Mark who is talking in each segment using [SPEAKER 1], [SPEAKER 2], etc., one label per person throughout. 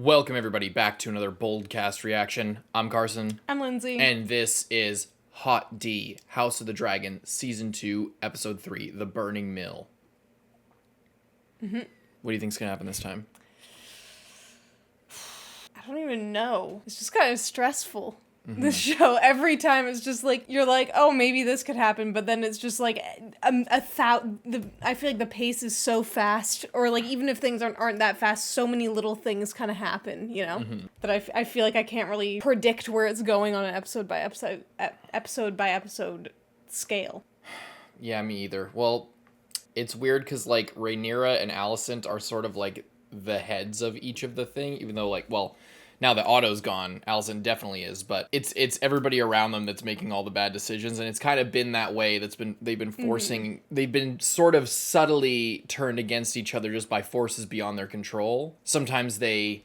[SPEAKER 1] Welcome everybody back to another BOLDcast reaction. I'm Carson.
[SPEAKER 2] I'm Lindsay.
[SPEAKER 1] And this is Hot D, House of the Dragon, Season 2, Episode 3, The Burning Mill. Mm-hmm. What do you think's gonna happen this time?
[SPEAKER 2] I don't even know. It's just kind of stressful. This show, every time it's just like, you're like, oh, maybe this could happen, but then it's just like I feel like the pace is so fast, or like even if things aren't that fast, so many little things kind of happen, you know? That I feel like I can't really predict where it's going on an episode by episode scale.
[SPEAKER 1] Yeah, me either. Well, it's weird because like Rhaenyra and Alicent are sort of like the heads of each of the thing, even though like, well, now that Otto's gone, Alicent definitely is, but it's everybody around them that's making all the bad decisions, and it's kind of been that way. They've been forcing, they've been sort of subtly turned against each other just by forces beyond their control. Sometimes they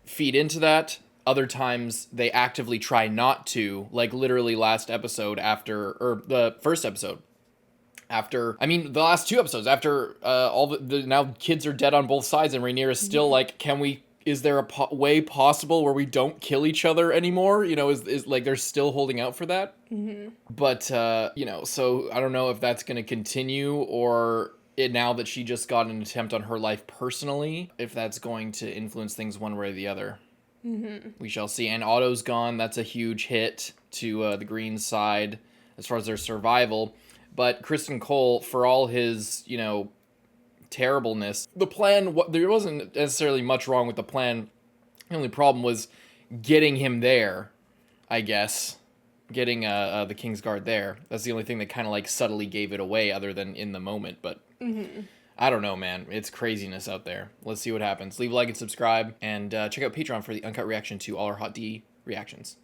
[SPEAKER 1] feed into that. Other times they actively try not to, like literally last episode the last two episodes after all the now kids are dead on both sides, and Rhaenyra is still like, is there a way possible where we don't kill each other anymore? You know, is like they're still holding out for that. But you know, so I don't know if that's going to continue, or now that she just got an attempt on her life personally, if that's going to influence things one way or the other. We shall see. And Otto's gone. That's a huge hit to the Green side as far as their survival. But Criston Cole, for all his, you know, terribleness, the plan, there wasn't necessarily much wrong with the plan. The only problem was getting him there, I guess. Getting the Kingsguard there. That's the only thing that kind of like subtly gave it away, other than in the moment. But I don't know, man. It's craziness out there. Let's see what happens. Leave a like and subscribe, and check out Patreon for the uncut reaction to all our Hot D reactions.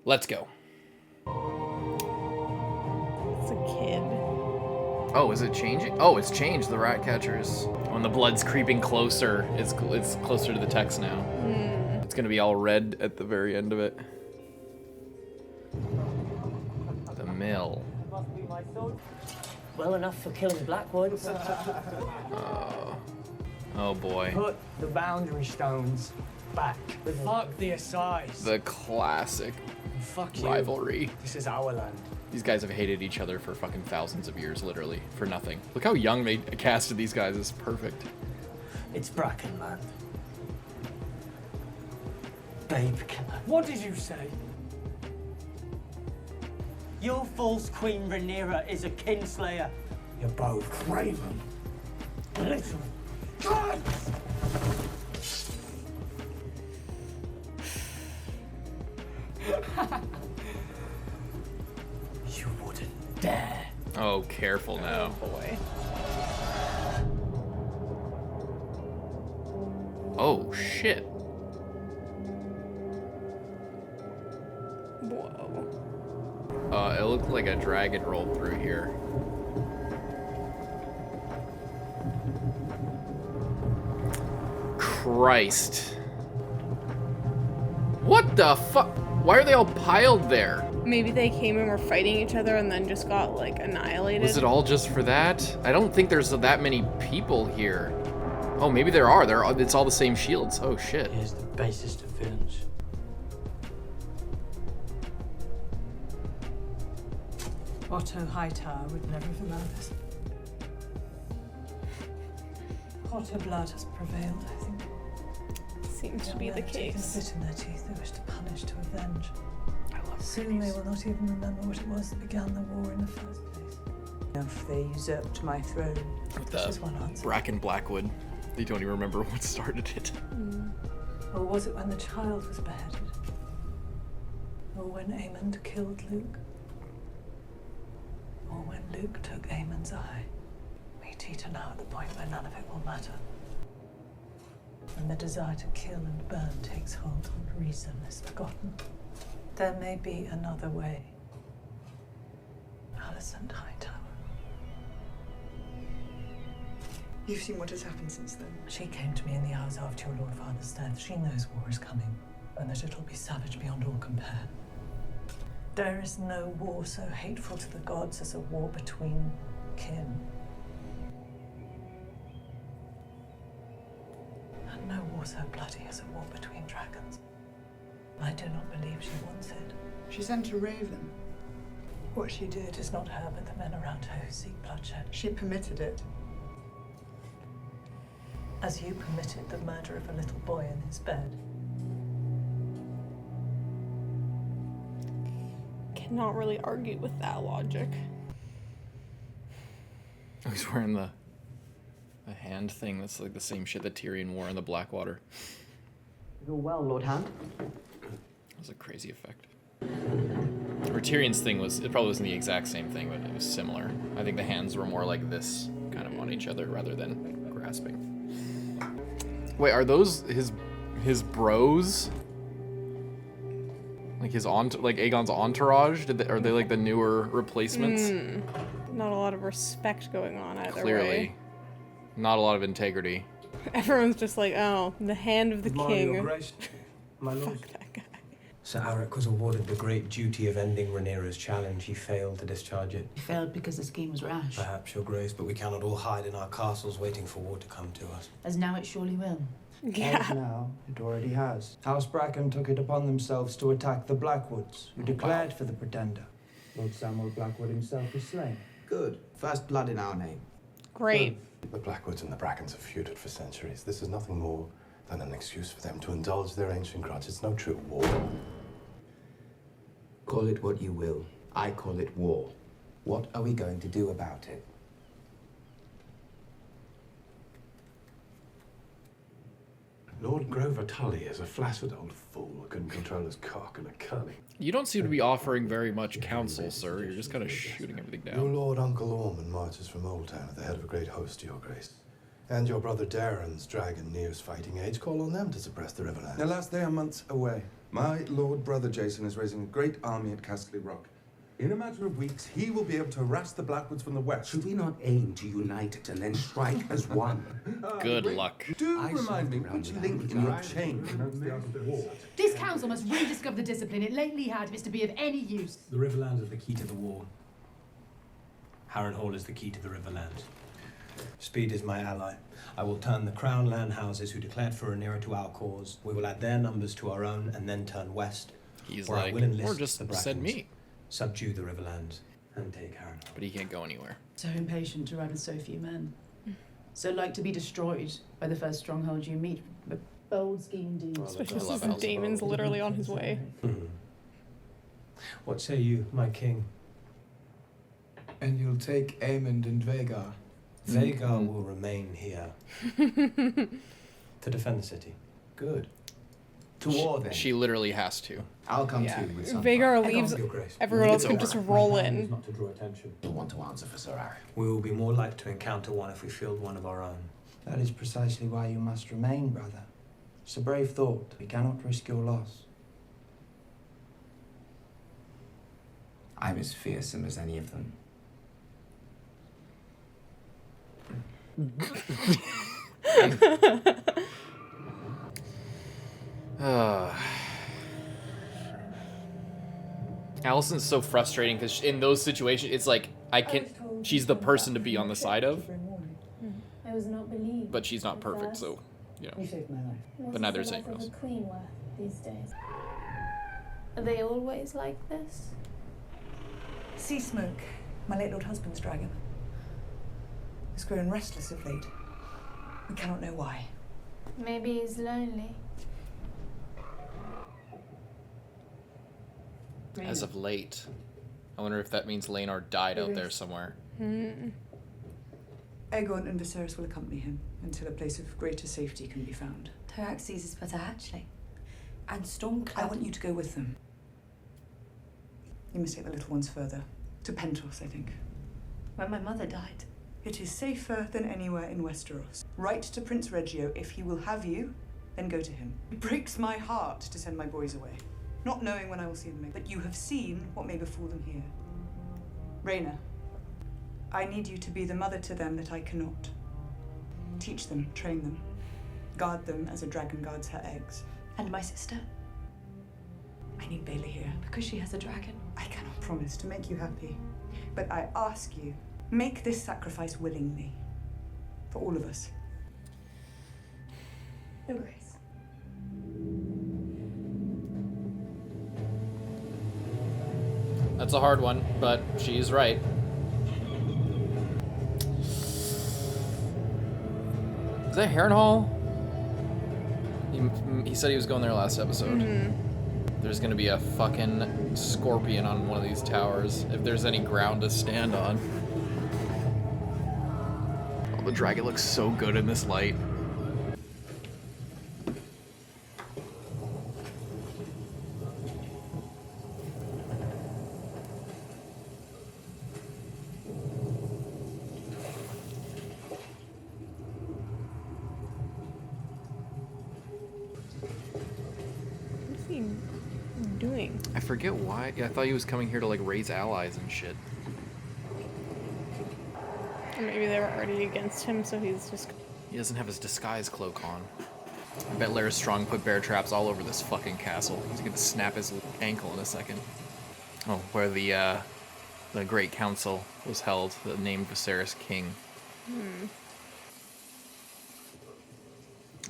[SPEAKER 1] Let's go.
[SPEAKER 2] It's a kid.
[SPEAKER 1] Oh, is it changing? Oh, it's changed. The rat catchers. When the blood's creeping closer, it's closer to the text now. It's gonna be all red at the very end of it. The mill.
[SPEAKER 3] Well enough for killing Blackwoods.
[SPEAKER 1] Oh boy.
[SPEAKER 4] Put the boundary stones back. Fuck the asoiaf.
[SPEAKER 1] The classic
[SPEAKER 4] Fuck
[SPEAKER 1] rivalry.
[SPEAKER 4] you. This is our land.
[SPEAKER 1] These guys have hated each other for fucking thousands of years, literally, for nothing. Look how young they casted these guys. It's perfect.
[SPEAKER 3] It's Bracken land. Babe killer.
[SPEAKER 4] What did you say?
[SPEAKER 3] Your false queen Rhaenyra is a kinslayer.
[SPEAKER 4] You're both craven. Little gods!
[SPEAKER 3] You wouldn't dare.
[SPEAKER 1] Oh, careful now.
[SPEAKER 2] Oh boy.
[SPEAKER 1] Oh, shit.
[SPEAKER 2] Whoa.
[SPEAKER 1] It looked like a dragon rolled through here. Christ. What the fuck? Why are they all piled there?
[SPEAKER 2] Maybe they came and were fighting each other and then just got like annihilated.
[SPEAKER 1] Was it all just for that? I don't think there's that many people here. Oh, maybe there are. It's all the same shields. Oh, shit.
[SPEAKER 3] Here's the basest of villains.
[SPEAKER 5] Otto Hightower would never have allowed this. Hotter blood has prevailed, I think.
[SPEAKER 2] Seems to be the case.
[SPEAKER 5] Taken a bit in their teeth, they wish to punish, to avenge.
[SPEAKER 1] I love
[SPEAKER 5] Soon they will not even remember what it was that began the war in the first place. If they usurped my throne, this is one answer.
[SPEAKER 1] Bracken Blackwood. They don't even remember what started it.
[SPEAKER 5] Or was it when the child was beheaded? Or when Aemond killed Luke? Or when Luke took Aemond's eye? We teeter now at the point where none of it will matter. When the desire to kill and burn takes hold and reason is forgotten. There may be another way. Alicent Hightower.
[SPEAKER 6] You've seen what has happened since then.
[SPEAKER 5] She came to me in the hours after your Lord Father's death. She knows war is coming, and that it'll be savage beyond all compare. There is no war so hateful to the gods as a war between kin. And no war so bloody as a war between dragons. I do not believe she wants it.
[SPEAKER 6] She sent a raven. What she did
[SPEAKER 5] It is not her, but the men around her who seek bloodshed.
[SPEAKER 6] she permitted it.
[SPEAKER 5] As you permitted the murder of a little boy in his bed.
[SPEAKER 2] Cannot really argue with that logic.
[SPEAKER 1] Oh, he's wearing the hand thing that's like the same shit that Tyrion wore in the Blackwater.
[SPEAKER 7] You're well, Lord Hand.
[SPEAKER 1] That was a crazy effect. Or Tyrion's thing was, it probably wasn't the exact same thing, but it was similar. I think the hands were more like this, kind of on each other rather than grasping. Wait, are those his bros? Like like Aegon's entourage? Are they like the newer replacements?
[SPEAKER 2] Not a lot of respect going on either
[SPEAKER 1] Clearly.
[SPEAKER 2] way.
[SPEAKER 1] Not a lot of integrity.
[SPEAKER 2] Everyone's just like, oh, the hand of the king.
[SPEAKER 8] Your Grace, my lord.
[SPEAKER 2] Fuck that guy.
[SPEAKER 8] Sir Alaric was awarded the great duty of ending Rhaenyra's challenge. He failed to discharge it.
[SPEAKER 9] He failed because the scheme was rash.
[SPEAKER 8] Perhaps, Your Grace, but we cannot all hide in our castles waiting for war to come to us.
[SPEAKER 9] As now it surely will.
[SPEAKER 2] Yeah.
[SPEAKER 4] As now, it already has. House Bracken took it upon themselves to attack the Blackwoods, who declared for the Pretender. Lord Samuel Blackwood himself was slain.
[SPEAKER 10] Good. First blood in our name.
[SPEAKER 2] Great.
[SPEAKER 11] The Blackwoods and the Brackens have feuded for centuries. This is nothing more than an excuse for them to indulge their ancient grudge. It's no true war.
[SPEAKER 10] Call it what you will. I call it war. What are we going to do about it?
[SPEAKER 11] Lord Grover Tully is a flaccid old fool who couldn't control his cock and a curly.
[SPEAKER 1] You don't seem to be offering very much counsel, sir. You're just kind of shooting everything
[SPEAKER 11] Your
[SPEAKER 1] down.
[SPEAKER 11] Lord Uncle Ormond marches from Old Town at the head of a great host, Your Grace. And your brother Darren's dragon nears fighting age. Call on them to suppress the Riverlands.
[SPEAKER 12] Alas, they are months away. My lord brother Jason is raising a great army at Castle Rock. In a matter of weeks, he will be able to harass the Blackwoods from the west.
[SPEAKER 10] Should we not aim to unite it and then strike as one?
[SPEAKER 1] Good luck.
[SPEAKER 12] Do remind me which link in your chain.
[SPEAKER 9] This council must rediscover the discipline it lately had if it's to be of any use.
[SPEAKER 8] The Riverlands are the key to the war. Harrenhal is the key to the Riverlands. Speed is my ally. I will turn the Crown land houses who declared for Rhaenyra to our cause. We will add their numbers to our own and then turn west.
[SPEAKER 1] He's
[SPEAKER 8] where I
[SPEAKER 1] like,
[SPEAKER 8] will enlist
[SPEAKER 1] or just
[SPEAKER 8] the
[SPEAKER 1] send
[SPEAKER 8] Brackens,
[SPEAKER 1] me.
[SPEAKER 8] subdue the Riverlands, and take Harrenhal.
[SPEAKER 1] But he can't go anywhere.
[SPEAKER 9] So impatient to ride with so few men. So like to be destroyed by the first stronghold you meet. A bold scheme indeed.
[SPEAKER 2] Especially
[SPEAKER 1] I love
[SPEAKER 2] since
[SPEAKER 1] Elsa.
[SPEAKER 2] Damon's literally on his way.
[SPEAKER 8] What say you, my king?
[SPEAKER 12] And you'll take Aemond and Vhagar.
[SPEAKER 8] Vhagar will remain here to defend the city.
[SPEAKER 10] Good. To war, then.
[SPEAKER 1] She literally has to.
[SPEAKER 10] I'll come
[SPEAKER 2] Yeah.
[SPEAKER 10] too with some.
[SPEAKER 2] Vagar leaves,
[SPEAKER 8] Your Grace.
[SPEAKER 2] everyone else
[SPEAKER 1] It's
[SPEAKER 2] can
[SPEAKER 1] over.
[SPEAKER 2] just roll in.
[SPEAKER 8] Not to draw attention.
[SPEAKER 10] You'll want to answer for Sir Alaric.
[SPEAKER 8] We will be more likely to encounter one if we field one of our own.
[SPEAKER 4] That is precisely why you must remain, brother. It's a brave thought. We cannot risk your loss.
[SPEAKER 10] I'm as fearsome as any of them.
[SPEAKER 1] Allison's so frustrating because in those situations, it's like she's the person to be on the side of,
[SPEAKER 13] I was not believed.
[SPEAKER 1] but she's not perfect. So, you know.
[SPEAKER 5] You saved my life.
[SPEAKER 1] But neither is anyone
[SPEAKER 13] the
[SPEAKER 1] else.
[SPEAKER 13] Queen worth these days. Are they always like this?
[SPEAKER 6] Sea Smoke, my late lord husband's dragon, has grown restless of late. We cannot know why.
[SPEAKER 13] Maybe he's lonely.
[SPEAKER 1] As of late, I wonder if that means Laenor died out there somewhere.
[SPEAKER 6] Aegon and Viserys will accompany him until a place of greater safety can be found.
[SPEAKER 14] Tyraxes is better hatchling. And Stormcloud.
[SPEAKER 6] I want you to go with them. You must take the little ones further. To Pentos, I think.
[SPEAKER 14] When my mother died.
[SPEAKER 6] It is safer than anywhere in Westeros. Write to Prince Reggio. If he will have you, then go to him. It breaks my heart to send my boys away, not knowing when I will see them again. But you have seen what may befall them here. Rhaena, I need you to be the mother to them that I cannot. Teach them, train them, guard them as a dragon guards her eggs.
[SPEAKER 14] And my sister?
[SPEAKER 6] I need Bailey here.
[SPEAKER 14] Because she has a dragon.
[SPEAKER 6] I cannot promise to make you happy, but I ask you, make this sacrifice willingly. For all of us.
[SPEAKER 14] Your Grace.
[SPEAKER 1] That's a hard one, but she's right. Is that Harrenhal? He said he was going there last episode. There's gonna be a fucking scorpion on one of these towers, if there's any ground to stand on. Oh, the dragon looks so good in this light.
[SPEAKER 2] Doing?
[SPEAKER 1] I forget why. Yeah, I thought he was coming here to like raise allies and shit.
[SPEAKER 2] Or maybe they were already against him, so he's just...
[SPEAKER 1] He doesn't have his disguise cloak on. I bet Larys Strong put bear traps all over this fucking castle. He's gonna snap his ankle in a second. Oh, where the Great Council was held, the named Viserys King.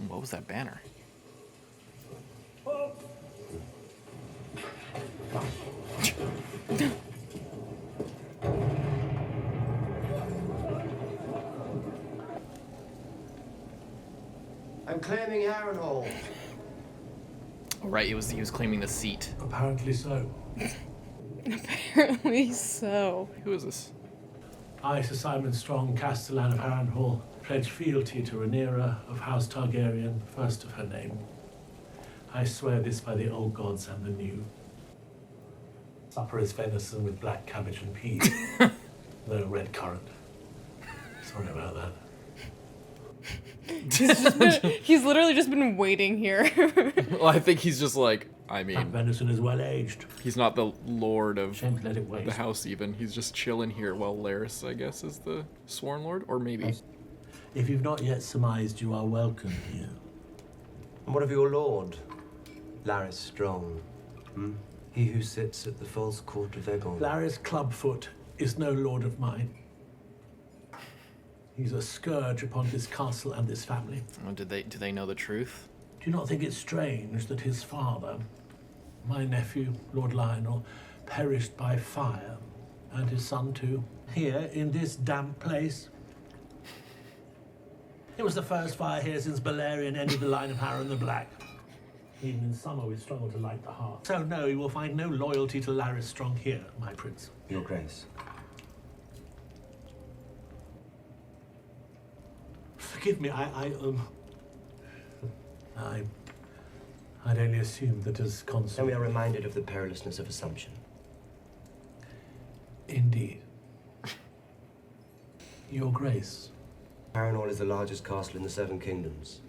[SPEAKER 1] What was that banner?
[SPEAKER 10] I'm claiming Harrenhal.
[SPEAKER 1] Oh, right, he was claiming the seat.
[SPEAKER 15] Apparently so.
[SPEAKER 2] Apparently so.
[SPEAKER 1] Who is this?
[SPEAKER 15] I, Sir Simon Strong, Castellan of Harrenhal, pledge fealty to Rhaenyra of House Targaryen, first of her name. I swear this by the old gods and the new. Supper is venison with black cabbage and peas. No red currant. Sorry about that.
[SPEAKER 2] He's literally just been waiting here.
[SPEAKER 1] Well, I think he's just like, I mean...
[SPEAKER 15] That venison is well aged.
[SPEAKER 1] He's not the lord of
[SPEAKER 15] Let it wait.
[SPEAKER 1] the house even. He's just chilling here while Larys, I guess, is the sworn lord? Or maybe.
[SPEAKER 15] If you've not yet surmised, you are welcome here.
[SPEAKER 10] And what of your lord, Larys Strong? He who sits at the false court of Aegon.
[SPEAKER 15] Larys Clubfoot is no lord of mine. He's a scourge upon this castle and this family.
[SPEAKER 1] Oh, do they know the truth?
[SPEAKER 15] Do you not think it strange that his father, my nephew, Lord Lionel, perished by fire, and his son too, here in this damp place? It was the first fire here since Balerion ended the line of Harren the Black. Even in summer we struggle to light the hearth. So no, you will find no loyalty to Larys Strong here, my prince.
[SPEAKER 10] Your Grace.
[SPEAKER 15] Forgive me, I'd only assumed that as consul...
[SPEAKER 10] And we are reminded of the perilousness of assumption.
[SPEAKER 15] Indeed. Your Grace.
[SPEAKER 10] Harrenhal is the largest castle in the Seven Kingdoms.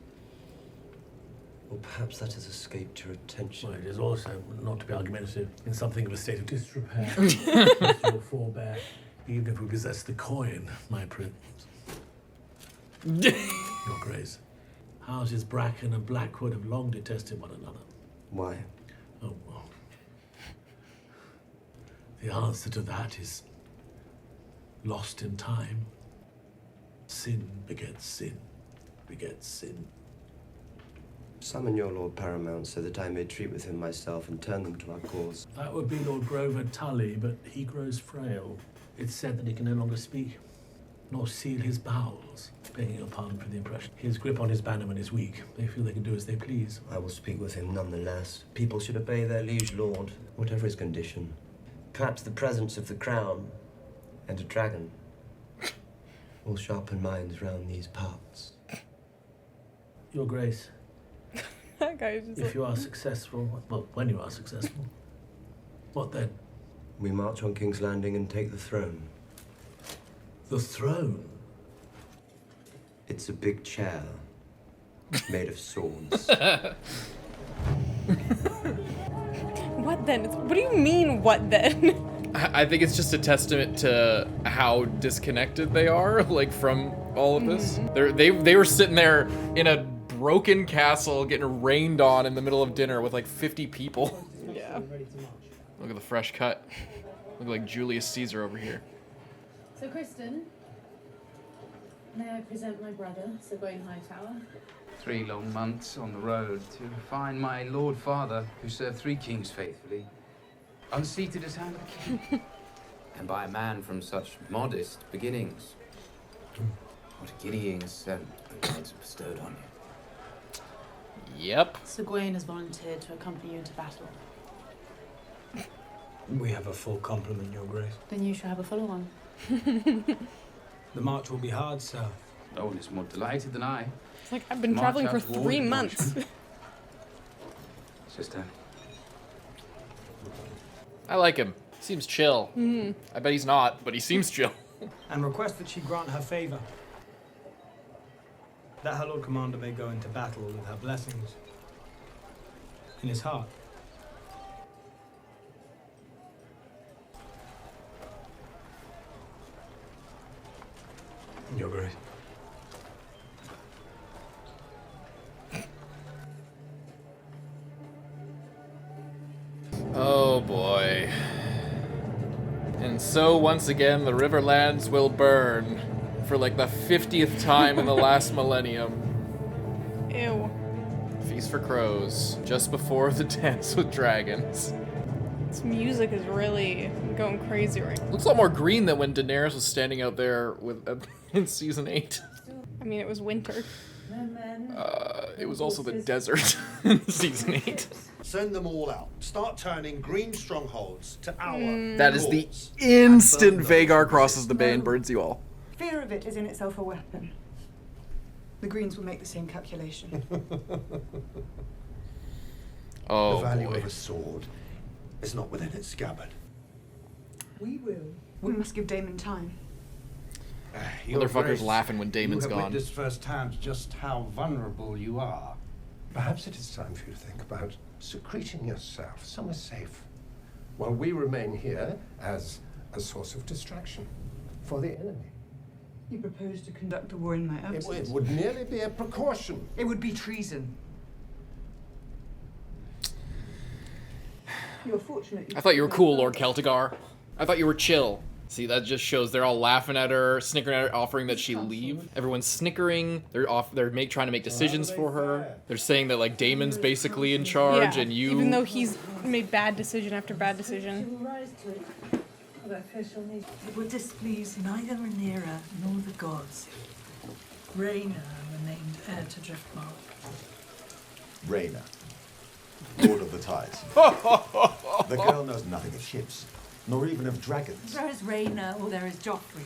[SPEAKER 10] Or perhaps that has escaped your attention.
[SPEAKER 15] Well, it is also, not to be argumentative, in something of a state of disrepair. Your forebear, even if we possess the coin, my prince. Your Grace. Houses Bracken and Blackwood have long detested one another.
[SPEAKER 10] Why?
[SPEAKER 15] Oh, well. The answer to that is lost in time. Sin begets sin, begets sin.
[SPEAKER 10] Summon your Lord Paramount so that I may treat with him myself and turn them to our cause.
[SPEAKER 15] That would be Lord Grover Tully, but he grows frail. It's said that he can no longer speak, nor seal his bowels, begging your pardon for the impression. His grip on his bannerman is weak. They feel they can do as they please.
[SPEAKER 10] I will speak with him nonetheless. People should obey their liege lord, whatever his condition. Perhaps the presence of the crown and a dragon will sharpen minds round these parts.
[SPEAKER 15] Your Grace,
[SPEAKER 2] That guy is just
[SPEAKER 15] if you are successful, well, when you are successful, what then?
[SPEAKER 10] We march on King's Landing and take the throne.
[SPEAKER 15] The throne?
[SPEAKER 10] It's a big chair made of swords.
[SPEAKER 2] What then? What do you mean, what then?
[SPEAKER 1] I think it's just a testament to how disconnected they are, like, from all of this. They were sitting there in a broken castle getting rained on in the middle of dinner with like 50 people.
[SPEAKER 2] Yeah.
[SPEAKER 1] Look at the fresh cut. Look like Julius Caesar over here.
[SPEAKER 9] So, Kristen, may I present my brother, Sir Gawain Hightower?
[SPEAKER 16] 3 long months on the road to find my Lord Father, who served 3 kings faithfully, unseated as hand of king. And by a man from such modest beginnings. What a giddying ascent the gods have bestowed on you.
[SPEAKER 1] Yep.
[SPEAKER 9] Sir Gawain has volunteered to accompany you into battle.
[SPEAKER 8] We have a full complement, Your Grace.
[SPEAKER 9] Then you shall have a fuller one.
[SPEAKER 8] The march will be hard, sir.
[SPEAKER 16] No one is more delighted than I.
[SPEAKER 2] It's like I've been
[SPEAKER 16] March
[SPEAKER 2] traveling
[SPEAKER 16] out
[SPEAKER 2] for
[SPEAKER 16] toward
[SPEAKER 2] 3
[SPEAKER 16] the
[SPEAKER 2] months.
[SPEAKER 16] Sister.
[SPEAKER 1] I like him. Seems chill. I bet he's not, but he seems chill.
[SPEAKER 8] And request that she grant her favour. That her Lord Commander may go into battle with her blessings in his heart. Your Grace.
[SPEAKER 1] Oh boy. And so once again the Riverlands will burn for like the 50th time in the last millennium.
[SPEAKER 2] Ew.
[SPEAKER 1] Feast for Crows, just before the Dance with Dragons.
[SPEAKER 2] This music is really going crazy right now.
[SPEAKER 1] Looks a lot more green than when Daenerys was standing out there with in season 8.
[SPEAKER 2] I mean, it was winter.
[SPEAKER 1] It was also the desert in season 8.
[SPEAKER 17] Send them all out. Start turning green strongholds to our
[SPEAKER 1] That is the
[SPEAKER 17] cause.
[SPEAKER 1] instant Vagar crosses the bay and burns you all.
[SPEAKER 6] Fear of it is in itself a weapon. The Greens will make the same calculation.
[SPEAKER 1] Oh,
[SPEAKER 17] the value
[SPEAKER 1] boy.
[SPEAKER 17] of a sword is not within its scabbard.
[SPEAKER 6] We will. We must give Damon time.
[SPEAKER 12] Your
[SPEAKER 1] Motherfucker's
[SPEAKER 12] Grace,
[SPEAKER 1] laughing when Damon's
[SPEAKER 12] you have
[SPEAKER 1] gone.
[SPEAKER 12] witnessed firsthand just how vulnerable you are.
[SPEAKER 11] Perhaps it is time for you to think about secreting yourself somewhere safe, while we remain here as a source of distraction for the enemy.
[SPEAKER 6] You propose to conduct the war in my absence?
[SPEAKER 11] It would merely be a precaution.
[SPEAKER 6] It would be treason. You're fortunate.
[SPEAKER 1] I thought you were cool, Lord Celtigar. I thought you were chill. See, that just shows they're all laughing at her, snickering at her, offering that she leave. Everyone's snickering. They're trying to make decisions for her. They're saying that like Damon's basically in charge,
[SPEAKER 2] Yeah,
[SPEAKER 1] and you.
[SPEAKER 2] even though he's made bad decision after bad decision.
[SPEAKER 5] It would displease neither Rhaenyra nor the gods if Rhaena remained heir to Driftmark.
[SPEAKER 17] Rhaena, Lord of the Tides. The girl knows nothing of ships, nor even of dragons.
[SPEAKER 5] There is Rhaena or there is Joffrey.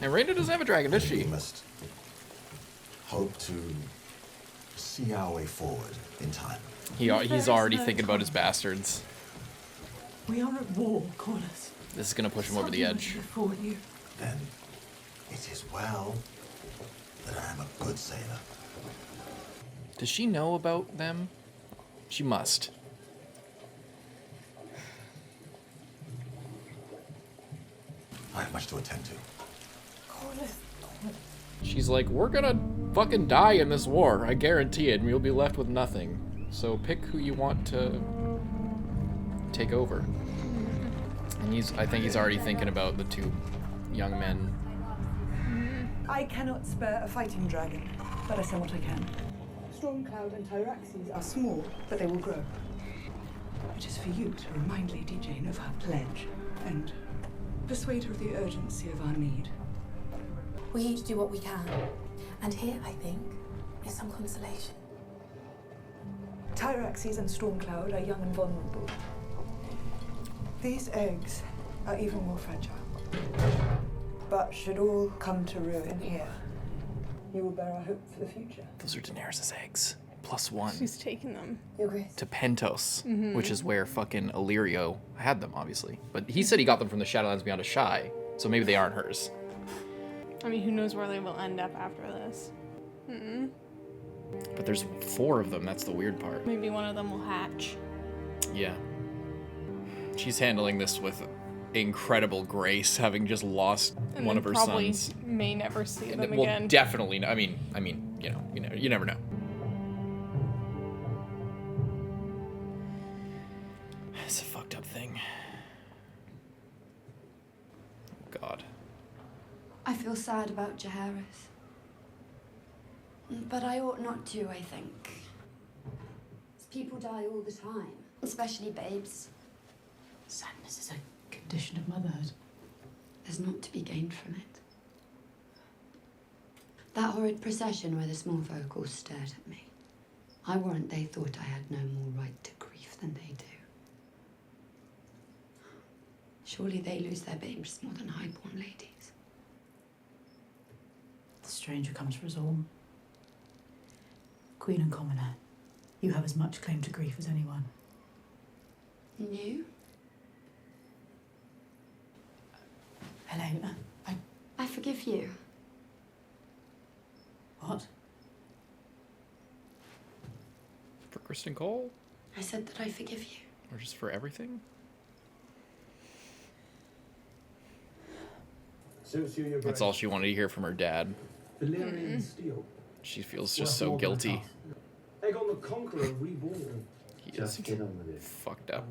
[SPEAKER 1] And Rhaena doesn't have a dragon, does she?
[SPEAKER 17] We must hope to see our way forward in time.
[SPEAKER 1] He's already thinking about his bastards.
[SPEAKER 5] We are at war, Corlys.
[SPEAKER 1] This is gonna push him over the edge.
[SPEAKER 5] Before you.
[SPEAKER 17] Then it is well that I am a good sailor.
[SPEAKER 1] Does she know about them? She must.
[SPEAKER 17] I have much to attend to.
[SPEAKER 1] She's like, we're gonna fucking die in this war, I guarantee it, and you'll be left with nothing. So pick who you want to take over. And I think he's already thinking about the two young men.
[SPEAKER 6] I cannot spare a fighting dragon, but I say what I can. Stormcloud and Tyraxes are small, but they will grow. It is for you to remind Lady Jane of her pledge and persuade her of the urgency of our need.
[SPEAKER 13] We each do what we can. And here, I think, is some consolation.
[SPEAKER 6] Tyraxes and Stormcloud are young and vulnerable. These eggs are even more fragile. But should all come to ruin here, you will bear our hope for the future.
[SPEAKER 1] Those are Daenerys' eggs. +1.
[SPEAKER 2] She's taking them.
[SPEAKER 1] To Pentos,
[SPEAKER 2] Mhm.
[SPEAKER 1] which is where fucking Illyrio had them, obviously. But he said he got them from the Shadowlands Beyond Ashai, so maybe they aren't hers.
[SPEAKER 2] I mean, who knows where they will end up after this?
[SPEAKER 1] But there's 4 of them, that's the weird part.
[SPEAKER 2] Maybe one of them will hatch.
[SPEAKER 1] Yeah. She's handling this with incredible grace, having just lost
[SPEAKER 2] And
[SPEAKER 1] one
[SPEAKER 2] then
[SPEAKER 1] of her
[SPEAKER 2] probably
[SPEAKER 1] sons.
[SPEAKER 2] may never see them
[SPEAKER 1] Well,
[SPEAKER 2] again.
[SPEAKER 1] definitely. I mean, you never know. It's a fucked up thing. Oh, God.
[SPEAKER 14] I feel sad about Jaehaerys. But I ought not to, I think. People die all the time, especially babes.
[SPEAKER 9] Sadness is a condition of motherhood.
[SPEAKER 14] There's naught to be gained from it. That horrid procession where the small folk all stared at me. I warrant they thought I had no more right to grief than they do. Surely they lose their babes more than highborn ladies.
[SPEAKER 9] The stranger comes for us all. Queen and commoner, you have as much claim to grief as anyone.
[SPEAKER 14] And you?
[SPEAKER 9] Helena,
[SPEAKER 14] I forgive you.
[SPEAKER 9] What?
[SPEAKER 1] For Kristen Cole?
[SPEAKER 14] I said that I forgive you.
[SPEAKER 1] Or just for everything? That's all she wanted to hear from her dad.
[SPEAKER 18] Valyrian steel.
[SPEAKER 1] She feels just so guilty.
[SPEAKER 18] Aegon the Conqueror reborn.
[SPEAKER 1] He is fucked up.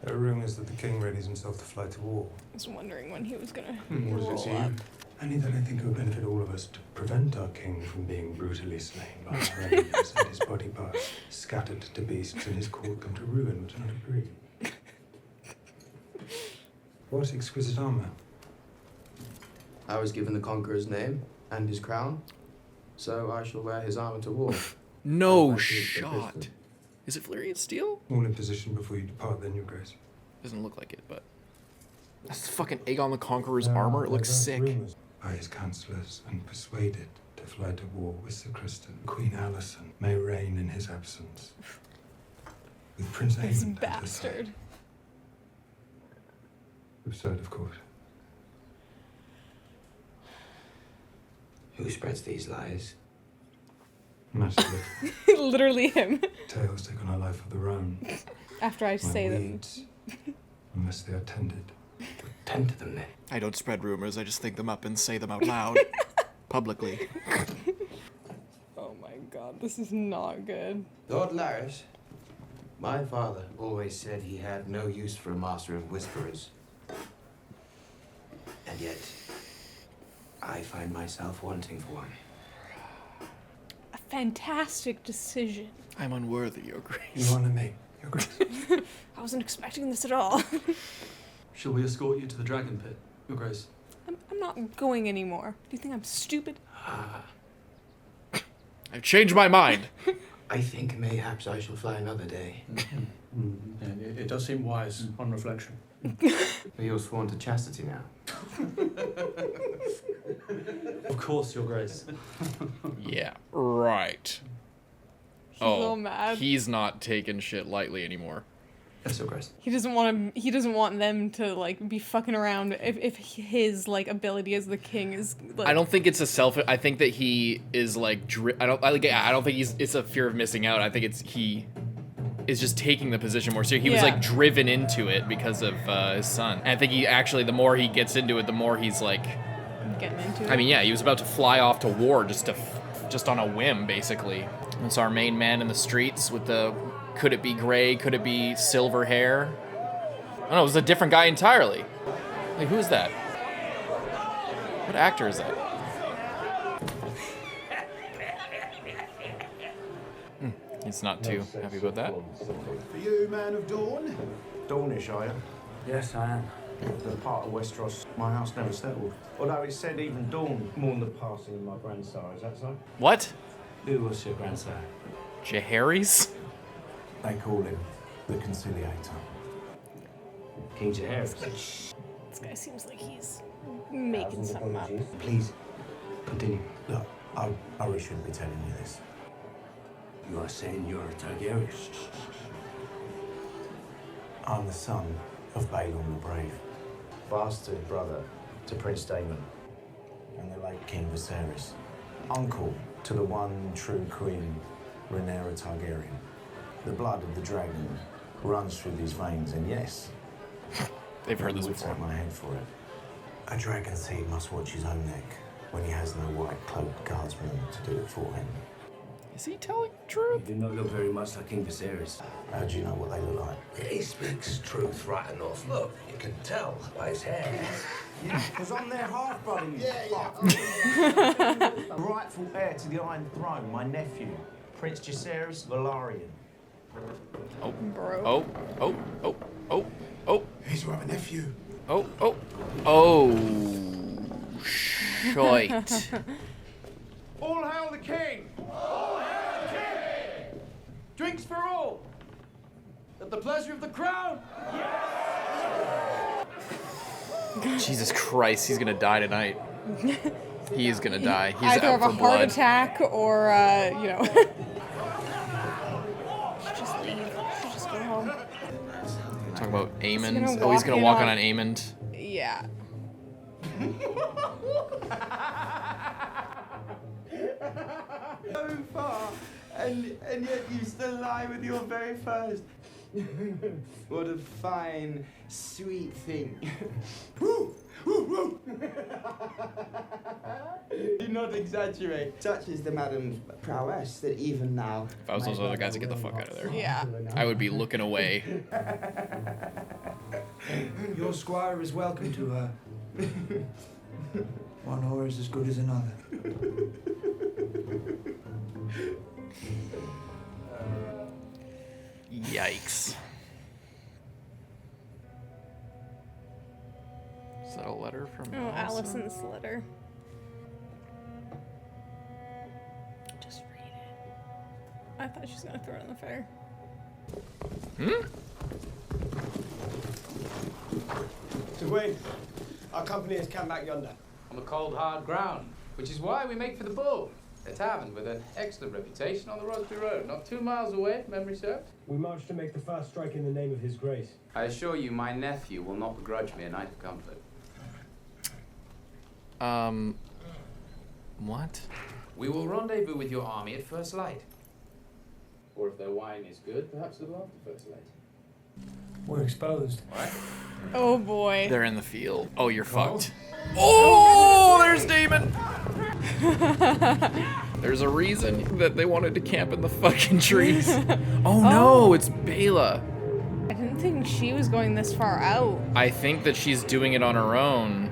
[SPEAKER 4] There are rumors that the king readies himself to fly to war.
[SPEAKER 2] I was wondering when he was gonna
[SPEAKER 4] Was
[SPEAKER 2] roll
[SPEAKER 4] it
[SPEAKER 2] up.
[SPEAKER 4] you? Only that I think it would benefit all of us to prevent our king from being brutally slain by our enemies and his body parts scattered to beasts and his court come to ruin. Would you not agree? What exquisite armor?
[SPEAKER 19] I was given the Conqueror's name and his crown, so I shall wear his armor to war.
[SPEAKER 1] No shot. Is it Valyrian steel?
[SPEAKER 4] All in position before you depart, then, Your Grace.
[SPEAKER 1] Doesn't look like it, but that's fucking Aegon the Conqueror's armor. It looks sick.
[SPEAKER 4] By his counsellors and persuaded to fly to war with Sir Kristen, Queen Alyson may reign in his absence. With Prince
[SPEAKER 2] This
[SPEAKER 4] Aemon at her side.
[SPEAKER 2] bastard.
[SPEAKER 4] Absurd, of course.
[SPEAKER 19] Who spreads these lies?
[SPEAKER 4] Massively.
[SPEAKER 2] Literally him.
[SPEAKER 4] Tales take on a life of their own.
[SPEAKER 2] After I
[SPEAKER 4] My
[SPEAKER 2] say them.
[SPEAKER 4] weeds, unless they are tended.
[SPEAKER 19] Tend to them then.
[SPEAKER 1] I don't spread rumors. I just think them up and say them out loud. Publicly.
[SPEAKER 2] Oh my god, this is not good.
[SPEAKER 19] Lord Larys, my father always said he had no use for a master of whisperers. And yet, I find myself wanting for one.
[SPEAKER 2] A fantastic decision.
[SPEAKER 1] I'm unworthy, Your Grace.
[SPEAKER 4] You honor me, Your Grace.
[SPEAKER 2] I wasn't expecting this at all.
[SPEAKER 18] Shall we escort you to the Dragon Pit, Your Grace?
[SPEAKER 2] I'm not going anymore. Do you think I'm stupid?
[SPEAKER 1] I've changed my mind.
[SPEAKER 19] I think mayhaps I shall fly another day.
[SPEAKER 18] It does seem wise on reflection.
[SPEAKER 19] But you're sworn to chastity now.
[SPEAKER 18] Of course, Your Grace.
[SPEAKER 1] Yeah, right.
[SPEAKER 2] He's a little mad.
[SPEAKER 1] He's not taking shit lightly anymore.
[SPEAKER 19] Yes, Your Grace.
[SPEAKER 2] He doesn't want them to like be fucking around if his like ability as the king is like,
[SPEAKER 1] I don't think it's I think that he is like I don't think it's a fear of missing out. I think he is just taking the position more seriously. He was like driven into it because of his son. And I think he actually, the more he gets into it, the more he's like
[SPEAKER 2] getting into it.
[SPEAKER 1] I mean, yeah, he was about to fly off to war just on a whim, basically. It's our main man in the streets with the, could it be gray? Could it be silver hair? Oh no, it was a different guy entirely. Like, who is that? What actor is that? He's not too happy about that.
[SPEAKER 17] Are you man of Dawn? Dawnish, are you?
[SPEAKER 20] Yes, I am.
[SPEAKER 17] The part of Westeros my house never settled. Although it said even Dawn mourned the passing of my grandsire, is that so?
[SPEAKER 1] What?
[SPEAKER 20] Who was your grandsire?
[SPEAKER 1] Jaehaerys?
[SPEAKER 17] They call him the Conciliator.
[SPEAKER 20] King Jaehaerys.
[SPEAKER 2] This guy seems like he's making something up.
[SPEAKER 17] Please, continue. Look, I really shouldn't be telling you this.
[SPEAKER 20] You are saying you're a Targaryen?
[SPEAKER 17] I'm the son of Balon the Brave, bastard brother to Prince Daemon and the late King Viserys, uncle to the one true queen, Rhaenyra Targaryen. The blood of the dragon runs through these veins, and yes,
[SPEAKER 1] they've heard this
[SPEAKER 17] would
[SPEAKER 1] before.
[SPEAKER 17] take my head for it. A dragon seed must watch his own neck when he has no white cloaked guardsman to do it for him.
[SPEAKER 1] Is he telling the truth?
[SPEAKER 20] You do not look very much like King Viserys.
[SPEAKER 17] How do you know what they look like?
[SPEAKER 20] He speaks truth right enough. Look, you can tell by his hair.
[SPEAKER 17] Yeah, because I'm their half-brother, you fuck. Rightful heir to the Iron Throne, my nephew, Prince Jaehaerys Velaryon.
[SPEAKER 1] Oh.
[SPEAKER 2] Bro.
[SPEAKER 1] Oh. Oh. Oh. Oh. Oh.
[SPEAKER 11] He's your other nephew.
[SPEAKER 1] Oh. Oh. Oh. Shite.
[SPEAKER 19] All hail the king! All hail the king! Drinks for all! At the pleasure of the crown!
[SPEAKER 1] Jesus Christ, he's gonna die tonight. He is gonna die. He's
[SPEAKER 2] Either
[SPEAKER 1] out
[SPEAKER 2] of a
[SPEAKER 1] for
[SPEAKER 2] heart
[SPEAKER 1] blood.
[SPEAKER 2] attack or, you know. Should just leave. Should just go home.
[SPEAKER 1] Talking about Aemond.
[SPEAKER 2] gonna
[SPEAKER 1] Oh, he's
[SPEAKER 2] walk
[SPEAKER 1] gonna
[SPEAKER 2] in
[SPEAKER 1] walk
[SPEAKER 2] on-
[SPEAKER 1] on Aemond.
[SPEAKER 2] Yeah.
[SPEAKER 19] So far, and yet you still lie with your very first. What a fine, sweet thing. Do not exaggerate. Such is the madam's prowess that even now.
[SPEAKER 1] If I was those other guys, I'd get the fuck out of there.
[SPEAKER 2] Yeah.
[SPEAKER 1] I would be looking away.
[SPEAKER 21] Your squire is welcome to her. One whore is as good as another.
[SPEAKER 1] Yikes. Is that a letter from
[SPEAKER 2] Oh, Allison's letter. Just read it. I thought she was gonna throw it in the fire.
[SPEAKER 8] To wait. Our company has camped back yonder.
[SPEAKER 16] On the cold, hard ground, which is why we make for the Bull, a tavern with an excellent reputation on the Rosby Road, not 2 miles away, if memory serves.
[SPEAKER 8] We march to make the first strike in the name of His Grace.
[SPEAKER 16] I assure you, my nephew will not begrudge me a night of comfort.
[SPEAKER 1] What?
[SPEAKER 16] We will rendezvous with your army at first light. Or if their wine is good, perhaps a little after first light.
[SPEAKER 21] We're exposed.
[SPEAKER 16] What?
[SPEAKER 2] Oh boy.
[SPEAKER 1] They're in the field. Oh, you're fucked. Oh, there's Damon. There's a reason that they wanted to camp in the fucking trees. Oh no, it's Bela.
[SPEAKER 2] I didn't think she was going this far out.
[SPEAKER 1] I think that she's doing it on her own.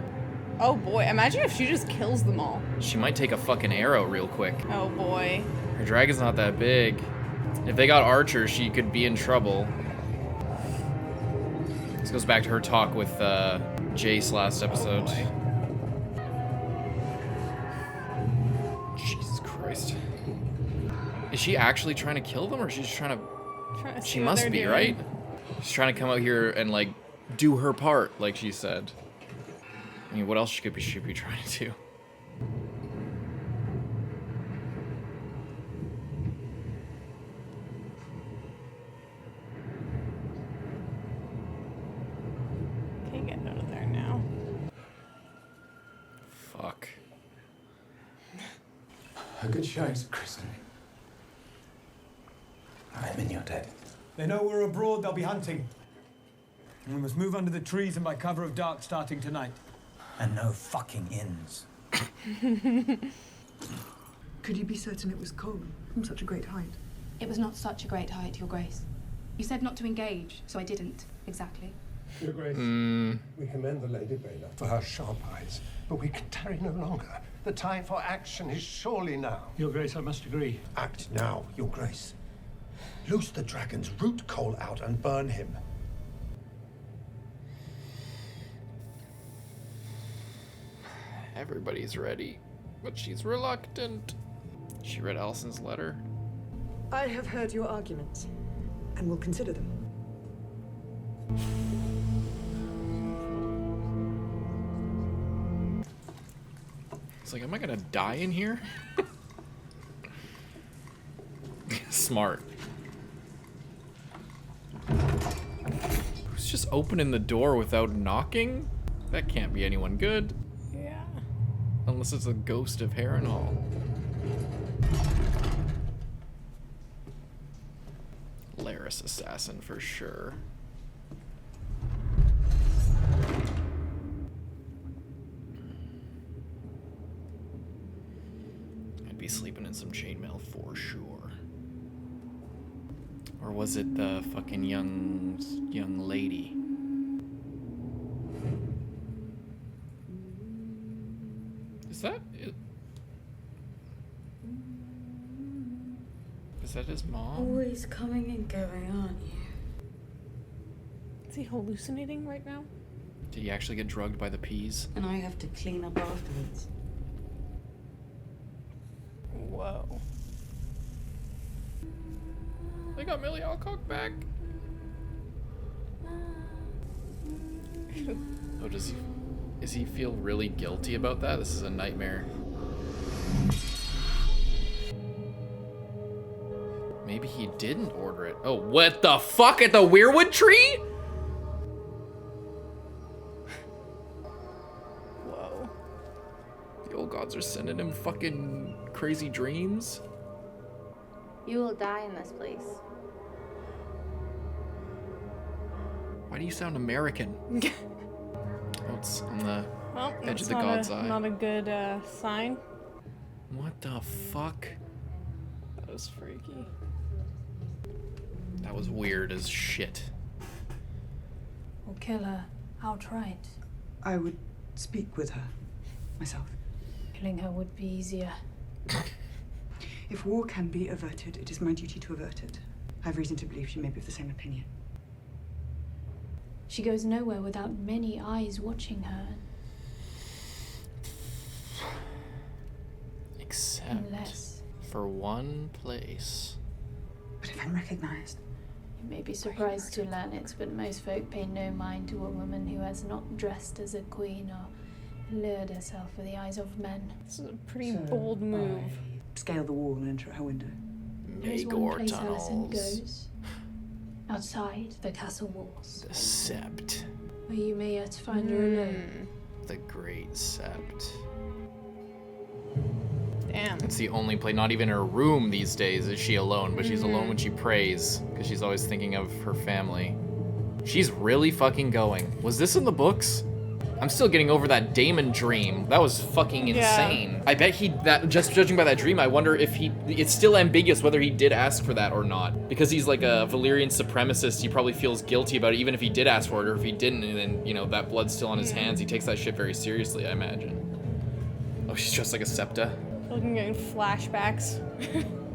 [SPEAKER 2] Oh boy, imagine if she just kills them all.
[SPEAKER 1] She might take a fucking arrow real quick.
[SPEAKER 2] Oh boy.
[SPEAKER 1] Her dragon's not that big. If they got archers, she could be in trouble. This goes back to her talk with Jace last episode. Jesus Christ. Is she actually trying to kill them, or is she just trying to...
[SPEAKER 2] Trying to see
[SPEAKER 1] She
[SPEAKER 2] what
[SPEAKER 1] must
[SPEAKER 2] they're
[SPEAKER 1] be,
[SPEAKER 2] doing.
[SPEAKER 1] right? She's trying to come out here and, like, do her part, like she said. I mean, what else she could be trying to do?
[SPEAKER 2] Can't get out of there now.
[SPEAKER 1] Fuck.
[SPEAKER 11] A good showing, Sir Kristen. I'm in your debt.
[SPEAKER 21] They know we're abroad, they'll be hunting. And we must move under the trees and by cover of dark starting tonight.
[SPEAKER 11] And no fucking inns.
[SPEAKER 6] Could you be certain it was Cole from such a great height?
[SPEAKER 13] It was not such a great height, Your Grace. You said not to engage, so I didn't, exactly.
[SPEAKER 11] Your Grace, we commend the Lady Bela for her sharp eyes, but we can tarry no longer. The time for action is surely now.
[SPEAKER 15] Your Grace, I must agree.
[SPEAKER 11] Act now, Your Grace. Loose the dragons, root Cole out, and burn him.
[SPEAKER 1] Everybody's ready, but she's reluctant. She read Allison's letter.
[SPEAKER 6] I have heard your arguments and will consider them.
[SPEAKER 1] It's like, am I gonna die in here? Smart. Who's just opening the door without knocking? That can't be anyone good.
[SPEAKER 2] Yeah.
[SPEAKER 1] Unless it's a ghost of Harrenhal. Laris assassin for sure. I'd be sleeping in some chainmail for sure. Or was it the fucking young lady? Is Is that his mom?
[SPEAKER 14] Always coming and going, aren't you?
[SPEAKER 2] Is he hallucinating right now?
[SPEAKER 1] Did he actually get drugged by the peas?
[SPEAKER 14] And I have to clean up afterwards.
[SPEAKER 2] Whoa.
[SPEAKER 1] They got Millie Alcock back. Oh, does he feel really guilty about that? This is a nightmare. Maybe he didn't order it. Oh, what the fuck at the weirwood tree?
[SPEAKER 2] Whoa.
[SPEAKER 1] The old gods are sending him fucking crazy dreams.
[SPEAKER 3] You will die in this place.
[SPEAKER 1] Why do you sound American? Oh, it's on the
[SPEAKER 2] Well,
[SPEAKER 1] edge of
[SPEAKER 2] that's
[SPEAKER 1] the god's eye.
[SPEAKER 2] not a good sign.
[SPEAKER 1] What the fuck?
[SPEAKER 2] That was freaky.
[SPEAKER 1] That was weird as shit.
[SPEAKER 5] Or kill her outright.
[SPEAKER 6] I would speak with her myself.
[SPEAKER 5] Killing her would be easier.
[SPEAKER 6] If war can be averted, it is my duty to avert it. I have reason to believe she may be of the same opinion.
[SPEAKER 5] She goes nowhere without many eyes watching her.
[SPEAKER 1] Except
[SPEAKER 5] Unless
[SPEAKER 1] for one place.
[SPEAKER 6] But if I'm recognized?
[SPEAKER 5] you may be surprised to learn it, but most folk pay no mind to a woman who has not dressed as a queen or lured herself with the eyes of men.
[SPEAKER 2] This is a pretty bold move.
[SPEAKER 6] Scale the wall and enter her window.
[SPEAKER 5] There's one place Alicent goes. Outside the castle walls.
[SPEAKER 1] The Sept.
[SPEAKER 5] Where you may yet find her alone.
[SPEAKER 1] The Great Sept.
[SPEAKER 2] Damn.
[SPEAKER 1] It's the only place, not even her room these days is she alone, but she's alone when she prays, because she's always thinking of her family. She's really fucking going. Was this in the books? I'm still getting over that Daemon dream. That was fucking insane. I bet just judging by that dream, I wonder if it's still ambiguous whether he did ask for that or not. Because he's like a Valyrian supremacist, he probably feels guilty about it, even if he did ask for it, or if he didn't, and then, you know, that blood's still on his hands. He takes that shit very seriously, I imagine. Oh, she's dressed like a septa.
[SPEAKER 2] Looking at flashbacks.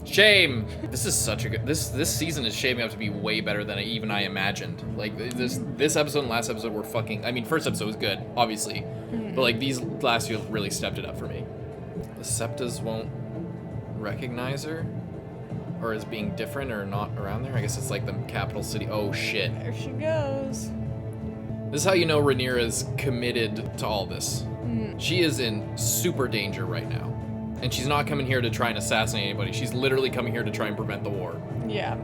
[SPEAKER 1] Shame! This is such a good, this season is shaping up to be way better than even I imagined. Like, this episode and last episode were fucking, I mean, first episode was good, obviously. But like, these last few really stepped it up for me. The Septas won't recognize her? Or as being different or not around there? I guess it's like the capital city. Oh shit.
[SPEAKER 2] There she goes.
[SPEAKER 1] This is how you know Rhaenyra is committed to all this. She is in super danger right now. And she's not coming here to try and assassinate anybody. She's literally coming here to try and prevent the war.
[SPEAKER 2] Yeah.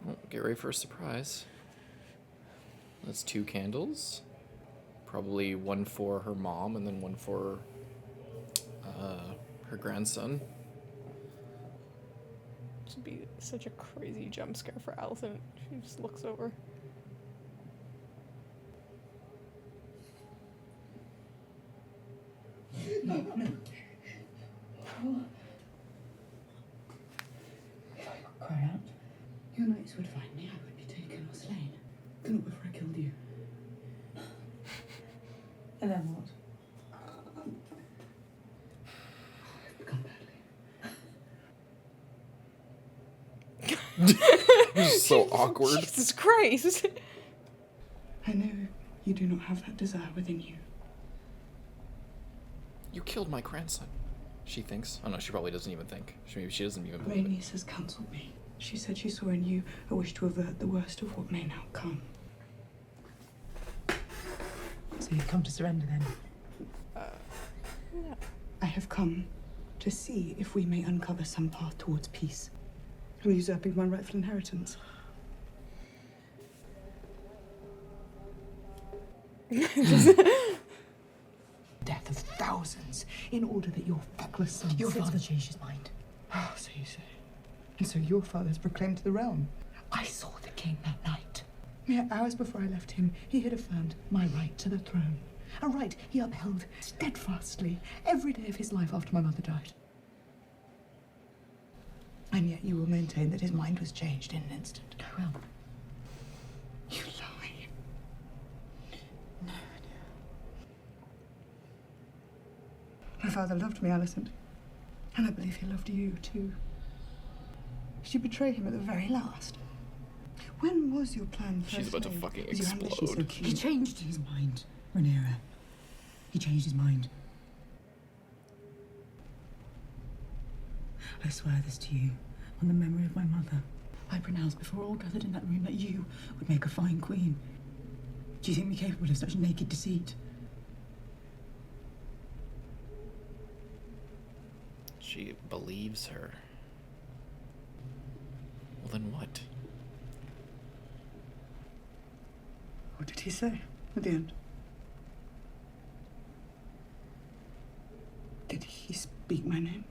[SPEAKER 1] Well, get ready for a surprise. That's 2 candles. Probably one for her mom and then one for her grandson.
[SPEAKER 2] This would be such a crazy jump scare for Alicent. She just looks over.
[SPEAKER 14] No. If I could cry out, your knights would find me. I would be taken or slain. Then what if I killed you?
[SPEAKER 5] And then what?
[SPEAKER 14] I've begun badly.
[SPEAKER 1] So awkward.
[SPEAKER 2] Jesus Christ.
[SPEAKER 6] I know you do not have that desire within you.
[SPEAKER 1] You killed my grandson. She thinks. Oh no, she probably doesn't even think. Maybe she doesn't even believe it.
[SPEAKER 6] Rhaenys has counselled me. She said she saw in you a wish to avert the worst of what may now come.
[SPEAKER 5] So you've come to surrender then?
[SPEAKER 6] No. I have come to see if we may uncover some path towards peace. I'm usurping my rightful inheritance. Death of thousands in order that your feckless son...
[SPEAKER 5] Your father changed his mind.
[SPEAKER 6] Oh, so you say. And so your father has proclaimed the realm. I saw the king that night. Mere hours before I left him, he had affirmed my right to the throne. A right he upheld steadfastly every day of his life after my mother died. And yet you will maintain that his mind was changed in an instant.
[SPEAKER 5] Well,
[SPEAKER 6] you lie.
[SPEAKER 5] No.
[SPEAKER 6] My father loved me, Alicent. And I believe he loved you, too. Did you betray him at the very last? When was your plan first
[SPEAKER 1] She's about to
[SPEAKER 6] laid?
[SPEAKER 1] fucking
[SPEAKER 6] Was your ambition so
[SPEAKER 1] explode.
[SPEAKER 6] keen?
[SPEAKER 7] He changed his mind, Rhaenyra. He changed his mind. I swear this to you, on the memory of my mother. I pronounce before all gathered in that room that you would make a fine queen. Do you think me capable of such naked deceit?
[SPEAKER 1] She believes her. Well, then what?
[SPEAKER 6] What did he say at the end? Did he speak my name?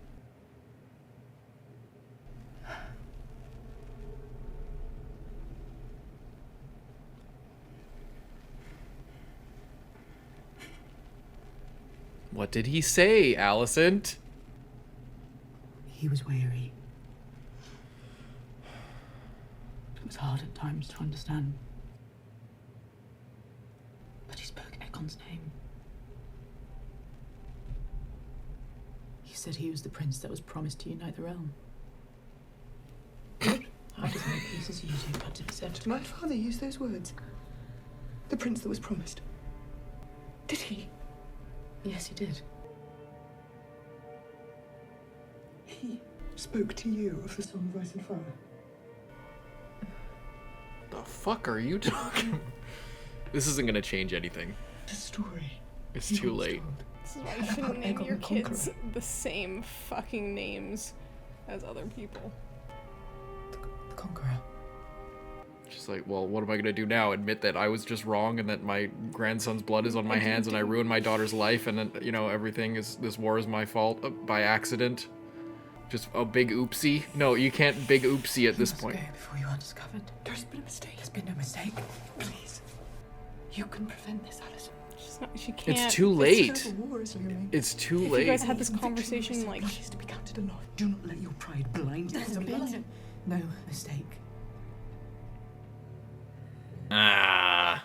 [SPEAKER 1] What did he say, Alicent?
[SPEAKER 7] He was weary. It was hard at times to understand. But he spoke Aegon's name. He said he was the prince that was promised to unite the realm. I just made peace as you do, but it said...
[SPEAKER 6] Did my father use those words? The prince that was promised. Did he?
[SPEAKER 7] Yes, he did.
[SPEAKER 6] He spoke to you of the Song of Ice and Fire.
[SPEAKER 1] The fuck are you talking? This isn't gonna change anything.
[SPEAKER 6] The story.
[SPEAKER 1] It's too late.
[SPEAKER 2] This is why you shouldn't name your kids the same fucking names as other people.
[SPEAKER 7] The Conqueror.
[SPEAKER 1] She's like, well, what am I gonna do now? Admit that I was just wrong and that my grandson's blood is on my hands and I ruined my daughter's life and then, you know, everything is, this war is my fault by accident? Just a big oopsie? No, you can't big oopsie at this point.
[SPEAKER 7] Before you are discovered.
[SPEAKER 6] There's been a mistake.
[SPEAKER 7] There's been no mistake.
[SPEAKER 6] Please. You can prevent this, Alison.
[SPEAKER 2] She can't.
[SPEAKER 1] It's too late.
[SPEAKER 6] It's war is looming.
[SPEAKER 1] It's too
[SPEAKER 2] If
[SPEAKER 1] late.
[SPEAKER 2] you guys had this conversation, like...
[SPEAKER 6] Blood is to be counted aloft. Do not let your pride blind you.
[SPEAKER 7] There's been no mistake.
[SPEAKER 1] Ah.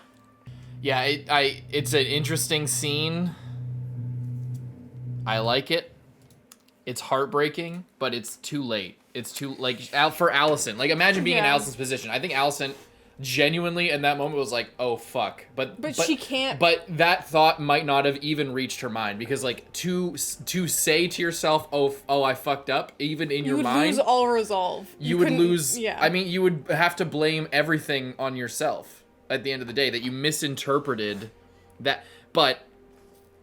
[SPEAKER 1] Yeah, it's an interesting scene. I like it. It's heartbreaking, but it's too late. It's too, like, for Alicent. Like, imagine being in Alicent's position. I think Alicent genuinely in that moment was like, oh, fuck. But
[SPEAKER 2] she can't...
[SPEAKER 1] But that thought might not have even reached her mind. Because, like, to say to yourself, oh, I fucked up, even in your mind...
[SPEAKER 2] You would lose all resolve.
[SPEAKER 1] You would lose...
[SPEAKER 2] Yeah.
[SPEAKER 1] I mean, you would have to blame everything on yourself at the end of the day, that you misinterpreted that. But,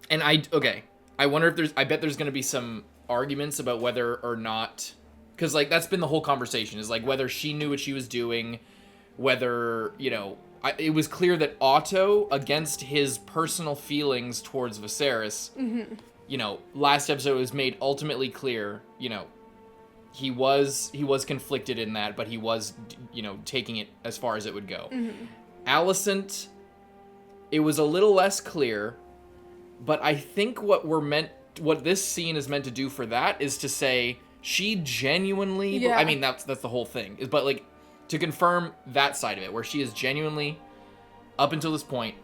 [SPEAKER 1] and okay, I wonder if I bet there's going to be some arguments about whether or not, because, like, that's been the whole conversation, is, like, whether she knew what she was doing, whether, you know, it was clear that Otto, against his personal feelings towards Viserys, you know, last episode was made ultimately clear, you know, he was conflicted in that, but he was, you know, taking it as far as it would go. Alicent, it was a little less clear, but I think what this scene is meant to do for that is to say she genuinely,
[SPEAKER 2] Yeah.
[SPEAKER 1] I mean, that's the whole thing, but, like, to confirm that side of it, where she is genuinely, up until this point,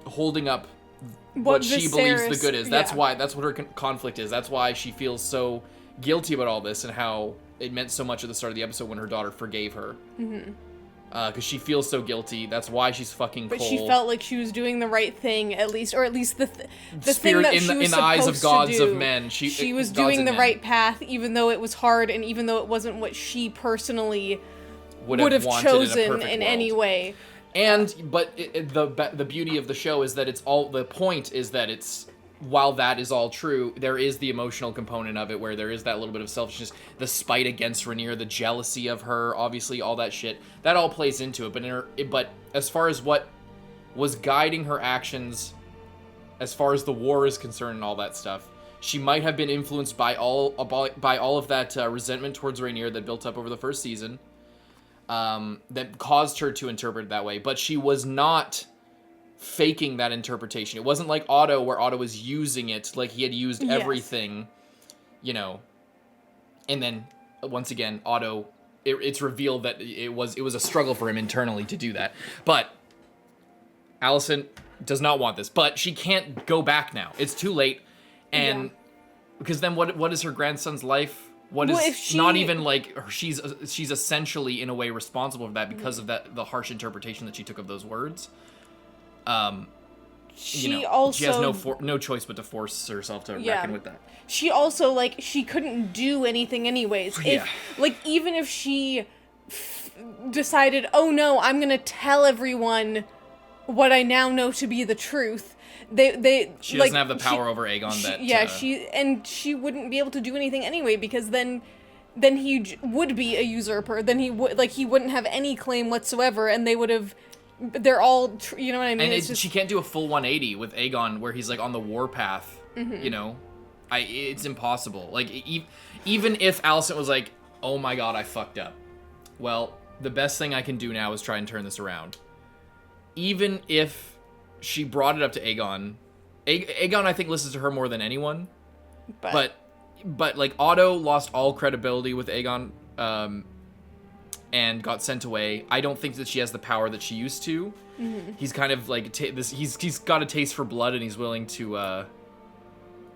[SPEAKER 1] holding up what she believes the good is. That's why, that's what her conflict is. That's why she feels so guilty about all this and how it meant so much at the start of the episode when her daughter forgave her. Because she feels so guilty. That's why she's fucking
[SPEAKER 2] But
[SPEAKER 1] Cole.
[SPEAKER 2] she felt like she was doing the right thing, at least, or at least the thing
[SPEAKER 1] Spirit
[SPEAKER 2] that
[SPEAKER 1] in
[SPEAKER 2] she
[SPEAKER 1] the,
[SPEAKER 2] was
[SPEAKER 1] in the eyes of
[SPEAKER 2] supposed
[SPEAKER 1] gods
[SPEAKER 2] to do.
[SPEAKER 1] of men.
[SPEAKER 2] She was
[SPEAKER 1] gods
[SPEAKER 2] doing
[SPEAKER 1] and
[SPEAKER 2] the
[SPEAKER 1] men
[SPEAKER 2] right path, even though it was hard, and even though it wasn't what she personally would have
[SPEAKER 1] wanted
[SPEAKER 2] chosen
[SPEAKER 1] in a perfect
[SPEAKER 2] any
[SPEAKER 1] world.
[SPEAKER 2] way.
[SPEAKER 1] But the beauty of the show is that the point is that it's, while that is all true, there is the emotional component of it where there is that little bit of selfishness, the spite against Rhaenyra, the jealousy of her, obviously all that shit. That all plays into it. But as far as what was guiding her actions, as far as the war is concerned and all that stuff, she might have been influenced by all of that resentment towards Rhaenyra that built up over the first season, that caused her to interpret it that way. But she was not faking that interpretation. It wasn't like Otto, where Otto was using it like he had used everything, you know. And then once again, Otto, it's revealed that it was a struggle for him internally to do that. But Alicent does not want this, but she can't go back now. It's too late. And because then what is her grandson's life What is
[SPEAKER 2] Well, if she-
[SPEAKER 1] not even like she's essentially in a way responsible for that because of the harsh interpretation that she took of those words.
[SPEAKER 2] She
[SPEAKER 1] she
[SPEAKER 2] also
[SPEAKER 1] has no choice but to force herself to reckon with that.
[SPEAKER 2] She also, like, she couldn't do anything anyways.
[SPEAKER 1] Yeah.
[SPEAKER 2] Even if she decided, oh no, I'm gonna tell everyone what I now know to be the truth,
[SPEAKER 1] She doesn't have the power over Aegon
[SPEAKER 2] she wouldn't be able to do anything anyway, because then he would be a usurper. Then he wouldn't have any claim whatsoever, and they would have. They're all, you know what I mean?
[SPEAKER 1] And she can't do a full 180 with Aegon, where he's like on the warpath.
[SPEAKER 2] Mhm.
[SPEAKER 1] You know, it's impossible. Like even if Alicent was like, "Oh my God, I fucked up." Well, the best thing I can do now is try and turn this around. Even if she brought it up to Aegon, Aegon I think listens to her more than anyone. But like Otto lost all credibility with Aegon. And got sent away. I don't think that she has the power that she used to.
[SPEAKER 2] Mhm.
[SPEAKER 1] He's kind of like he's got a taste for blood, and he's willing to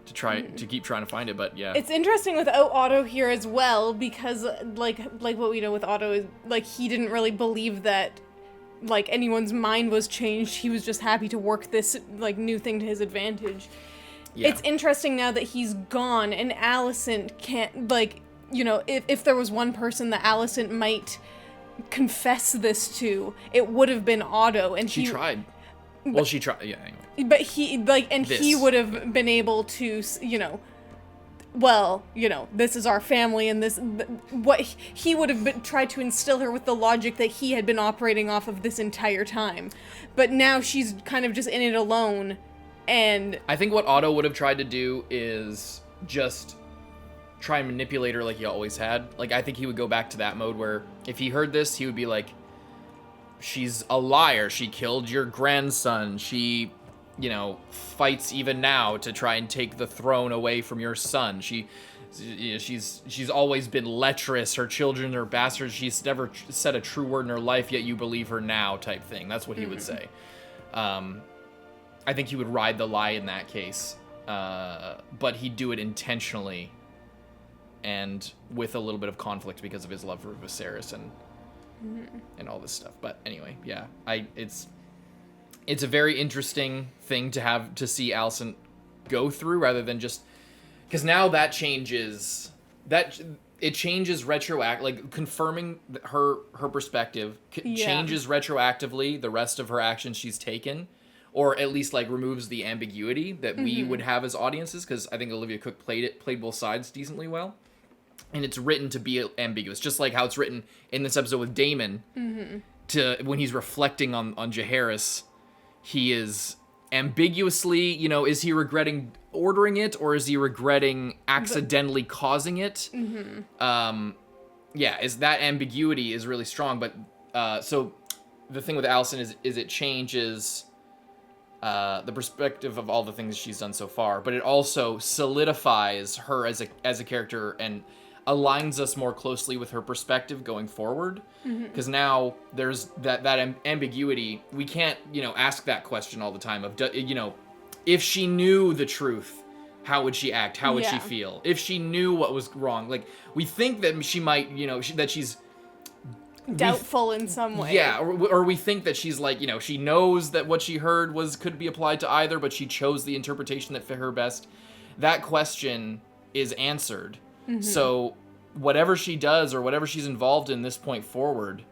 [SPEAKER 1] keep trying to find it. But yeah,
[SPEAKER 2] It's interesting with Otto here as well, because like what we know with Otto is like he didn't really believe that like anyone's mind was changed. He was just happy to work this like new thing to his advantage.
[SPEAKER 1] Yeah.
[SPEAKER 2] It's interesting now that he's gone and Alicent can't, like, you know, if there was one person that Alicent might confess this to, it would have been Otto, and
[SPEAKER 1] she tried. Well, she tried. Yeah. Anyway.
[SPEAKER 2] But he would have been able to, you know, well, you know, this is our family, and what he would have tried to instill her with the logic that he had been operating off of this entire time. But now she's kind of just in it alone, and
[SPEAKER 1] I think what Otto would have tried to do is just try and manipulate her like he always had. Like, I think he would go back to that mode where if he heard this, he would be like, she's a liar. She killed your grandson. She, you know, fights even now to try and take the throne away from your son. She's always been lecherous. Her children are bastards. She's never said a true word in her life, yet you believe her now, type thing. That's what he would say. I think he would ride the lie in that case. But he'd do it intentionally and with a little bit of conflict because of his love for Viserys and all this stuff. But anyway, yeah, it's a very interesting thing to see Alicent go through, rather than just because now that changes retroact, like confirming her perspective changes retroactively the rest of her actions she's taken, or at least like removes the ambiguity that we would have as audiences, because I think Olivia Cook played both sides decently well. And it's written to be ambiguous, just like how it's written in this episode with Daemon. To when he's reflecting on Jaehaerys, he is ambiguously, you know, is he regretting ordering it, or is he regretting accidentally causing it? Yeah, is that ambiguity is really strong. But so the thing with Alicent is it changes the perspective of all the things she's done so far, but it also solidifies her as a character and aligns us more closely with her perspective going forward, because now there's that ambiguity. We can't, you know, ask that question all the time of, you know, if she knew the truth, how would she act? How would she feel? If she knew what was wrong, like, we think that she might, you know, that she's
[SPEAKER 2] doubtful in some way.
[SPEAKER 1] Yeah, or we think that she's like, you know, she knows that what she heard could be applied to either, but she chose the interpretation that fit her best. That question is answered. So whatever she does or whatever she's involved in this point forward,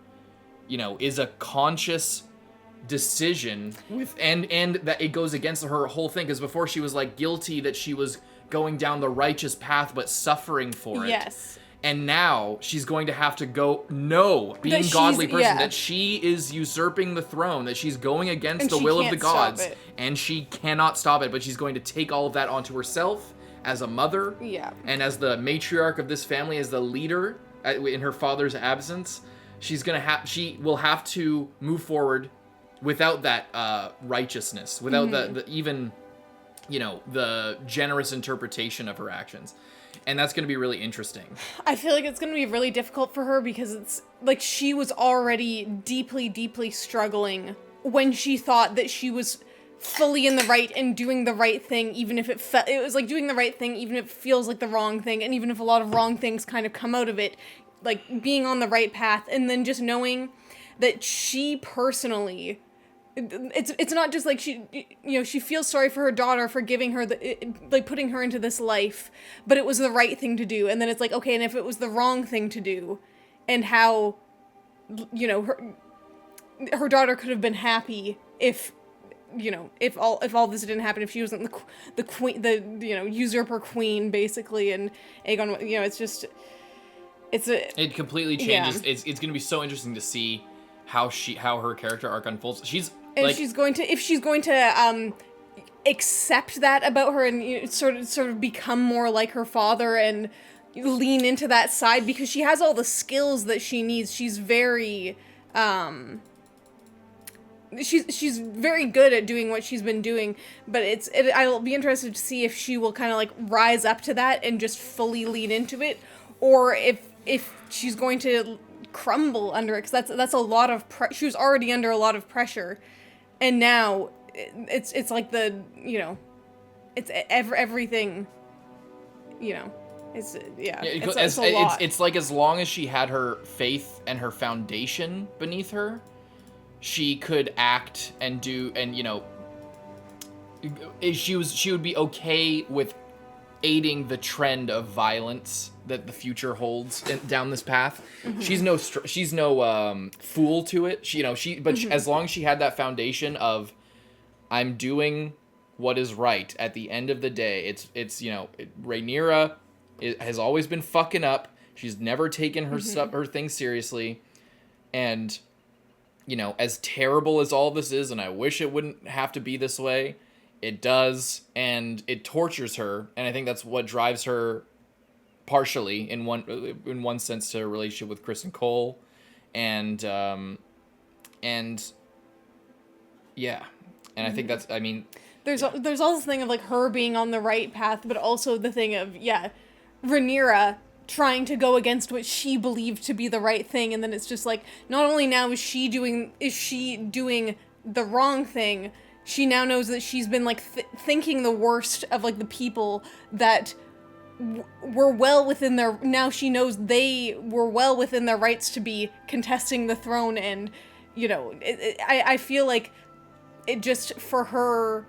[SPEAKER 1] you know, is a conscious decision and that it goes against her whole thing, because before she was like guilty that she was going down the righteous path but suffering for it.
[SPEAKER 2] Yes.
[SPEAKER 1] And now she's going to have to go, being a godly person, that she is usurping the throne, that she's going against the will of the gods, and she cannot stop it, but she's going to take all of that onto herself as a mother, and as the matriarch of this family, as the leader in her father's absence. She will have to move forward without that righteousness, without the even, you know, the generous interpretation of her actions. And that's going to be really interesting.
[SPEAKER 2] I feel like it's going to be really difficult for her, because it's like she was already deeply, deeply struggling when she thought that she was fully in the right and doing the right thing, even if it was like doing the right thing, even if it feels like the wrong thing, and even if a lot of wrong things kind of come out of it, like being on the right path, and then just knowing that she personally, it's not just like she, you know, she feels sorry for her daughter for giving her like putting her into this life, but it was the right thing to do, and then it's like, okay, and if it was the wrong thing to do, and how, you know, her daughter could have been happy if, you know, if all this didn't happen, if she wasn't the queen, the, you know, usurper queen basically, and Aegon, you know, it's just, it
[SPEAKER 1] completely changes. Yeah. It's going to be so interesting to see how her character arc unfolds. She's going to accept that about her, and, you know, sort of become more like her father and lean into that side, because she has all the skills that she needs. She's very she's very good at doing what she's been doing, but I'll be interested to see if she will kind of like rise up to that and just fully lean into it, or if she's going to crumble under it, because that's a lot of she was already under a lot of pressure, and now it's like the, you know, it's everything, you know, it's a lot. It's like, as long as she had her faith and her foundation beneath her, she could act and do, and, you know, she would be okay with aiding the trend of violence that the future holds down this path. Mm-hmm. She's no fool to it. As long as she had that foundation of, I'm doing what is right at the end of the day. It's you know, Rhaenyra has always been fucking up. She's never taken her her thing seriously, and, you know, as terrible as all this is, and I wish it wouldn't have to be this way, it does, and it tortures her, and I think that's what drives her partially in one sense to a relationship with Kristen Cole, and yeah, and I think that's, I mean,
[SPEAKER 2] there's all this thing of like her being on the right path, but also the thing of, yeah, Rhaenyra trying to go against what she believed to be the right thing, and then it's just like, not only now is she doing the wrong thing, she now knows that she's been like thinking the worst of like the people that were well within their, now she knows they were well within their rights to be contesting the throne, and, you know, I feel like it just, for her,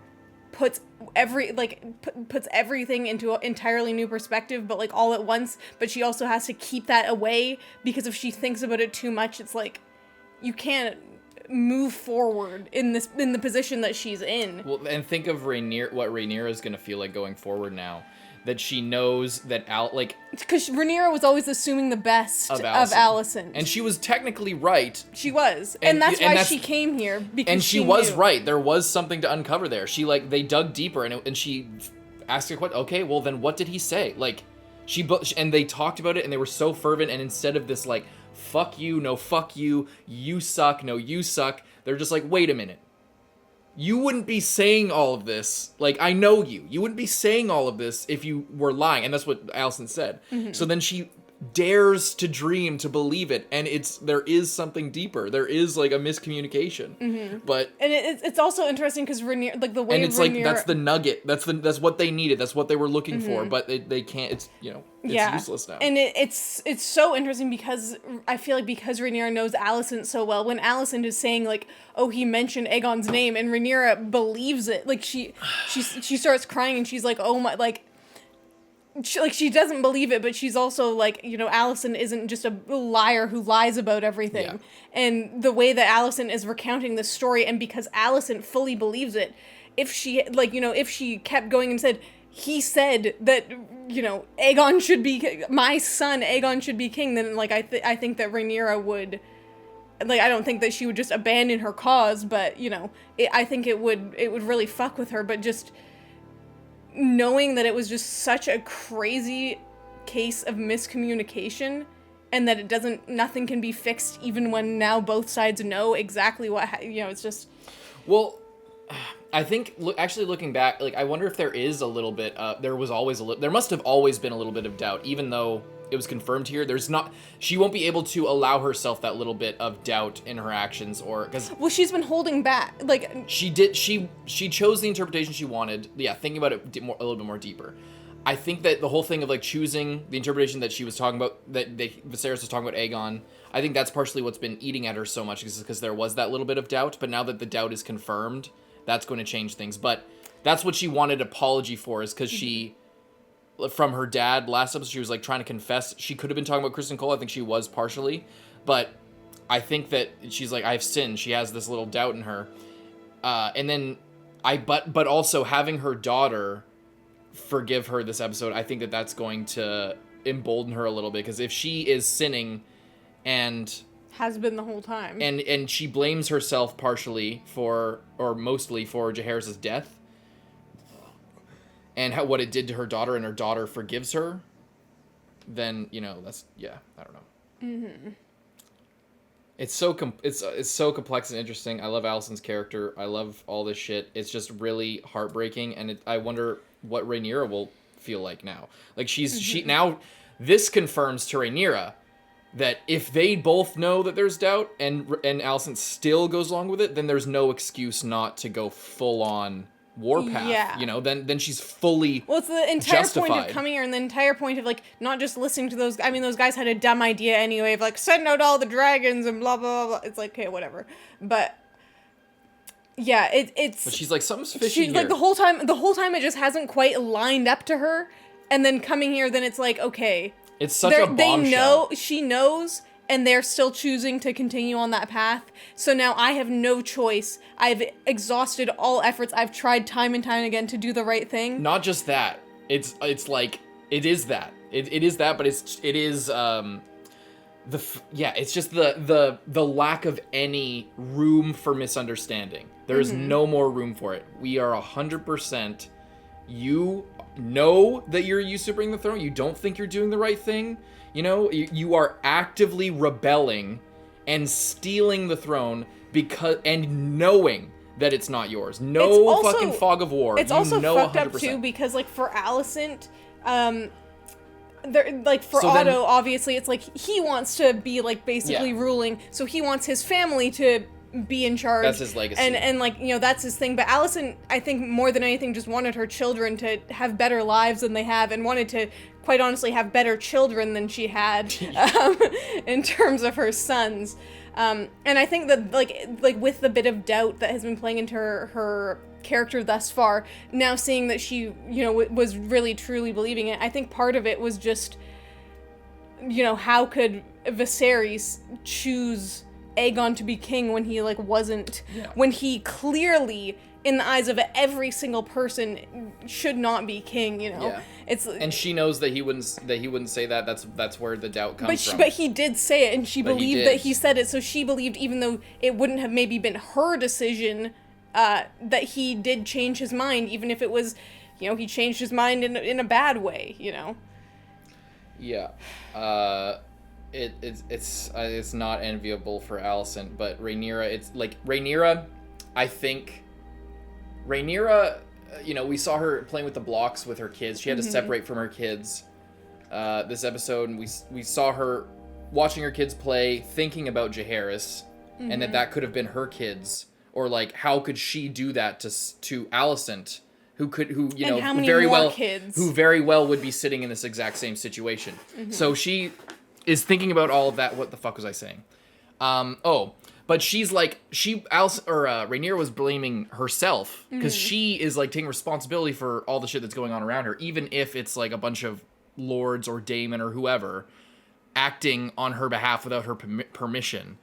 [SPEAKER 2] puts everything into an entirely new perspective, but like all at once, but she also has to keep that away, because if she thinks about it too much, it's like, you can't move forward in the position that she's in.
[SPEAKER 1] Well, and think of what Rhaenyra is going to feel like going forward now, that she knows that
[SPEAKER 2] because Rhaenyra was always assuming the best of Alicent.
[SPEAKER 1] And she was technically right.
[SPEAKER 2] She was. And that's why she came here, because
[SPEAKER 1] and she was right. There was something to uncover there. They dug deeper, and she asked a question. Okay, well then what did he say? Like, and they talked about it, and they were so fervent, and instead of this like, fuck you, no fuck you, you suck, no you suck, they're just like, wait a minute. You wouldn't be saying all of this. Like, I know you. You wouldn't be saying all of this if you were lying. And that's what Alicent said. Mm-hmm. So then she dares to dream, to believe it. And there is something deeper. There is, like, a miscommunication. Mm-hmm. But...
[SPEAKER 2] And it's also interesting because Rhaenyra, like, the way Rhaenyra...
[SPEAKER 1] And it's like, that's the nugget. That's what they needed. That's what they were looking for. But they can't... It's, you know... It's useless now.
[SPEAKER 2] And it's so interesting because I feel like because Rhaenyra knows Alicent so well, when Alicent is saying like, oh, he mentioned Aegon's name, and Rhaenyra believes it. Like she starts crying and she's like, oh my, like she doesn't believe it, but she's also like, you know, Alicent isn't just a liar who lies about everything. Yeah. And the way that Alicent is recounting this story, and because Alicent fully believes it, if she kept going and said, he said that, you know, Aegon should be, my son Aegon should be king, then like I think that Rhaenyra would, like, I don't think that she would just abandon her cause, but, you know, I think it would really fuck with her. But just knowing that it was just such a crazy case of miscommunication, and that nothing can be fixed even when now both sides know exactly what, you know, it's just...
[SPEAKER 1] Well, I think, actually looking back, like, I wonder if there is a little bit, there must have always been a little bit of doubt, even though it was confirmed here. She won't be able to allow herself that little bit of doubt in her actions, or because
[SPEAKER 2] well, she's been holding back. Like
[SPEAKER 1] she chose the interpretation she wanted. Yeah, thinking about it a little bit more deeper. I think that the whole thing of like choosing the interpretation that she was talking about, Viserys was talking about Aegon, I think that's partially what's been eating at her so much, because there was that little bit of doubt. But now that the doubt is confirmed, that's going to change things. But that's what she wanted apology for, is because she, from her dad last episode, she was like trying to confess. She could have been talking about Kristen Cole. I think she was partially, but I think that she's like, I've sinned. She has this little doubt in her, and then but also having her daughter forgive her this episode, I think that that's going to embolden her a little bit, because if she is sinning and
[SPEAKER 2] has been the whole time,
[SPEAKER 1] and she blames herself partially for, or mostly for, Jaehaerys' death and what it did to her daughter, and her daughter forgives her, then that's I don't know. It's so it's so complex and interesting. I love Alicent's character. I love all this shit. It's just really heartbreaking, and I wonder what Rhaenyra will feel like now. Like she now, this confirms to Rhaenyra that if they both know that there's doubt, and Alicent still goes along with it, then there's no excuse not to go full on warpath.
[SPEAKER 2] Yeah.
[SPEAKER 1] Then she's fully
[SPEAKER 2] well, it's the entire
[SPEAKER 1] justified.
[SPEAKER 2] point of coming here, and the entire point of like not just listening to those. I mean, those guys had a dumb idea anyway of like send out all the dragons and blah blah blah. It's like, okay, whatever, but. Yeah, it's.
[SPEAKER 1] But she's like, something's fishy
[SPEAKER 2] she's
[SPEAKER 1] here.
[SPEAKER 2] like the whole time it just hasn't quite lined up to her, and then coming here, then it's like, okay,
[SPEAKER 1] it's such a bombshell.
[SPEAKER 2] They know, she knows, and they're still choosing to continue on that path. So now I have no choice. I've exhausted all efforts. I've tried time and time again to do the right thing.
[SPEAKER 1] Not just that. It's like it is that. It is that, but it is it's just the lack of any room for misunderstanding. There is no more room for it. We are 100%. You know that you're usurping the throne. You don't think you're doing the right thing. You are actively rebelling and stealing the throne and knowing that it's not yours. Fucking fog of war.
[SPEAKER 2] It's also fucked 100%. Up too, because like for Alicent, Otto, obviously, it's like he wants to be like basically ruling, so he wants his family to be in charge.
[SPEAKER 1] That's his legacy.
[SPEAKER 2] And like, that's his thing. But Alicent, I think more than anything, just wanted her children to have better lives than they have, and wanted to, quite honestly, have better children than she had in terms of her sons. And I think that like with the bit of doubt that has been playing into her character thus far, now seeing that she was really truly believing it, I think part of it was just how could Viserys choose Aegon to be king when he wasn't, when he clearly in the eyes of every single person should not be king. It's,
[SPEAKER 1] and she knows that he wouldn't say that. That's where the doubt comes from.
[SPEAKER 2] But he did say it, and she believed that he said it, so she believed, even though it wouldn't have maybe been her decision, that he did change his mind, even if it was, he changed his mind in a bad way,
[SPEAKER 1] Yeah. It's not enviable for Alicent, but Rhaenyra, I think Rhaenyra, we saw her playing with the blocks with her kids. She had to separate from her kids this episode, and we saw her watching her kids play, thinking about Jaehaerys, and that could have been her kids, or like how could she do that to Alicent, who very well would be sitting in this exact same situation. So she is thinking about all of that. What the fuck was I saying? But she's like, Rhaenyra was blaming herself, because she is like taking responsibility for all the shit that's going on around her, even if it's like a bunch of lords or daemon or whoever acting on her behalf without her permission.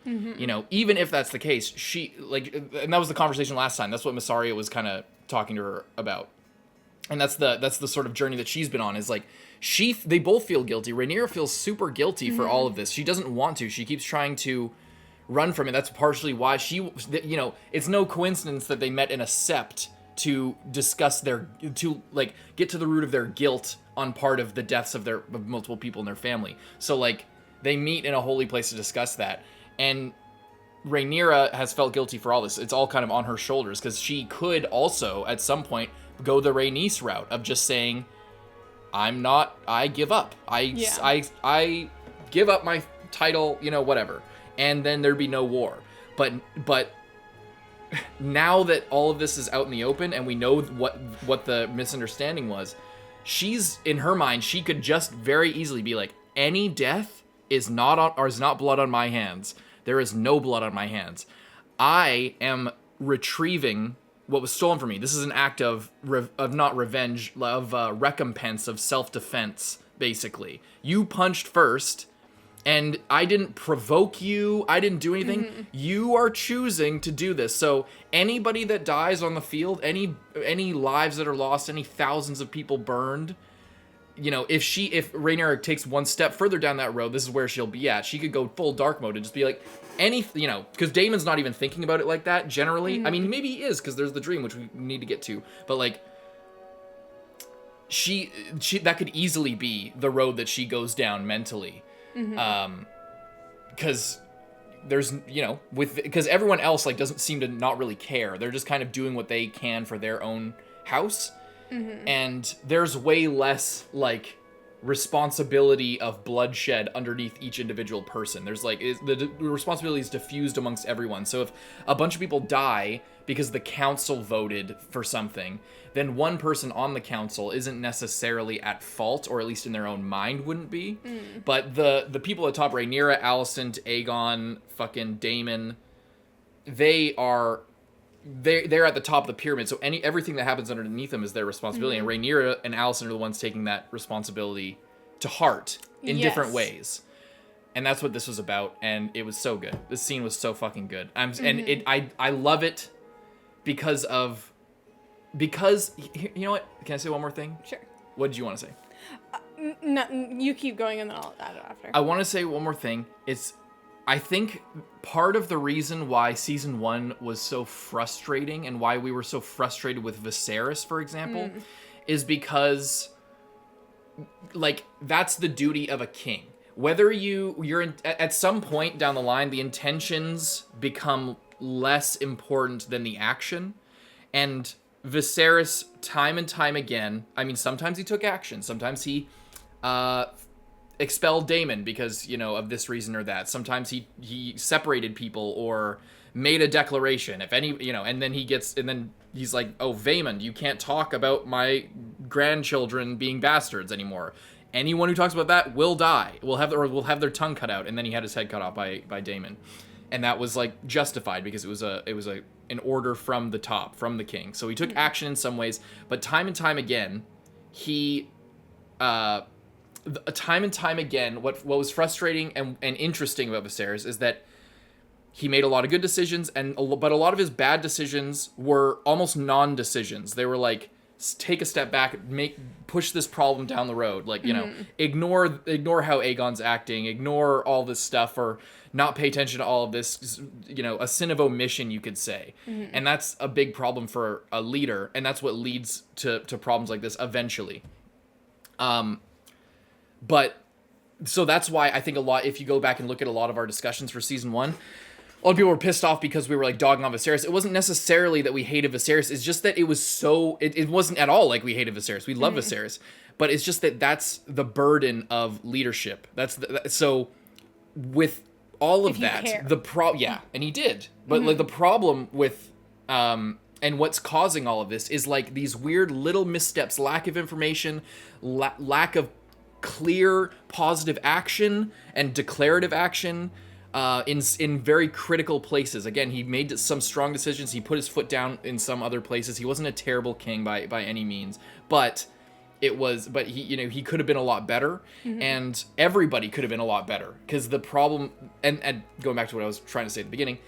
[SPEAKER 1] Even if that's the case, she and that was the conversation last time. That's what Massaria was kind of talking to her about, and that's the sort of journey that she's been on. Is like they both feel guilty. Rhaenyra feels super guilty for all of this. She doesn't want to. She keeps trying to run from it. That's partially why it's no coincidence that they met in a sept to discuss get to the root of their guilt on part of the deaths of multiple people in their family. So like they meet in a holy place to discuss that. And Rhaenyra has felt guilty for all this. It's all kind of on her shoulders, because she could also at some point go the Rhaenys route of just saying, I give up. I give up my title, whatever. And then there'd be no war. But now that all of this is out in the open and we know what the misunderstanding was, she's, in her mind, she could just very easily be like, any death is not blood on my hands. There is no blood on my hands. I am retrieving what was stolen from me. This is an act of not revenge, of recompense, of self-defense, basically. You punched first, and I didn't provoke you. I didn't do anything. Mm-hmm. You are choosing to do this. So anybody that dies on the field, any lives that are lost, any thousands of people burned, if Rhaenyra takes one step further down that road, this is where she'll be at. She could go full dark mode and just be like, because Daemon's not even thinking about it like that, generally. Mm-hmm. I mean, maybe he is, because there's the dream, which we need to get to. But, like, she that could easily be the road that she goes down mentally. Mm-hmm. Because there's, because everyone else, like, doesn't seem to not really care. They're just kind of doing what they can for their own house. Mm-hmm. And there's way less, like, responsibility of bloodshed underneath each individual person. There's, like, the responsibility is diffused amongst everyone. So if a bunch of people die because the council voted for something, then one person on the council isn't necessarily at fault, or at least in their own mind wouldn't be. Mm. But the people at the top, Rhaenyra, Alicent, Aegon, fucking Daemon, they're at the top of the pyramid, so everything that happens underneath them is their responsibility. Mm-hmm. And Rhaenyra and Alicent are the ones taking that responsibility to heart in different ways. And that's what this was about, and it was so good. This scene was so fucking good. And I love it because you know what? Can I say one more thing?
[SPEAKER 2] Sure.
[SPEAKER 1] What did you want to say?
[SPEAKER 2] No, you keep going and then I'll add it after.
[SPEAKER 1] I want to say one more thing. I think part of the reason why season 1 was so frustrating and why we were so frustrated with Viserys, for example, is because, like, that's the duty of a king. Whether at some point down the line, the intentions become less important than the action. And Viserys, time and time again, I mean, sometimes he took action. Sometimes he expelled Daemon because, of this reason or that. Sometimes he separated people or made a declaration. If any, and then he's like, oh, Vaemond, you can't talk about my grandchildren being bastards anymore. Anyone who talks about that will die. Will have their tongue cut out. And then he had his head cut off by Daemon. And that was, like, justified because it was an order from the top, from the king. So he took action in some ways, but time and time again, what was frustrating and interesting about Viserys is that he made a lot of good decisions, but a lot of his bad decisions were almost non-decisions. They were like, take a step back, push this problem down the road, like, ignore how Aegon's acting, ignore all this stuff, or not pay attention to all of this, a sin of omission, you could say. Mm-hmm. And that's a big problem for a leader, and that's what leads to problems like this eventually. But so that's why I think if you go back and look at a lot of our discussions for season 1, a lot of people were pissed off because we were, like, dogging on Viserys. It wasn't necessarily that we hated Viserys. It's just that it was so... It wasn't at all like we hated Viserys. We love Viserys. But it's just that that's the burden of leadership. So with all of that... and he did. But like the problem with... and what's causing all of this is, like, these weird little missteps, lack of information, lack of clear positive action and declarative action... in very critical places. Again, he made some strong decisions. He put his foot down in some other places. He wasn't a terrible king by any means, but he could have been a lot better, and everybody could have been a lot better. Because the problem, and going back to what I was trying to say at the beginning,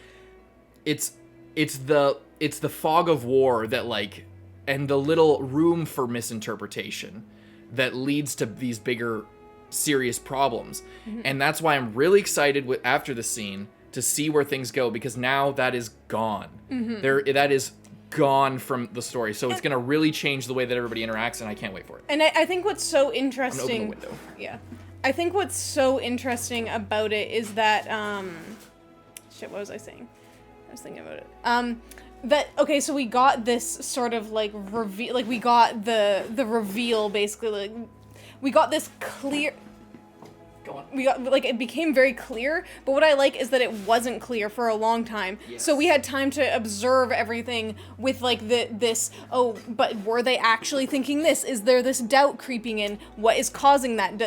[SPEAKER 1] it's the fog of war that, like, and the little room for misinterpretation that leads to these bigger serious problems. And that's why I'm really excited after the scene to see where things go, because now that is gone. That is gone from the story, so it's gonna really change the way that everybody interacts, and I can't wait for it.
[SPEAKER 2] And I think what's so interesting...
[SPEAKER 1] I'm gonna open the window.
[SPEAKER 2] Yeah. I think what's so interesting about it is that... what was I saying? I was thinking about it. So we got this sort of, like, reveal... Like, we got the reveal, basically, like... we got this clear. We got, like, it became very clear, but what I like is that it wasn't clear for a long time.
[SPEAKER 1] Yes.
[SPEAKER 2] So we had time to observe everything with, like, but were they actually thinking this? Is there this doubt creeping in? What is causing that?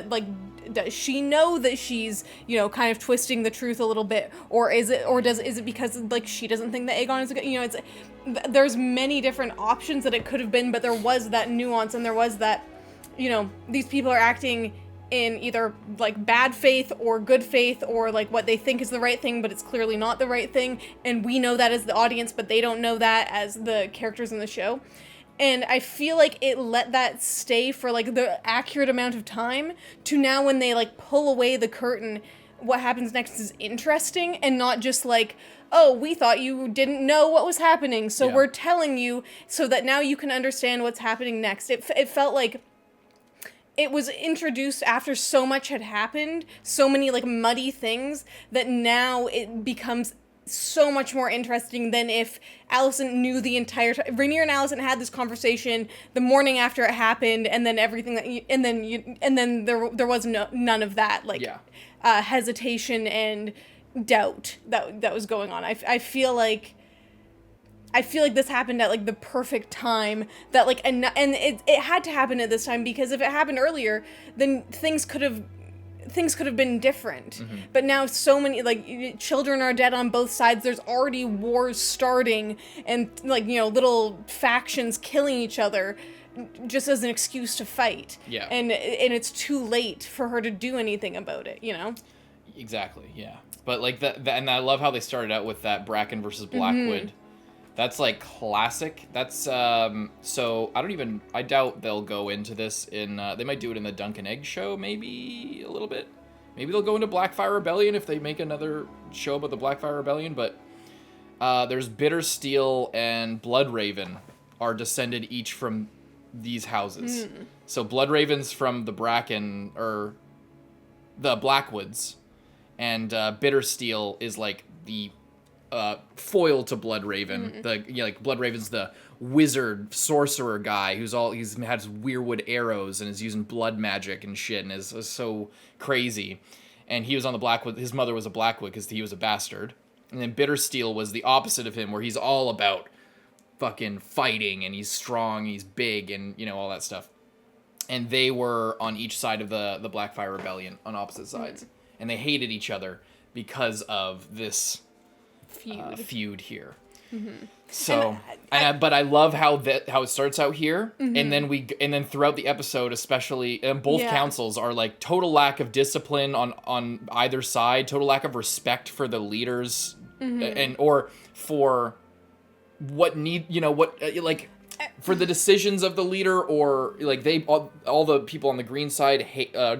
[SPEAKER 2] Does she know that she's, kind of twisting the truth a little bit? Or is it because, like, she doesn't think that Aegon is a good, there's many different options that it could have been, but there was that nuance, and there was that, these people are acting in either, like, bad faith or good faith, or, like, what they think is the right thing, but it's clearly not the right thing, and we know that as the audience, but they don't know that as the characters in the show. And I feel like it let that stay for, like, the accurate amount of time to now when they, like, pull away the curtain, what happens next is interesting, and not just like, oh, we thought you didn't know what was happening, so we're telling you so that now you can understand what's happening next. It felt like it was introduced after so much had happened, so many, like, muddy things, that now it becomes so much more interesting than if Alicent knew the entire time. Rhaenyra and Alicent had this conversation the morning after it happened, and then everything and then there was none of that, like, hesitation and doubt that was going on. I feel like this happened at, like, the perfect time, that, like, and it had to happen at this time, because if it happened earlier, then things could have been different.
[SPEAKER 1] Mm-hmm.
[SPEAKER 2] But now so many, like, children are dead on both sides. There's already wars starting, and, like, little factions killing each other just as an excuse to fight.
[SPEAKER 1] Yeah.
[SPEAKER 2] And it's too late for her to do anything about it,
[SPEAKER 1] Exactly, yeah. But, like, and I love how they started out with that Bracken versus Blackwood.
[SPEAKER 2] Mm-hmm.
[SPEAKER 1] That's, like, classic. That's, so I doubt they'll go into this in, they might do it in the Dunk and Egg show, maybe a little bit. Maybe they'll go into Blackfire Rebellion if they make another show about the Blackfire Rebellion, but there's Bitter Steel and Bloodraven are descended each from these houses.
[SPEAKER 2] Mm.
[SPEAKER 1] So Bloodraven's from the Bracken, or the Blackwoods, and Bitter Steel is, like, the foil to Bloodraven. Like, Bloodraven's the wizard sorcerer guy he's has weirwood arrows and is using blood magic and shit, and is so crazy. And he was on the Blackwood. His mother was a Blackwood because he was a bastard. And then Bitter Steel was the opposite of him, where he's all about fucking fighting, and he's strong, he's big, and all that stuff. And they were on each side of the Blackfire Rebellion, on opposite sides, and they hated each other because of this feud here.
[SPEAKER 2] Mm-hmm.
[SPEAKER 1] So, but I love how it starts out here, and then throughout the episode, especially, and both councils are, like, total lack of discipline on either side, total lack of respect for the leaders, and or for what for the decisions of the leader, or, like, they all the people on the green side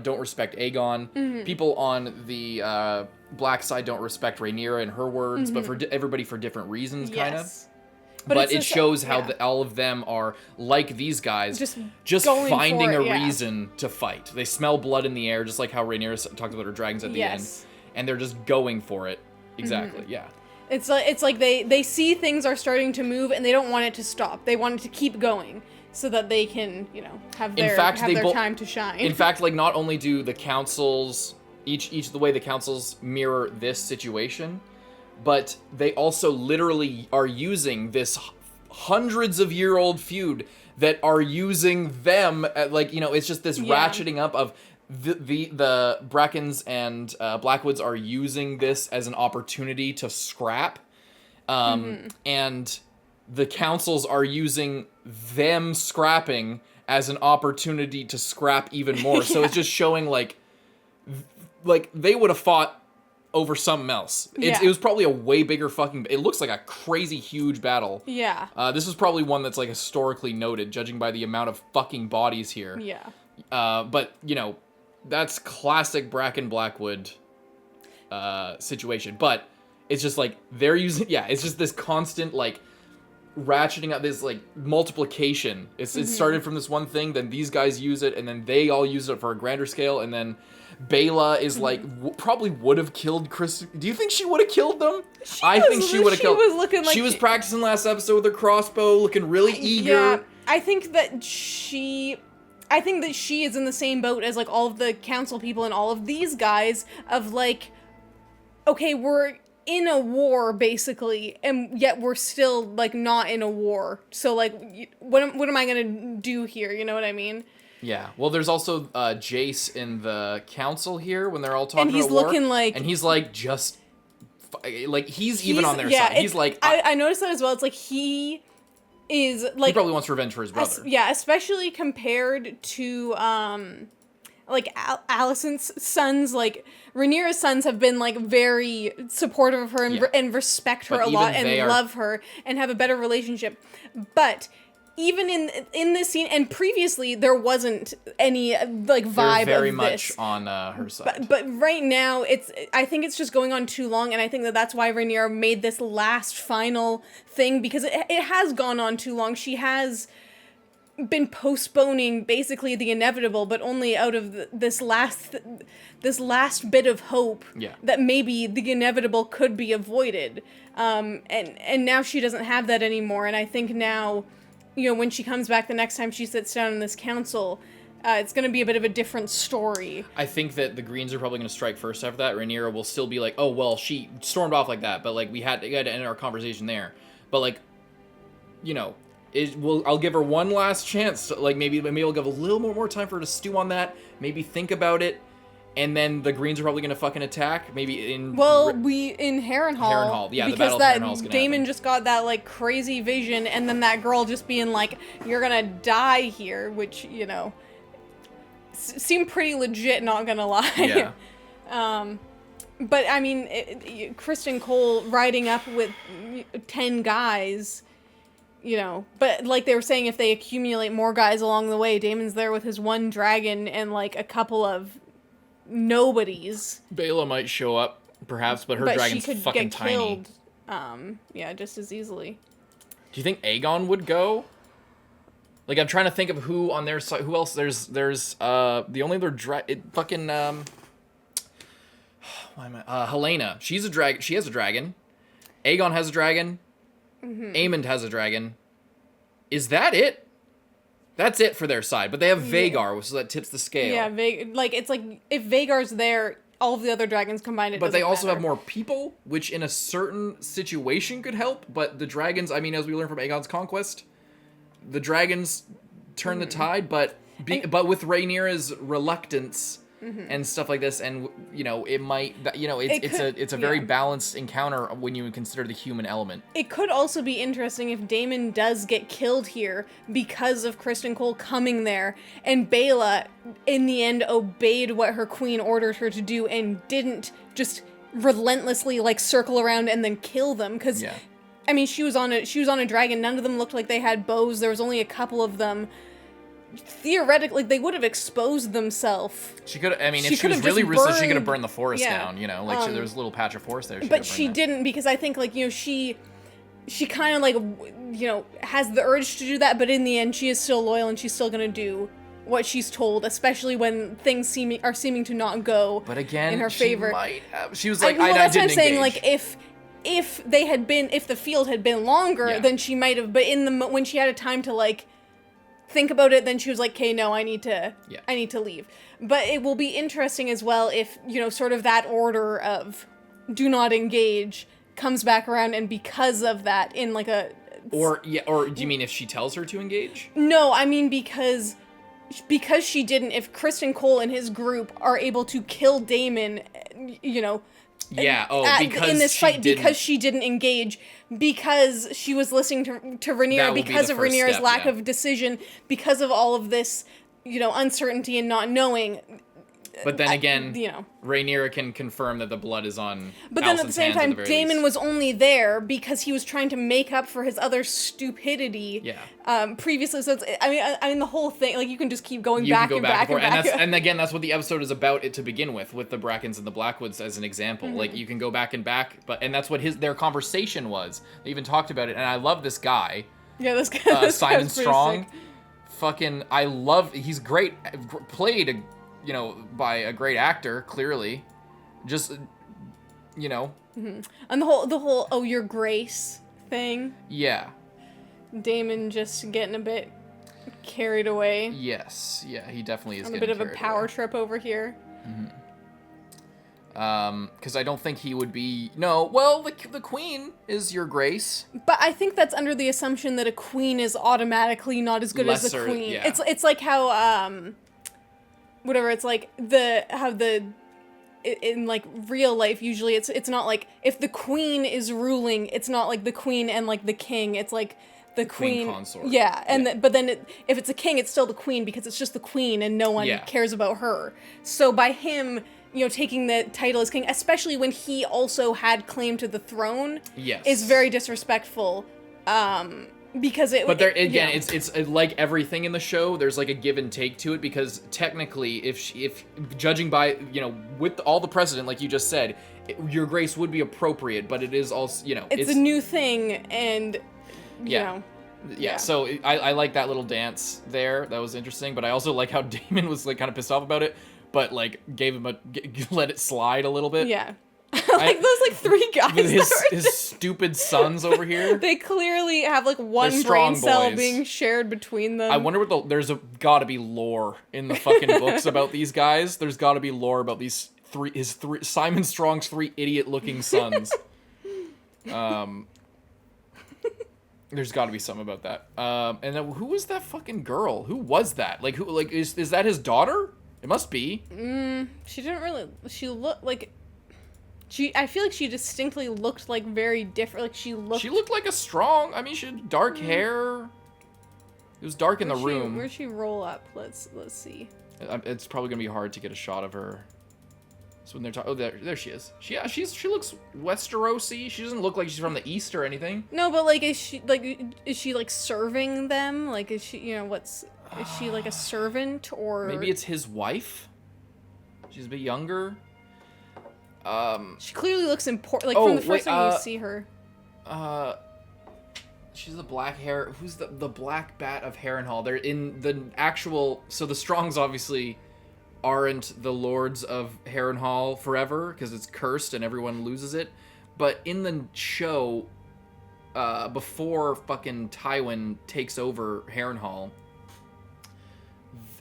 [SPEAKER 1] don't respect Aegon. People on the black side don't respect Rhaenyra and her words, but for everybody for different reasons, kind of. But it shows how all of them are, like these guys, just finding a reason to fight. They smell blood in the air, just like how Rhaenyra talked about her dragons at the end, and they're just going for it. Exactly, yeah.
[SPEAKER 2] It's like they see things are starting to move, and they don't want it to stop. They want it to keep going, so that they can, have their time to shine.
[SPEAKER 1] In fact, like, not only do the councils, each of the way the councils mirror this situation, but they also literally are using this hundreds of year old feud that are using them at, like, it's just this ratcheting up of the Brackens and Blackwoods are using this as an opportunity to scrap, and the councils are using them scrapping as an opportunity to scrap even more. So it's just showing, like they would have fought over something else. It was probably a way bigger fucking... It looks like a crazy huge battle.
[SPEAKER 2] Yeah.
[SPEAKER 1] This is probably one that's, like, historically noted, judging by the amount of fucking bodies here.
[SPEAKER 2] Yeah.
[SPEAKER 1] But, that's classic Bracken Blackwood situation. But it's just, like, they're using... Yeah, it's just this constant, like, ratcheting up, this, like, multiplication. It started from this one thing, then these guys use it, and then they all use it for a grander scale, and then... Bela is like probably would have killed Chris. Do you think she would have killed them? I think she would have killed.
[SPEAKER 2] Was looking like
[SPEAKER 1] she was practicing last episode with her crossbow, looking really eager.
[SPEAKER 2] Yeah, I think that she I think that she is in the same boat as, like, all of the council people and all of these guys of, like, okay, we're in a war, basically, and yet we're still, like, not in a war. So, like, what am I gonna do here? You know what I mean?
[SPEAKER 1] Yeah. Well, there's also Jace in the council here when they're all talking
[SPEAKER 2] And he's
[SPEAKER 1] about war,
[SPEAKER 2] looking like...
[SPEAKER 1] and he's like, just... Like, he's even on their side. He's like...
[SPEAKER 2] I noticed that as well. It's like he is, like...
[SPEAKER 1] He probably wants revenge for his brother.
[SPEAKER 2] Yeah, especially compared to, like, Alicent's sons. Like, Rhaenyra's sons have been, like, very supportive of her and respect her a lot and love her and have a better relationship. But... even in this scene, and previously, there wasn't any, like, vibe of this.
[SPEAKER 1] They're very much on her side.
[SPEAKER 2] But right now, I think it's just going on too long, and I think that's why Rhaenyra made this last final thing, because it has gone on too long. She has been postponing, basically, the inevitable, but only out of this last bit of hope that maybe the inevitable could be avoided. And now she doesn't have that anymore, and I think now... you know, when she comes back the next time she sits down in this council, it's going to be a bit of a different story.
[SPEAKER 1] I think that the Greens are probably going to strike first after that. Rhaenyra will still be like, oh, well, she stormed off like that, but, like, we had to end our conversation there. But, like, you know, I'll give her one last chance. To, like, maybe I'll give a little more time for her to stew on that, maybe think about it, and then the Greens are probably going to fucking attack. Maybe in...
[SPEAKER 2] well, in Harrenhal.
[SPEAKER 1] Harrenhal, yeah, the
[SPEAKER 2] because
[SPEAKER 1] Battle of Harrenhal's gonna
[SPEAKER 2] Daemon
[SPEAKER 1] happen.
[SPEAKER 2] just got that, like, crazy vision, and then that girl just being like, you're gonna die here, which, you know, seemed pretty legit, not gonna lie.
[SPEAKER 1] Yeah.
[SPEAKER 2] But, I mean, Kristen Cole riding up with 10 guys... you know, but like they were saying, if they accumulate more guys along the way, Daemon's there with his one dragon and like a couple of nobodies.
[SPEAKER 1] Baela might show up, perhaps, but her dragon's
[SPEAKER 2] she could
[SPEAKER 1] fucking
[SPEAKER 2] get
[SPEAKER 1] tiny.
[SPEAKER 2] killed, yeah, just as easily.
[SPEAKER 1] Do you think Aegon would go? Like, I'm trying to think of who on their side. Who else? There's the only other fucking why am I? Helena. She's a dragon. She has a dragon. Aegon has a dragon.
[SPEAKER 2] Mm-hmm.
[SPEAKER 1] Aemond has a dragon. Is that it? That's it for their side. But they have Vhagar, which is that tips the scale.
[SPEAKER 2] Yeah, it's like if Vhagar's there, all of the other dragons combined,
[SPEAKER 1] But they also
[SPEAKER 2] matter.
[SPEAKER 1] have more people, which in a certain situation could help. But the dragons, I mean, as we learned from Aegon's Conquest, the dragons turn the tide. But with Rhaenyra's reluctance and stuff like this, and you know, it might, you know, it's a very balanced encounter when you consider the human element.
[SPEAKER 2] It could also be interesting if Daemon does get killed here because of Kristen Cole coming there, and Baela, in the end, obeyed what her queen ordered her to do and didn't just relentlessly like circle around and then kill them. Because, I mean, she was on a dragon. None of them looked like they had bows. There was only a couple of them. Theoretically, they would have exposed themselves.
[SPEAKER 1] She could. I mean, if she was really ruthless, she could have burned the forest down. You know, like there was a little patch of forest there.
[SPEAKER 2] But she didn't, because I think, like, you know, she kind of like, you know, has the urge to do that, but in the end, she is still loyal and she's still gonna do what she's told, especially when things are seeming to not go.
[SPEAKER 1] But again,
[SPEAKER 2] in her favor.
[SPEAKER 1] She was like,
[SPEAKER 2] well, that's
[SPEAKER 1] I
[SPEAKER 2] what I'm
[SPEAKER 1] didn't
[SPEAKER 2] saying.
[SPEAKER 1] engage.
[SPEAKER 2] Like, if the field had been longer, then she might have. But when she had a time to like think about it, then she was like, okay, no, I need to leave. But it will be interesting as well if, you know, sort of that order of do not engage comes back around, and because of that, in like a...
[SPEAKER 1] Or do you mean if she tells her to engage?
[SPEAKER 2] No, I mean because she didn't, if Kristen Cole and his group are able to kill Daemon, you know...
[SPEAKER 1] Yeah, because
[SPEAKER 2] in this
[SPEAKER 1] she
[SPEAKER 2] fight,
[SPEAKER 1] didn't...
[SPEAKER 2] because she didn't engage, because she was listening to Rhaenyra, because of Rhaenyra's lack of decision, because of all of this, you know, uncertainty and not knowing.
[SPEAKER 1] But then again,
[SPEAKER 2] you know,
[SPEAKER 1] Rhaenyra can confirm that the blood is on.
[SPEAKER 2] But then at the same time, Daemon
[SPEAKER 1] least.
[SPEAKER 2] was only there because he was trying to make up for his other stupidity.
[SPEAKER 1] Yeah.
[SPEAKER 2] Previously, so it's, I mean, the whole thing, like, you can just keep going back and back and back.
[SPEAKER 1] And again, that's what the episode is about. It to begin with the Brackens and the Blackwoods as an example. Like, you can go back and back, and that's what their conversation was. They even talked about it, and I love this guy.
[SPEAKER 2] Yeah, this guy.
[SPEAKER 1] Simon Strong. Fucking, he's great. Played you know, by a great actor, clearly. Just, you know.
[SPEAKER 2] Mm-hmm. And the whole, oh, your grace thing.
[SPEAKER 1] Yeah.
[SPEAKER 2] Daemon just getting a bit carried away.
[SPEAKER 1] Yes, yeah, he definitely is
[SPEAKER 2] On a
[SPEAKER 1] getting
[SPEAKER 2] bit of a
[SPEAKER 1] carried
[SPEAKER 2] power
[SPEAKER 1] away.
[SPEAKER 2] trip over here.
[SPEAKER 1] Because I don't think he would be. No, well, the queen is your grace.
[SPEAKER 2] But I think that's under the assumption that a queen is automatically not as good as
[SPEAKER 1] Lesser,
[SPEAKER 2] a queen.
[SPEAKER 1] yeah.
[SPEAKER 2] It's like how whatever, it's like in like real life usually it's not like if the queen is ruling, it's not like the queen and like the king, it's like the queen
[SPEAKER 1] consort.
[SPEAKER 2] Yeah, and but then if it's a king, it's still the queen because it's just the queen and no one
[SPEAKER 1] Yeah.
[SPEAKER 2] cares about her. So by him, you know, taking the title as king, especially when he also had claim to the throne,
[SPEAKER 1] Yes.
[SPEAKER 2] is very disrespectful. Because
[SPEAKER 1] But there again, it's like everything in the show. There's like a give and take to it because technically, if judging by with all the precedent, like you just said, your grace would be appropriate. But it is also
[SPEAKER 2] it's a new thing, and you
[SPEAKER 1] Yeah.
[SPEAKER 2] know.
[SPEAKER 1] Yeah, so I like that little dance there. That was interesting. But I also like how Damon was like kind of pissed off about it, but like gave him let it slide a little bit.
[SPEAKER 2] Yeah. Like those like three guys.
[SPEAKER 1] His stupid sons over here.
[SPEAKER 2] They clearly have like one
[SPEAKER 1] They're strong
[SPEAKER 2] brain cell
[SPEAKER 1] boys.
[SPEAKER 2] being shared between them.
[SPEAKER 1] I wonder what there's got to be lore in the fucking books about these guys. There's got to be lore about these Simon Strong's three idiot-looking sons. There's got to be something about that. And then who was that fucking girl? Who was that? Like who? Like is that his daughter? It must be.
[SPEAKER 2] She didn't really. She looked like. I feel like she distinctly looked like very different. Like she looked
[SPEAKER 1] like a strong. I mean, she had dark hair. It was dark in the room.
[SPEAKER 2] Where'd she roll up? Let's see.
[SPEAKER 1] It's probably gonna be hard to get a shot of her. So when they're talking, oh, there she is. She looks Westerosi. She doesn't look like she's from the east or anything.
[SPEAKER 2] No, but like, is she like serving them? Like, is she, is she like a servant or?
[SPEAKER 1] Maybe it's his wife. She's a bit younger.
[SPEAKER 2] She clearly looks important. Like from the first time you see her.
[SPEAKER 1] She's the black hair. Who's the black bat of Harrenhal? They're in the actual. So the Strongs obviously aren't the lords of Harrenhal forever because it's cursed and everyone loses it. But in the show, before fucking Tywin takes over Harrenhal,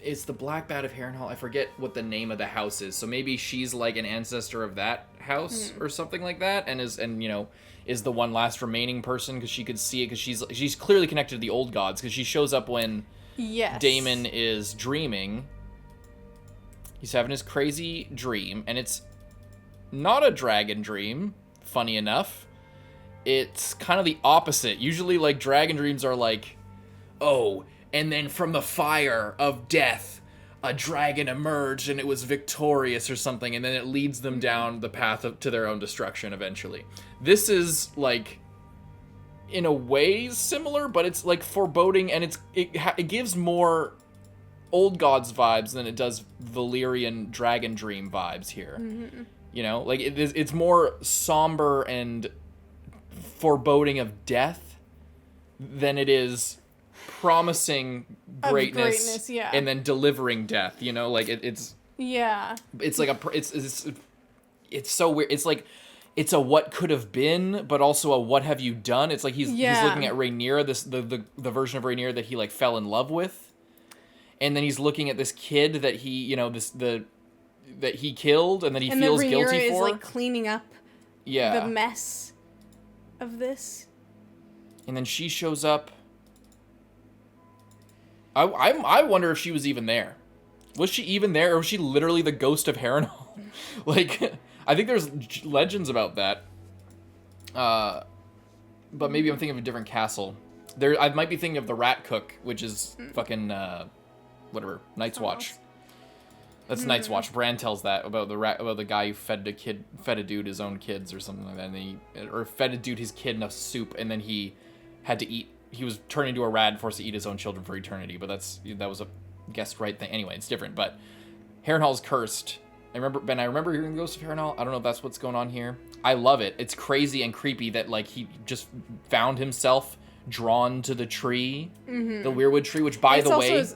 [SPEAKER 1] it's the Black Bat of Harrenhal. I forget what the name of the house is. So maybe she's like an ancestor of that house or something like that, and is the one last remaining person because she could see it because she's clearly connected to the old gods because she shows up when Daemon is dreaming. He's having his crazy dream, and it's not a dragon dream. Funny enough, it's kind of the opposite. Usually, like dragon dreams are like, oh. And then from the fire of death, a dragon emerged and it was victorious or something. And then it leads them down the path to their own destruction eventually. This is like, in a way, similar, but it's like foreboding and it gives more Old Gods vibes than it does Valyrian dragon dream vibes here.
[SPEAKER 2] Mm-hmm.
[SPEAKER 1] You know, like it's more somber and foreboding of death than it is promising greatness
[SPEAKER 2] yeah.
[SPEAKER 1] and then delivering death, you know, like it's like it's so weird. It's like it's a what could have been, but also a what have you done. It's like he's looking at Rhaenyra, the version of Rhaenyra that he like fell in love with, and then he's looking at this kid that he that he killed and that he feels guilty for.
[SPEAKER 2] And then Rhaenyra is like cleaning up
[SPEAKER 1] the
[SPEAKER 2] mess of this,
[SPEAKER 1] and then she shows up. I wonder if she was even there. Was she even there, or was she literally the ghost of Harrenhal? Like, I think there's legends about that. But maybe I'm thinking of a different castle. I might be thinking of the Rat Cook, which is fucking whatever, Night's Watch. That's Night's Watch. Bran tells that about the guy who fed a dude his own kids or something like that, or fed a dude his kid enough soup, and then he had to eat. He was turned into a rat and forced to eat his own children for eternity, but that was a guessed right thing. Anyway, it's different, but Harrenhal's cursed. I remember hearing the ghost of Harrenhal. I don't know if that's what's going on here. I love it. It's crazy and creepy that like he just found himself drawn to the tree, the weirwood tree, which by the way...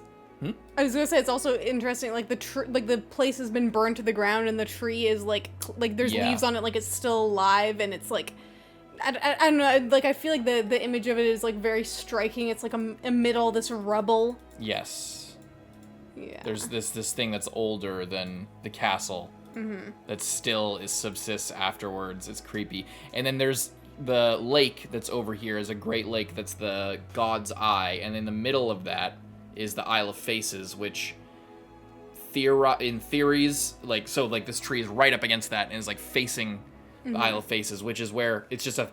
[SPEAKER 2] I was gonna say it's also interesting, like the place has been burned to the ground and the tree is like there's leaves on it, like it's still alive, and it's like... I don't know, like, I feel like the image of it is, like, very striking. It's, like, amid this rubble.
[SPEAKER 1] Yes.
[SPEAKER 2] Yeah.
[SPEAKER 1] There's this thing that's older than the castle that still subsists afterwards. It's creepy. And then there's the lake that's over here is a great lake that's the God's Eye. And in the middle of that is the Isle of Faces, which in theories, like, so, like, this tree is right up against that and is, like, facing the Isle of Faces, which is where it's just a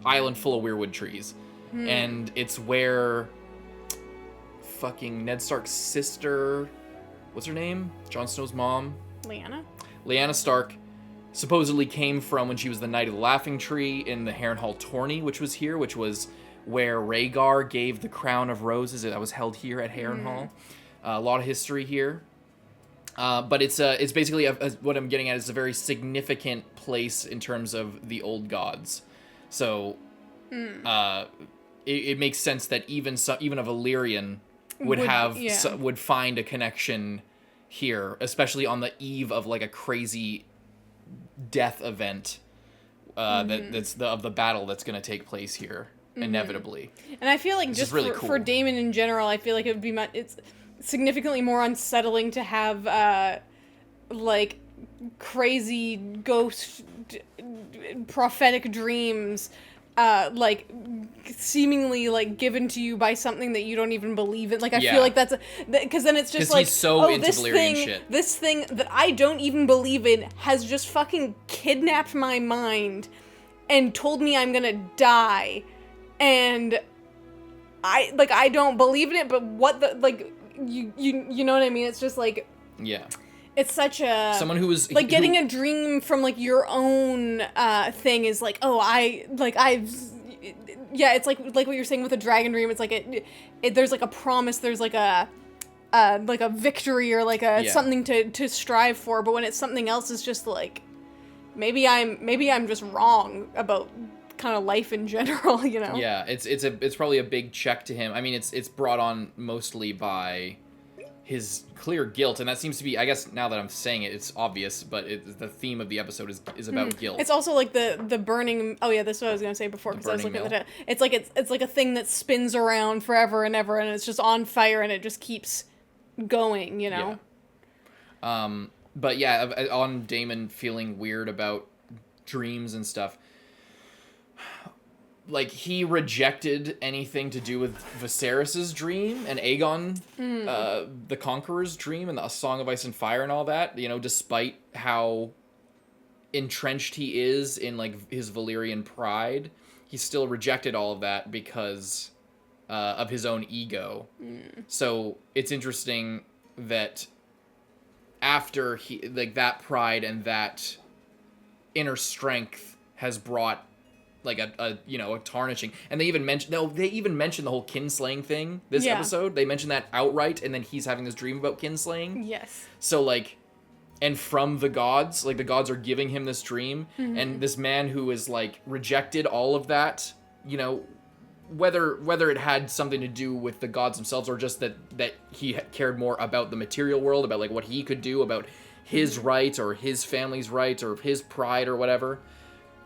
[SPEAKER 1] island full of weirwood trees. And it's where fucking Ned Stark's sister, what's her name? Jon Snow's mom? Lyanna Stark supposedly came from when she was the Knight of the Laughing Tree in the Harrenhal tourney, which was here, which was where Rhaegar gave the crown of roses that was held here at Harrenhal. A lot of history here. But it's basically, what I'm getting at is a very significant place in terms of the old gods. So it makes sense that even a Valyrian would find a connection here, especially on the eve of, like, a crazy death event that's of the battle that's going to take place here inevitably.
[SPEAKER 2] And I feel like just
[SPEAKER 1] really
[SPEAKER 2] for Daemon in general, I feel like it would be it's significantly more unsettling to have like crazy ghost prophetic dreams like seemingly like given to you by something that you don't even believe in. Like I feel like that's because then it's just like,
[SPEAKER 1] he's so into
[SPEAKER 2] this
[SPEAKER 1] Valyrian shit.
[SPEAKER 2] This thing that I don't even believe in has just fucking kidnapped my mind and told me I'm gonna die, and I don't believe in it. But what the like you know what I mean? It's just like it's such a
[SPEAKER 1] someone who was
[SPEAKER 2] like getting a dream from like your own thing is like, oh, it's like what you're saying with a dragon dream. It's like there's like a promise, there's like a victory or like something to strive for. But when it's something else, it's just like maybe I'm just wrong about kind of life in general, you know?
[SPEAKER 1] Yeah, it's probably a big check to him. I mean, it's brought on mostly by his clear guilt, and that seems to be, I guess now that I'm saying it, it's obvious, but the theme of the episode is about guilt.
[SPEAKER 2] It's also like the burning. Oh yeah, that's what I was gonna say before because I was looking at it. It's like a thing that spins around forever and ever, and it's just on fire, and it just keeps going, you know.
[SPEAKER 1] Yeah. But yeah, on Daemon feeling weird about dreams and stuff. Like, he rejected anything to do with Viserys's dream and Aegon, the Conqueror's dream and the Song of Ice and Fire and all that, you know, despite how entrenched he is in, like, his Valyrian pride, he still rejected all of that because of his own ego. So it's interesting that after that pride and that inner strength has brought like a tarnishing, and they even mention the whole kinslaying thing this episode. They mention that outright, and then he's having this dream about kinslaying.
[SPEAKER 2] Yes.
[SPEAKER 1] So like, and from the gods, like the gods are giving him this dream, and this man who is like rejected all of that, you know, whether it had something to do with the gods themselves or just that he cared more about the material world, about like what he could do, about his right or his family's right or his pride or whatever.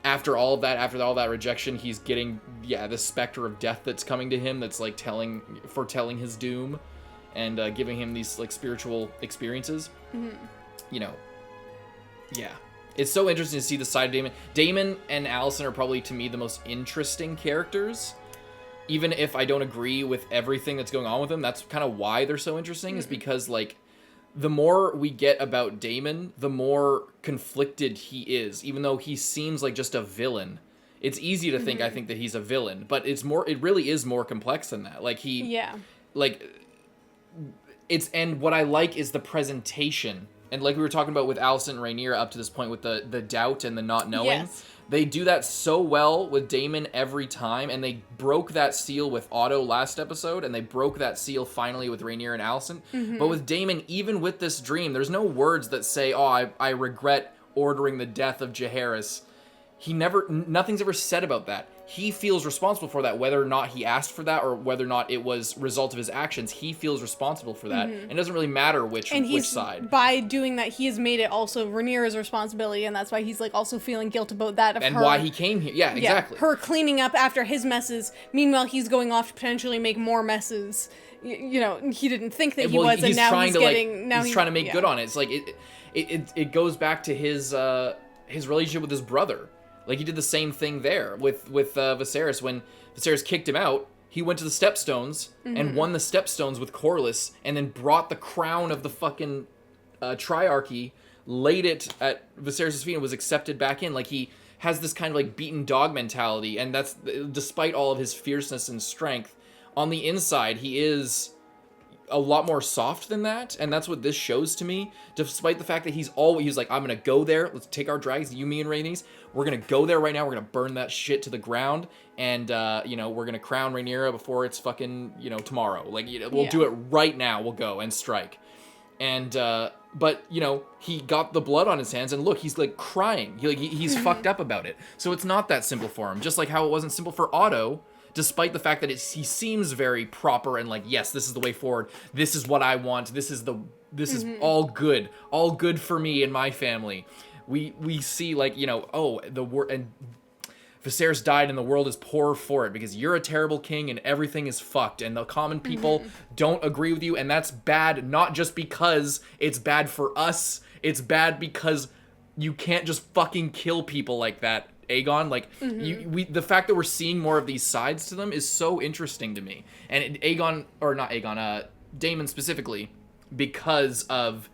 [SPEAKER 1] After all that rejection, he's getting the specter of death that's coming to him, that's like foretelling his doom, and giving him these like spiritual experiences. You know, it's so interesting to see the side of Daemon. Daemon and Alicent are probably to me the most interesting characters, even if I don't agree with everything that's going on with them. That's kind of why they're so interesting, is because like, the more we get about Daemon, the more conflicted he is, even though he seems like just a villain. It's easy to think, I think, that he's a villain, but it really is more complex than that. Like and what I like is the presentation. And like we were talking about with Alicent and Rhaenyra up to this point with the doubt and the not knowing.
[SPEAKER 2] Yes.
[SPEAKER 1] They do that so well with Daemon every time, and they broke that seal with Otto last episode, and they broke that seal finally with Rhaenyra and Alicent. But with Daemon, even with this dream, there's no words that say, oh, I regret ordering the death of Jaehaerys. nothing's ever said about that. He feels responsible for that, whether or not he asked for that or whether or not it was a result of his actions. He feels responsible for that. And it doesn't really matter which side.
[SPEAKER 2] By doing that, he has made it also Rhaenyra's responsibility, and that's why he's like also feeling guilt about that. Of
[SPEAKER 1] And
[SPEAKER 2] her,
[SPEAKER 1] why he came here. Yeah, exactly.
[SPEAKER 2] Her cleaning up after his messes. Meanwhile, he's going off to potentially make more messes. You know, he didn't think that he was, and now he's getting.
[SPEAKER 1] He's trying to make good on it. It's like it goes back to his relationship with his brother. Like, he did the same thing there with Viserys. When Viserys kicked him out, he went to the Stepstones and won the Stepstones with Corlys, and then brought the crown of the fucking Triarchy, laid it at Viserys' feet, and was accepted back in. Like, he has this kind of, like, beaten dog mentality, and that's, despite all of his fierceness and strength, on the inside, he is a lot more soft than that, and that's what this shows to me. Despite the fact that he's like, I'm gonna go there, let's take our dragons, you, me, and Rhaenys, we're gonna go there right now, we're gonna burn that shit to the ground, and we're gonna crown Rhaenyra before it's fucking, tomorrow. Like, we'll do it right now, we'll go and strike. And but he got the blood on his hands, and look, he's like crying, he's fucked up about it. So it's not that simple for him, just like how it wasn't simple for Otto. Despite the fact that he seems very proper and like, yes, this is the way forward. This is what I want. This is all good for me and my family. We see like, the world, and Viserys died and the world is poor for it because you're a terrible king and everything is fucked and the common people don't agree with you, and that's bad. Not just because it's bad for us. It's bad because you can't just fucking kill people like that. Aegon, like, the fact that we're seeing more of these sides to them is so interesting to me. And Daemon specifically, because of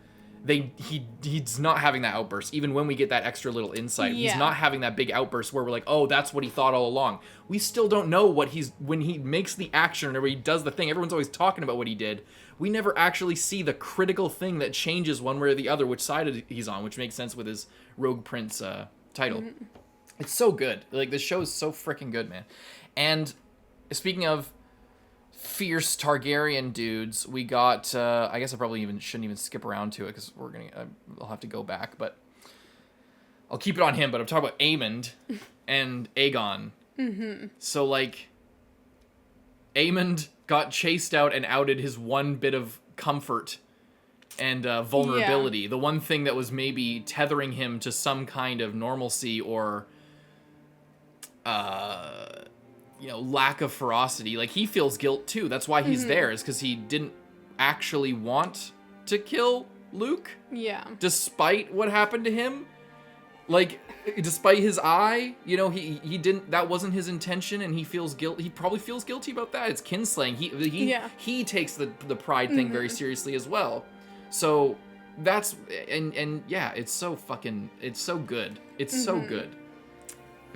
[SPEAKER 1] he's not having that outburst. Even when we get that extra little insight, he's not having that big outburst where we're like, oh, that's what he thought all along. We still don't know when he makes the action or when he does the thing. Everyone's always talking about what he did. We never actually see the critical thing that changes one way or the other, which side he's on, which makes sense with his Rogue Prince title. It's so good. Like, this show is so freaking good, man. And speaking of fierce Targaryen dudes, we got, I guess I probably shouldn't even skip around to it because I'll have to go back, but I'll keep it on him. But I'm talking about Aemond and Aegon. So, like, Aemond got chased out and outed his one bit of comfort and vulnerability. The one thing that was maybe tethering him to some kind of normalcy or lack of ferocity. Like, he feels guilt too. That's why he's there, is because he didn't actually want to kill Luke. Yeah. Despite what happened to him. Like, despite his eye, he didn't, that wasn't his intention, and he feels guilt. He probably feels guilty about that. It's kinslaying. He takes the pride thing very seriously as well. So that's, and yeah, it's so good. It's so good.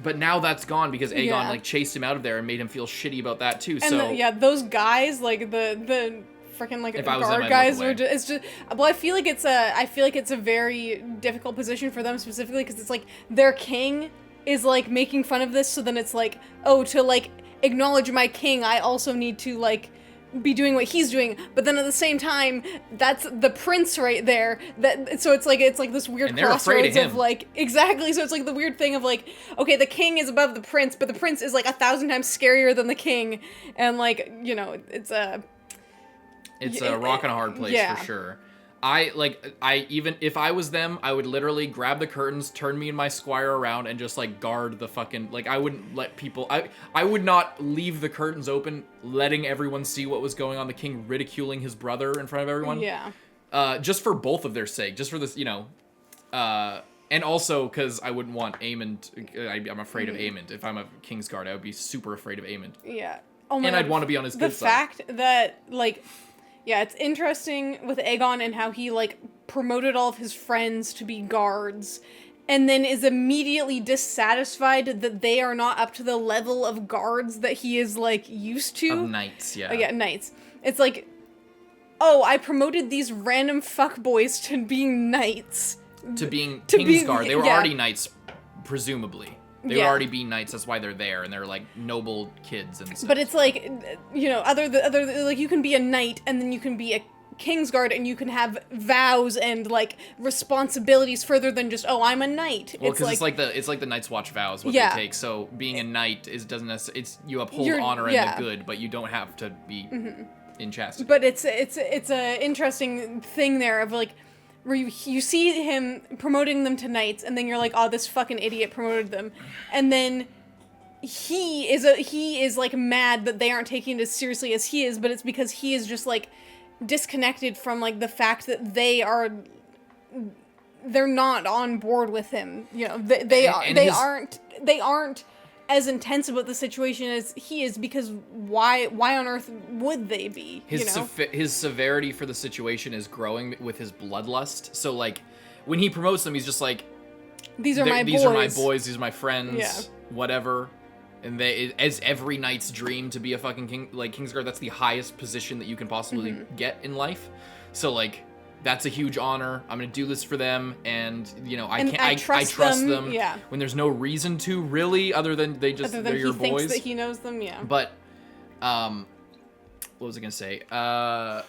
[SPEAKER 1] But now that's gone because Aegon chased him out of there and made him feel shitty about that too.
[SPEAKER 2] And those guys, like the freaking like guard guys were just, it's just, well, I feel like it's a very difficult position for them specifically because it's like their king is like making fun of this, so then it's like, oh, to like acknowledge my king, I also need to like be doing what he's doing, but then at the same time, that's the prince right there. So it's like this weird crossroads of like, exactly. So it's like the weird thing of like, okay, the king is above the prince, but the prince is like 1,000 times scarier than the king, and like it's a
[SPEAKER 1] rock and a hard place for sure. Even if I was them, I would literally grab the curtains, turn me and my squire around, and just like guard the fucking, like, I wouldn't let people, I would not leave the curtains open, letting everyone see what was going on, the king ridiculing his brother in front of everyone.
[SPEAKER 2] Yeah.
[SPEAKER 1] Just for both of their sake, just for this, and also because I wouldn't want Aemond, I'm afraid of Aemond. If I'm a Kingsguard, I would be super afraid of Aemond.
[SPEAKER 2] Yeah. Oh my
[SPEAKER 1] and
[SPEAKER 2] God.
[SPEAKER 1] I'd want to be on his good side.
[SPEAKER 2] The fact that, like, yeah, it's interesting with Aegon and how he, like, promoted all of his friends to be guards and then is immediately dissatisfied that they are not up to the level of guards that he is, like, used to.
[SPEAKER 1] Of knights, yeah.
[SPEAKER 2] Oh, yeah, knights. It's like, oh, I promoted these random fuckboys to being knights.
[SPEAKER 1] To being Kingsguard. They were already knights, presumably. They would already be knights, that's why they're there, and they're, like, noble kids and stuff.
[SPEAKER 2] But it's like, other like, you can be a knight, and then you can be a Kingsguard and you can have vows and like responsibilities further than just, oh, I'm a knight.
[SPEAKER 1] Well, because it's like the Night's Watch vows what
[SPEAKER 2] Yeah.
[SPEAKER 1] they take. So being a knight doesn't necessarily, it's you uphold
[SPEAKER 2] You're-
[SPEAKER 1] honor and
[SPEAKER 2] yeah.
[SPEAKER 1] the good, but you don't have to be in chastity.
[SPEAKER 2] But it's a interesting thing there of like where you see him promoting them to knights and then you're like, oh, this fucking idiot promoted them, and then he is like mad that they aren't taking it as seriously as he is, but it's because he is just like disconnected from like the fact that they're not on board with him. You know, they aren't as intense about the situation as he is, because why on earth would they be?
[SPEAKER 1] His severity for the situation is growing with his bloodlust. So like when he promotes them, he's just like,
[SPEAKER 2] these are my
[SPEAKER 1] boys, these are my friends,
[SPEAKER 2] Yeah.
[SPEAKER 1] whatever. And as every knight's dream to be a fucking king, like Kingsguard, that's the highest position that you can possibly get in life. So like, that's a huge honor. I'm gonna do this for them, and you know, I trust them.
[SPEAKER 2] Yeah.
[SPEAKER 1] When there's no reason to really, other than they're your boys.
[SPEAKER 2] Thinks that he knows them. Yeah.
[SPEAKER 1] But, what was I gonna say? But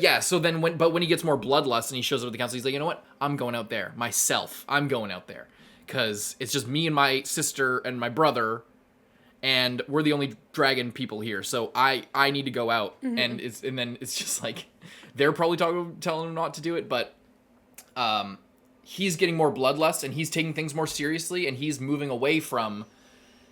[SPEAKER 1] yeah. So then when he gets more bloodlust and he shows up at the council, he's like, you know what? I'm going out there myself. I'm going out there. Because it's just me and my sister and my brother, and we're the only dragon people here. So I need to go out, and then it's just like they're probably telling him not to do it, but he's getting more bloodlust and he's taking things more seriously, and he's moving away from,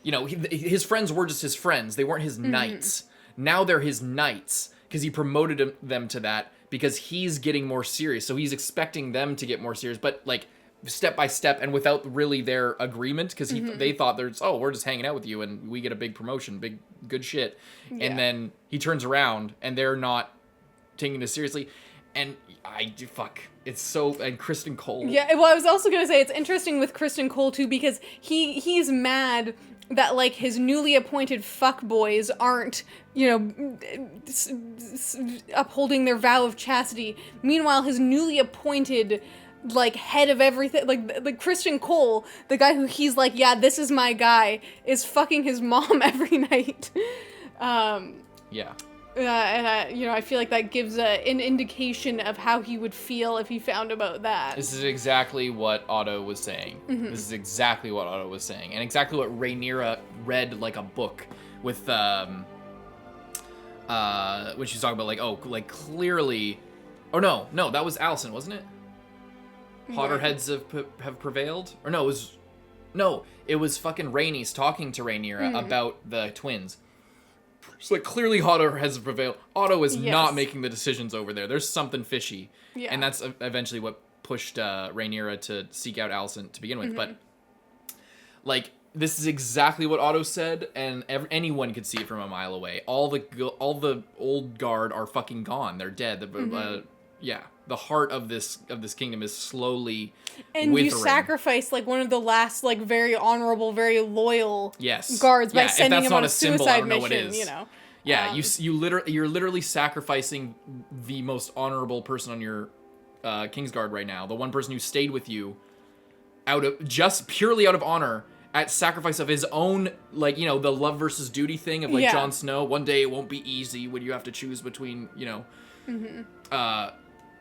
[SPEAKER 1] you know, his friends were just his friends. They weren't his knights. Now they're his knights because he promoted them to that because he's getting more serious. So he's expecting them to get more serious, but like, step by step and without really their agreement, because they thought we're just hanging out with you and we get a big promotion, big good shit.
[SPEAKER 2] Yeah.
[SPEAKER 1] And then he turns around and they're not taking this seriously. And it's so, and Kristen Cole.
[SPEAKER 2] Yeah, well, I was also gonna say it's interesting with Kristen Cole too, because he's mad that like his newly appointed fuckboys aren't, you know, upholding their vow of chastity. Meanwhile, his newly appointed like head of everything, like Christian Cole, the guy who he's like, yeah, this is my guy, is fucking his mom every night.
[SPEAKER 1] Yeah.
[SPEAKER 2] And I feel like that gives an indication of how he would feel if he found about that.
[SPEAKER 1] This is exactly what Otto was saying. This is exactly what Otto was saying, and exactly what Rhaenyra read like a book with when she's talking about like, oh, like clearly, oh no, that was Alicent, wasn't it? Hotter heads have prevailed? Or no, it was fucking Rhaenys talking to Rhaenyra about the twins. So like clearly hotter heads have prevailed. Otto is not making the decisions over there. There's something fishy.
[SPEAKER 2] Yeah.
[SPEAKER 1] And that's eventually what pushed Rhaenyra to seek out Alicent to begin with. But like, this is exactly what Otto said, and anyone could see it from a mile away. All the old guard are fucking gone. They're dead. Yeah, the heart of this kingdom is slowly
[SPEAKER 2] and
[SPEAKER 1] withering.
[SPEAKER 2] You sacrifice like one of the last like very honorable, very loyal guards by
[SPEAKER 1] if
[SPEAKER 2] sending
[SPEAKER 1] that's
[SPEAKER 2] him
[SPEAKER 1] not
[SPEAKER 2] on a
[SPEAKER 1] symbol, I
[SPEAKER 2] suicide
[SPEAKER 1] don't know what
[SPEAKER 2] mission.
[SPEAKER 1] is.
[SPEAKER 2] You know.
[SPEAKER 1] Yeah, you're literally sacrificing the most honorable person on your Kingsguard right now. The one person who stayed with you purely out of honor, at sacrifice of his own, like, you know, the love versus duty thing of like Jon Snow. One day it won't be easy when you have to choose between, you know.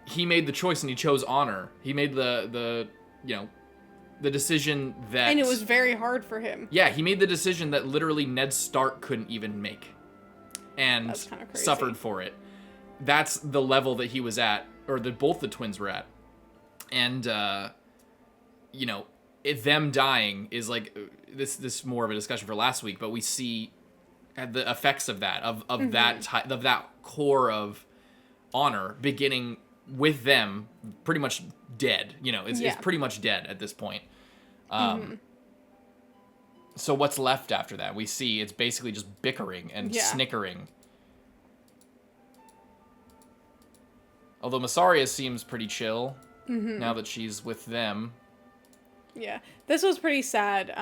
[SPEAKER 1] He made the choice and he chose honor. He made the decision that...
[SPEAKER 2] And it was very hard for him.
[SPEAKER 1] Yeah, he made the decision that literally Ned Stark couldn't even make. And suffered for it. That's the level that he was at, or that both the twins were at. And, you know, them dying is like... This more of a discussion for last week, but we see the effects of that, of that core of honor beginning with them pretty much dead. You know, it's pretty much dead at this point. So what's left after that? We see it's basically just bickering and snickering. Although Massaria seems pretty chill now that she's with them.
[SPEAKER 2] Yeah, this was pretty sad.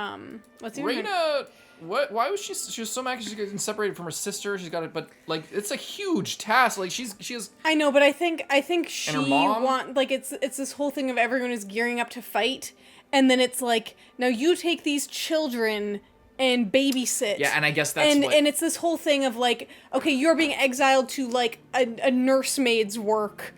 [SPEAKER 1] Rhaena, why was she was so mad because she's getting separated from her sister? She's got it, but like it's a huge task. Like she has.
[SPEAKER 2] I know, but I think she
[SPEAKER 1] her mom?
[SPEAKER 2] it's this whole thing of everyone is gearing up to fight, and then it's like, now you take these children and babysit.
[SPEAKER 1] Yeah, and I guess that's
[SPEAKER 2] and it's this whole thing of like, okay, you're being exiled to like a nursemaid's work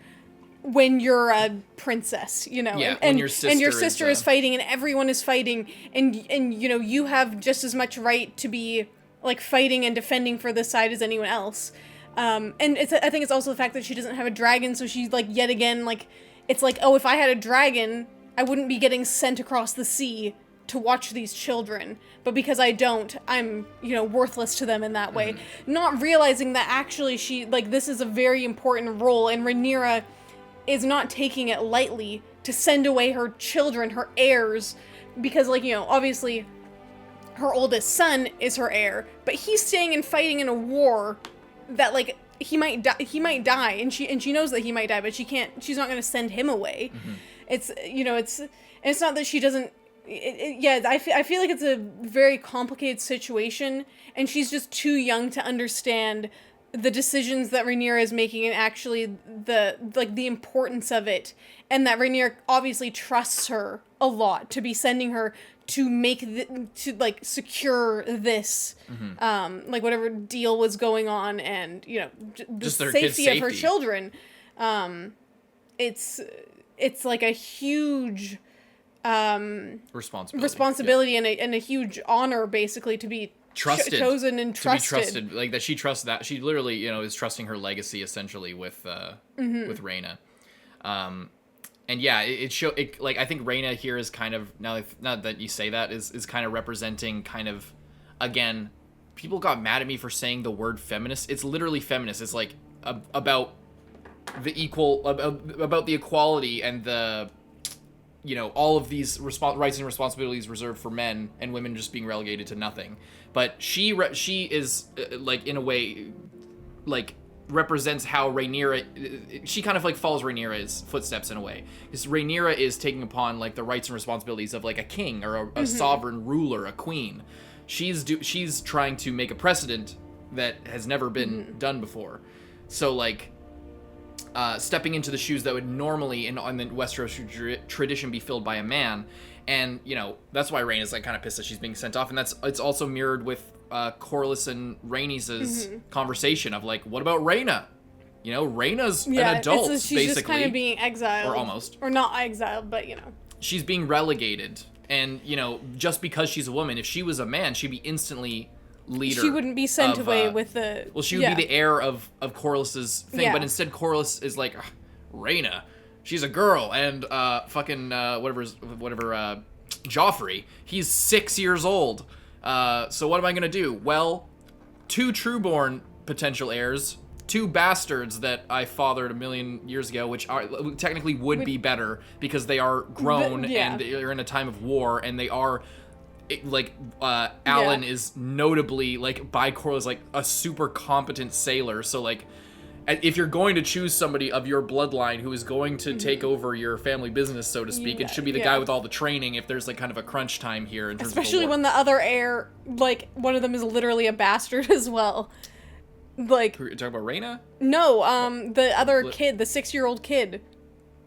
[SPEAKER 2] when you're a princess, you know,
[SPEAKER 1] Yeah,
[SPEAKER 2] and
[SPEAKER 1] when your sister
[SPEAKER 2] is fighting and everyone is fighting, and you know, you have just as much right to be like fighting and defending for this side as anyone else. And I think it's also the fact that she doesn't have a dragon, so she's like, yet again, like, it's like, oh, if I had a dragon, I wouldn't be getting sent across the sea to watch these children, but because I don't, I'm, you know, worthless to them in that way. Not realizing that actually she, like, this is a very important role, and Rhaenyra is not taking it lightly to send away her children, her heirs, because, like, you know, obviously her oldest son is her heir, but he's staying and fighting in a war that, like, he might die, and she knows that he might die, but she's not going to send him away. It's, you know, it's not that she doesn't, I feel like it's a very complicated situation, and she's just too young to understand the decisions that Rhaenyra is making, and actually the importance of it, and that Rhaenyra obviously trusts her a lot to be sending her to like secure this, like whatever deal was going on, and, you know, the safety of her children. It's like a huge responsibility and a huge honor, basically, to be
[SPEAKER 1] trusted,
[SPEAKER 2] chosen and trusted.
[SPEAKER 1] To be trusted, like that she trusts that. She literally, you know, is trusting her legacy essentially with Rhaena. And yeah, it like, I think Rhaena here is kind of, now that you say that, is kind of representing kind of, again, people got mad at me for saying the word feminist. It's literally feminist. It's like about the equality and the, you know, all of these rights and responsibilities reserved for men, and women just being relegated to nothing. But she is like, in a way, like, represents how Rhaenyra, she kind of like follows Rhaenyra's footsteps in a way, because Rhaenyra is taking upon like the rights and responsibilities of like a king or a sovereign ruler, a queen. She's trying to make a precedent that has never been done before. So like, stepping into the shoes that would normally in the Westeros tradition be filled by a man. And, you know, that's why Rhaenyra's like kind of pissed that she's being sent off, and it's also mirrored with Corlys and Rhaenys' conversation of like, what about Rhaena? You know, Rhaena's an adult,
[SPEAKER 2] she's
[SPEAKER 1] basically.
[SPEAKER 2] Just kind of being exiled.
[SPEAKER 1] Or almost.
[SPEAKER 2] Or not exiled, but, you know.
[SPEAKER 1] She's being relegated. And, you know, just because she's a woman, if she was a man, she'd be instantly leader.
[SPEAKER 2] She wouldn't be sent away with the...
[SPEAKER 1] Well, she would be the heir of Corlys's thing,
[SPEAKER 2] Yeah.
[SPEAKER 1] but instead Corlys is like, Rhaena, she's a girl, and Joffrey, he's 6 years old. So what am I gonna do? Well, 2 trueborn potential heirs, 2 bastards that I fathered 1,000,000 years ago, which are technically would be better because they are grown and they're in a time of war, and they are like Alan is notably like by Corlys like a super competent sailor. So like, if you're going to choose somebody of your bloodline who is going to take over your family business, so to speak, it should be the guy with all the training if there's like kind of a crunch time here in terms
[SPEAKER 2] Especially
[SPEAKER 1] of the war.
[SPEAKER 2] when the other heir, like, one of them is literally a bastard as well. Like...
[SPEAKER 1] You're talking about Rhaena?
[SPEAKER 2] No, the other kid, the 6-year-old kid.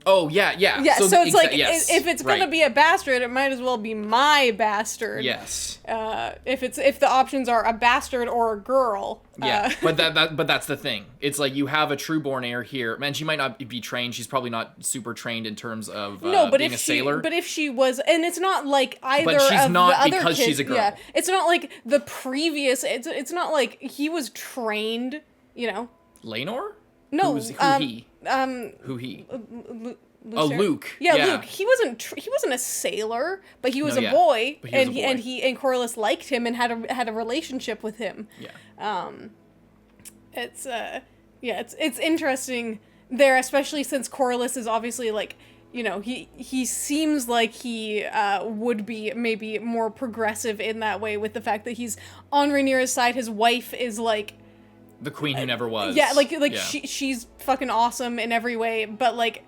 [SPEAKER 1] Oh, yeah.
[SPEAKER 2] Yeah, so it's like, if it's gonna be a bastard, it might as well be my bastard.
[SPEAKER 1] Yes.
[SPEAKER 2] If the options are a bastard or a girl.
[SPEAKER 1] Yeah, but that's the thing. It's like, you have a trueborn heir here. Man, she might not be trained. She's probably not super trained in terms of being a sailor.
[SPEAKER 2] But if she was, and it's not like either
[SPEAKER 1] but she's
[SPEAKER 2] of
[SPEAKER 1] not
[SPEAKER 2] the other
[SPEAKER 1] because
[SPEAKER 2] kids,
[SPEAKER 1] she's a girl.
[SPEAKER 2] Yeah, it's not like the previous. It's not like he was trained. You know.
[SPEAKER 1] Laenor?
[SPEAKER 2] No.
[SPEAKER 1] Who he?
[SPEAKER 2] Luke. Yeah, Luke. He wasn't a sailor, but he was a boy, and Corlys liked him and had a relationship with him.
[SPEAKER 1] Yeah.
[SPEAKER 2] It's interesting there, especially since Corlys is obviously like, you know, he seems like he would be maybe more progressive in that way, with the fact that he's on Rhaenyra's side. His wife is like
[SPEAKER 1] the queen who never was.
[SPEAKER 2] Yeah, she's fucking awesome in every way, but like.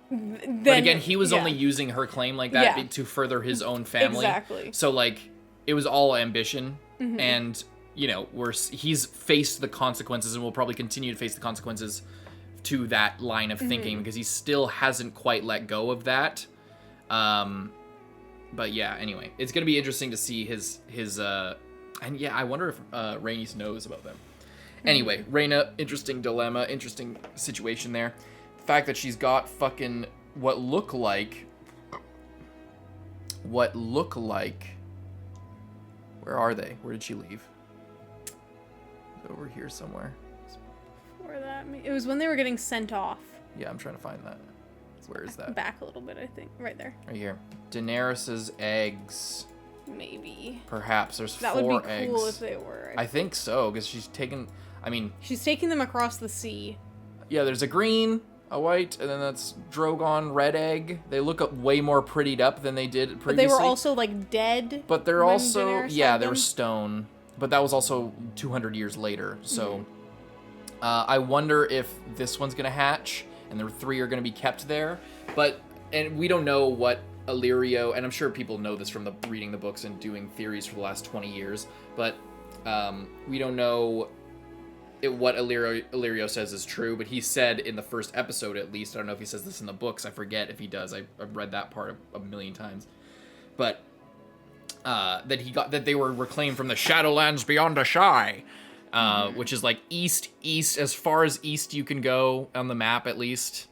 [SPEAKER 2] Then,
[SPEAKER 1] but again, he was only using her claim like that to further his own family.
[SPEAKER 2] Exactly.
[SPEAKER 1] So like, it was all ambition, and you know, he's faced the consequences, and will probably continue to face the consequences to that line of thinking, because he still hasn't quite let go of that. But yeah, anyway, it's gonna be interesting to see his And yeah, I wonder if Rhaenys knows about them. Anyway, Rhaena, interesting dilemma, interesting situation there. The fact that she's got fucking what look like... Where are they? Where did she leave? Over here somewhere.
[SPEAKER 2] Before that, it was when they were getting sent off.
[SPEAKER 1] Yeah, I'm trying to find that. Where is that?
[SPEAKER 2] Back a little bit, I think. Right there.
[SPEAKER 1] Right here. Daenerys's eggs.
[SPEAKER 2] Maybe.
[SPEAKER 1] Perhaps. There's
[SPEAKER 2] that
[SPEAKER 1] 4
[SPEAKER 2] would be
[SPEAKER 1] eggs.
[SPEAKER 2] cool if they were.
[SPEAKER 1] I think so, because she's taken... I mean...
[SPEAKER 2] She's taking them across the sea.
[SPEAKER 1] Yeah, there's a green, a white, and then that's Drogon red egg. They look way more prettied up than they did previously.
[SPEAKER 2] But they were also, like, dead.
[SPEAKER 1] But they're
[SPEAKER 2] when
[SPEAKER 1] also...
[SPEAKER 2] Daenerys
[SPEAKER 1] Yeah,
[SPEAKER 2] had
[SPEAKER 1] they were
[SPEAKER 2] them.
[SPEAKER 1] stone. But that was also 200 years later, so... I wonder if this one's going to hatch, and the 3 are going to be kept there. And we don't know what Illyrio, and I'm sure people know this from reading the books and doing theories for the last 20 years, but we don't know what Illyrio says is true, but he said in the first episode, at least, I don't know if he says this in the books, I forget if he does, I've read that part a million times, but that they were reclaimed from the Shadowlands beyond Ashai, which is like east, as far as east you can go on the map, at least.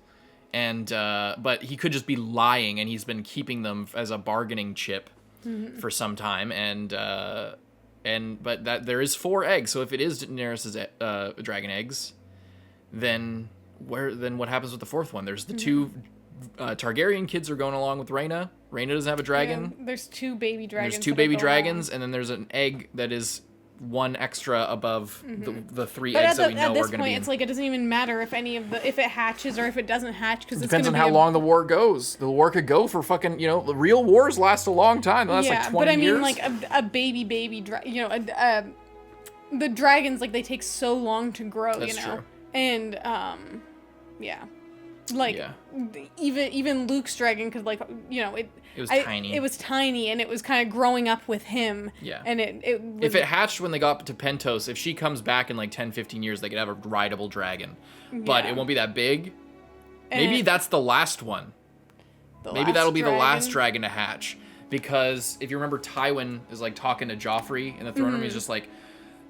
[SPEAKER 1] And but he could just be lying, and he's been keeping them as a bargaining chip for some time. But that there is 4 eggs. So if it is Daenerys' dragon eggs, then what happens with the 4th one? There's the 2 Targaryen kids are going along with Rhaena. Rhaena doesn't have a dragon.
[SPEAKER 2] Yeah, there's 2 baby dragons.
[SPEAKER 1] There's 2 baby dragons, and then there's an egg that is 1 extra above the 3 eggs that we know are going to be.
[SPEAKER 2] At this point, it's like it doesn't even matter if it hatches or if it doesn't hatch, because
[SPEAKER 1] depends on how long the war goes. The war could go for fucking, the real wars last a long time. They last like 20 years.
[SPEAKER 2] But I mean, like a baby, the dragons, like, they take so long to grow.
[SPEAKER 1] That's true.
[SPEAKER 2] And yeah. Like, even Luke's dragon could, like, it was tiny. It was tiny, and it was kind of growing up with him.
[SPEAKER 1] Yeah.
[SPEAKER 2] And it was,
[SPEAKER 1] if it hatched when they got to Pentos, if she comes back in like 10, 15 years, they could have a rideable dragon. But it won't be that big. Maybe that's the last one. Maybe that'll be the last dragon to hatch. Because if you remember, Tywin is like talking to Joffrey in the throne room. He's just like,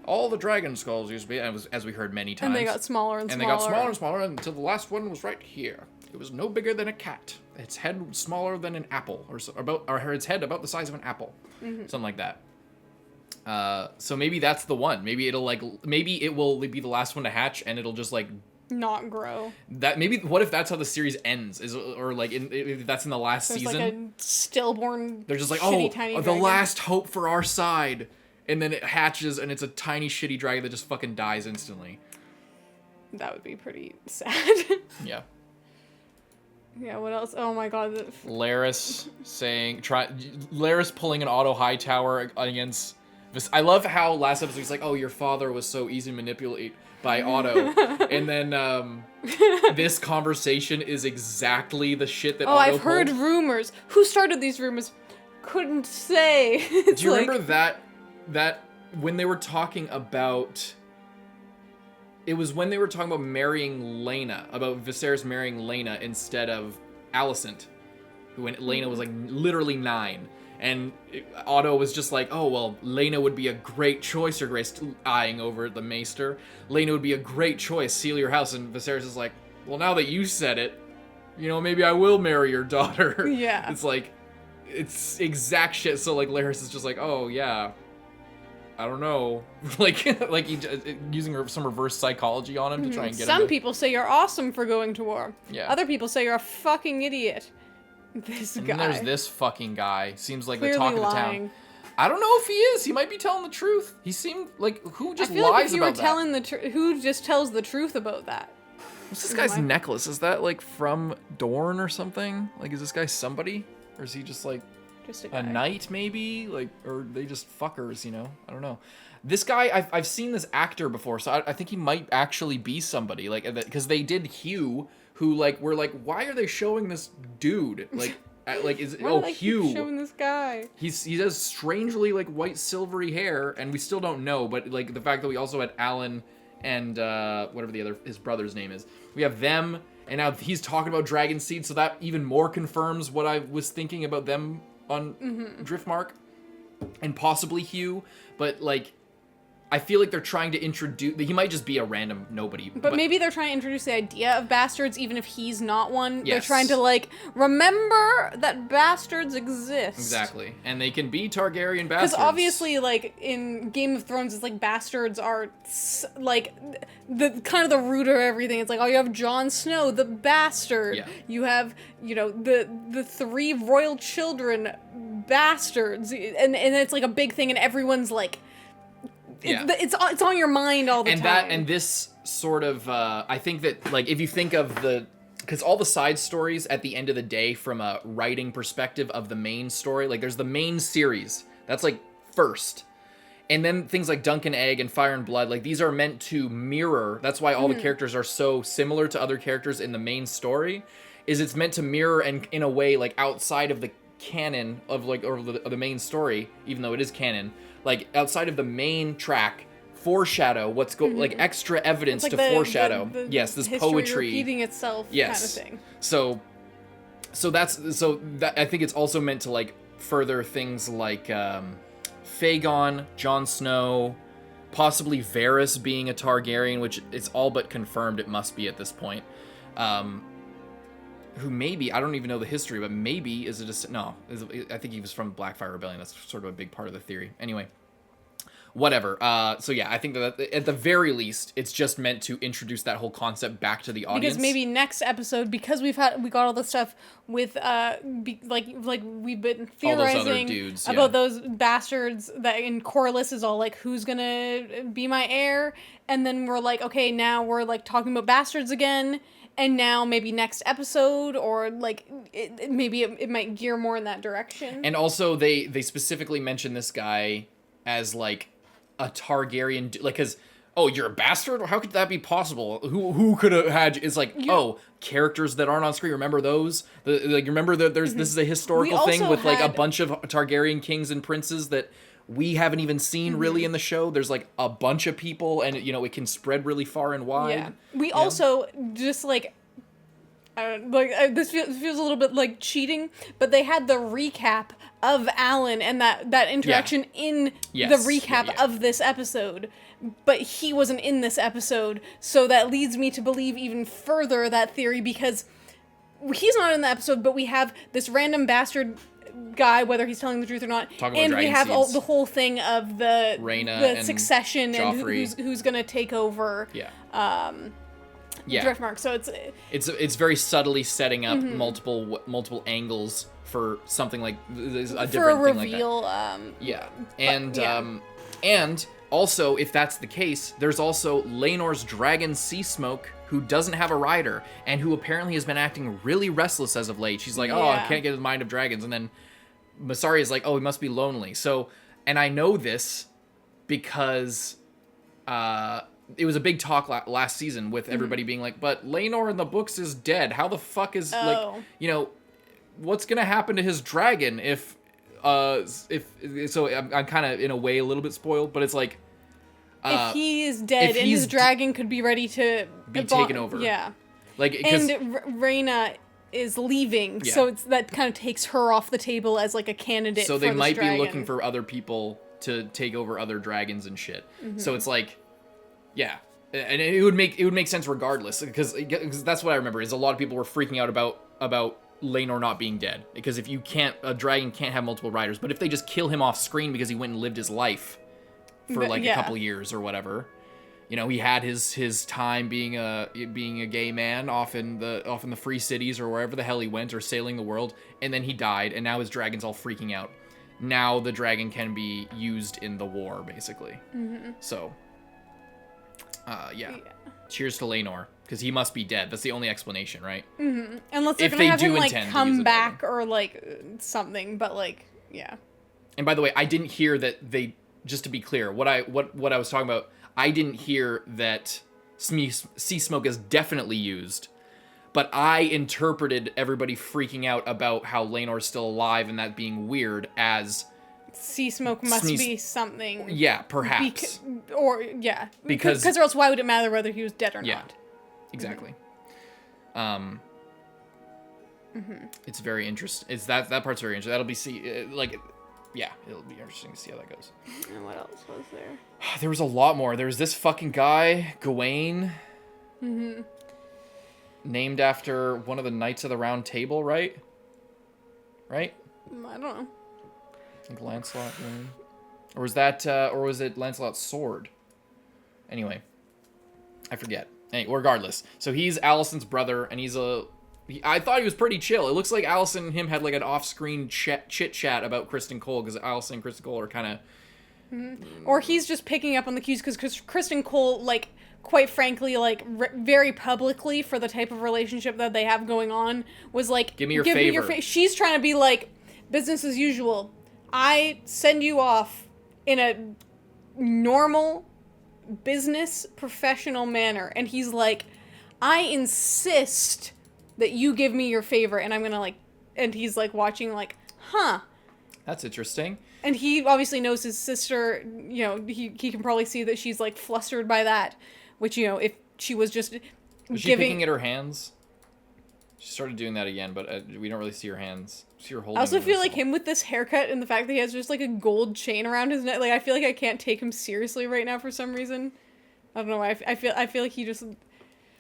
[SPEAKER 1] all the dragon skulls used to be, and it was, as we heard many times.
[SPEAKER 2] And they got smaller and smaller.
[SPEAKER 1] Until the last one was right here. It was no bigger than a cat. Its head smaller than an apple, or its head about the size of an apple, something like that. So maybe that's the one. Maybe it will be the last one to hatch, and it'll just like
[SPEAKER 2] not grow.
[SPEAKER 1] That maybe what if that's how the series ends? If that's in the last season?
[SPEAKER 2] Like a stillborn.
[SPEAKER 1] They're just like,
[SPEAKER 2] tiny
[SPEAKER 1] the
[SPEAKER 2] dragon.
[SPEAKER 1] last hope for our side. And then it hatches, and it's a tiny, shitty dragon that just fucking dies instantly.
[SPEAKER 2] That would be pretty sad.
[SPEAKER 1] Yeah.
[SPEAKER 2] Yeah, what else? Oh my god.
[SPEAKER 1] Larys pulling an Otto Hightower against... I love how last episode he's like, oh, your father was so easy to manipulate by Otto. And then this conversation is exactly the shit that Otto
[SPEAKER 2] I've heard rumors. Who started these rumors? Couldn't say.
[SPEAKER 1] Do you remember that when they were talking about... It was when they were talking about marrying Laena, about Viserys marrying Laena instead of Alicent, when Laena was like literally 9. And Otto was just like, oh, well, Laena would be a great choice, Your Grace, eyeing over the maester. Laena would be a great choice, seal your house. And Viserys is like, well, now that you said it, maybe I will marry your daughter.
[SPEAKER 2] Yeah.
[SPEAKER 1] It's like, it's exact shit. So like Larys is just like, oh, yeah. I don't know, like using some reverse psychology on him to try and get him.
[SPEAKER 2] Some people say you're awesome for going to war.
[SPEAKER 1] Yeah.
[SPEAKER 2] Other people say you're a fucking idiot. This guy.
[SPEAKER 1] And then there's this fucking guy. Seems like
[SPEAKER 2] Clearly
[SPEAKER 1] the talk of the town. I don't know if he is. He might be telling the truth. He seemed like who just
[SPEAKER 2] I feel
[SPEAKER 1] lies
[SPEAKER 2] like if you
[SPEAKER 1] about
[SPEAKER 2] were
[SPEAKER 1] that.
[SPEAKER 2] telling who just tells the truth about that?
[SPEAKER 1] What's this guy's necklace? Is that like from Dorne or something? Like, is this guy somebody, or is he just like?
[SPEAKER 2] Just
[SPEAKER 1] a knight, maybe, like, or they just fuckers, I don't know. This guy, I've seen this actor before, so I think he might actually be somebody, like, because they did Hugh, who like were like, why are they showing this dude? Like, Hugh.
[SPEAKER 2] Showing this guy.
[SPEAKER 1] He has strangely like white silvery hair, and we still don't know, but like the fact that we also had Alan and whatever his brother's name is, we have them, and now he's talking about dragon seed, so that even more confirms what I was thinking about them on Driftmark. and possibly Hugh, but like I feel like they're trying to introduce. He might just be a random nobody.
[SPEAKER 2] But maybe they're trying to introduce the idea of bastards, even if he's not one. They're
[SPEAKER 1] Yes.
[SPEAKER 2] trying to, like, remember that bastards exist.
[SPEAKER 1] Exactly. And they can be Targaryen
[SPEAKER 2] Because
[SPEAKER 1] bastards.
[SPEAKER 2] obviously, like, in Game of Thrones, it's like bastards are, like, the kind of the root of everything. It's like, oh, you have Jon Snow, the bastard.
[SPEAKER 1] Yeah.
[SPEAKER 2] You have, you know, the 3 royal children, bastards. And it's, like, a big thing, and everyone's, like... It's on your mind all the time.
[SPEAKER 1] And this sort of I think that like if you think of because all the side stories at the end of the day from a writing perspective of the main story, like there's the main series that's like first, and then things like Dunk and Egg and Fire and Blood, like these are meant to mirror. That's why all the characters are so similar to other characters in the main story, is it's meant to mirror and in a way like outside of the canon of like or the main story, even though it is canon. Like outside of the main track, foreshadow what's like extra evidence
[SPEAKER 2] like
[SPEAKER 1] to foreshadow. Yes, this
[SPEAKER 2] history
[SPEAKER 1] poetry
[SPEAKER 2] repeating itself
[SPEAKER 1] yes.
[SPEAKER 2] kind of thing.
[SPEAKER 1] So that I think it's also meant to like further things like Phaegon, Jon Snow, possibly Varys being a Targaryen, which it's all but confirmed it must be at this point. Who maybe, I don't even know the history, but maybe is it a, no, I think he was from Blackfire Rebellion. That's sort of a big part of the theory. Anyway, whatever. So yeah, I think that at the very least, it's just meant to introduce that whole concept back to the audience.
[SPEAKER 2] Because maybe next episode, because we got all the stuff with like we've been theorizing
[SPEAKER 1] dudes,
[SPEAKER 2] about those bastards that in Corlys is all like who's gonna be my heir, and then we're like okay now we're like talking about bastards again. And now maybe next episode or like maybe it might gear more in that direction.
[SPEAKER 1] And also they specifically mention this guy as like a Targaryen, like because oh you're a bastard? How could that be possible? Who could have had? It's like characters that aren't on screen. Remember those? Like remember that there's this is a historical thing with like a bunch of Targaryen kings and princes that we haven't even seen really in the show. There's like a bunch of people, and you know it can spread really far and wide.
[SPEAKER 2] Yeah. We also just like, this feels a little bit like cheating, but they had the recap of Alan and that interaction in the recap of this episode, but he wasn't in this episode, so that leads me to believe even further that theory because he's not in the episode, but we have this random bastard guy, whether he's telling the truth or not, and we have the whole thing of the
[SPEAKER 1] Rhaena
[SPEAKER 2] succession
[SPEAKER 1] Joffrey.
[SPEAKER 2] and who's gonna take over. Driftmark. So
[SPEAKER 1] it's very subtly setting up multiple angles for something like a different
[SPEAKER 2] for a
[SPEAKER 1] thing
[SPEAKER 2] reveal.
[SPEAKER 1] Like that. And also if that's the case, there's also Laenor's dragon Sea Smoke, who doesn't have a rider and who apparently has been acting really restless as of late. She's like, oh, I can't get the mind of dragons. And then Masari is like, oh, he must be lonely. So, and I know this because it was a big talk last season with everybody being like, but Laenor in the books is dead. How the fuck is, like, you know, what's going to happen to his dragon if so I'm kind of in a way a little bit spoiled, but it's like,
[SPEAKER 2] if he is dead and his dragon could be ready to
[SPEAKER 1] be taken over.
[SPEAKER 2] Yeah.
[SPEAKER 1] Like,
[SPEAKER 2] and Rhaena is leaving, so it's that kind of takes her off the table as like a candidate.
[SPEAKER 1] So
[SPEAKER 2] for
[SPEAKER 1] they might
[SPEAKER 2] dragon.
[SPEAKER 1] be looking for other people to take over other dragons and shit. So it's like, yeah, and it would make sense regardless because that's what I remember is a lot of people were freaking out about Laenor not being dead because if you a dragon can't have multiple riders, but if they just kill him off screen because he went and lived his life for like a couple years or whatever, you know, he had his time being a gay man off in the free cities or wherever the hell he went or sailing the world, and then he died, and now his dragon's all freaking out. Now the dragon can be used in the war, basically. So, cheers to Laenor, because he must be dead. That's the only explanation, right?
[SPEAKER 2] Unless they're gonna have him like come back or like something, but like
[SPEAKER 1] And by the way, I didn't hear that they. Just to be clear, what I was talking about, I didn't hear that Sea Smoke is definitely used, but I interpreted everybody freaking out about how Laenor's still alive and that being weird as
[SPEAKER 2] Sea Smoke must be something.
[SPEAKER 1] Yeah, perhaps.
[SPEAKER 2] Because or else why would it matter whether he was dead or not?
[SPEAKER 1] Exactly. It's very interesting. That part's very interesting. That'll be yeah, it'll be interesting to see how that goes.
[SPEAKER 2] And what else was there?
[SPEAKER 1] There was a lot more. There was this fucking guy, Gawain,
[SPEAKER 2] Mm-hmm.
[SPEAKER 1] named after one of the Knights of the Round Table, right? Right?
[SPEAKER 2] I don't know.
[SPEAKER 1] Like Lancelot, Gawain. Or was that, or was it Lancelot's sword? Anyway, I forget. Anyway, regardless. So he's Alicent's brother, and I thought he was pretty chill. It looks like Alicent and him had like an off-screen chit-chat about Kristen Cole, because Alicent and Kristen Cole are kind of...
[SPEAKER 2] Mm-hmm. Or he's just picking up on the cues, because Kristen Cole, like, quite frankly, like, very publicly, for the type of relationship that they have going on, was like...
[SPEAKER 1] Give me your favor.
[SPEAKER 2] She's trying to be like, business as usual. I send you off in a normal, business, professional manner. And he's like, I insist that you give me your favor, and I'm gonna, like... And he's, like, watching, like, huh.
[SPEAKER 1] That's interesting.
[SPEAKER 2] And he obviously knows his sister, you know, he can probably see that she's, like, flustered by that. Which, you know, if she was just
[SPEAKER 1] Was she picking at her hands? She started doing that again, but we don't really see her hands. See her holding.
[SPEAKER 2] I also feel like him with this haircut and the fact that he has just, like, a gold chain around his neck. Like, I feel like I can't take him seriously right now for some reason. I don't know why. I feel like he just...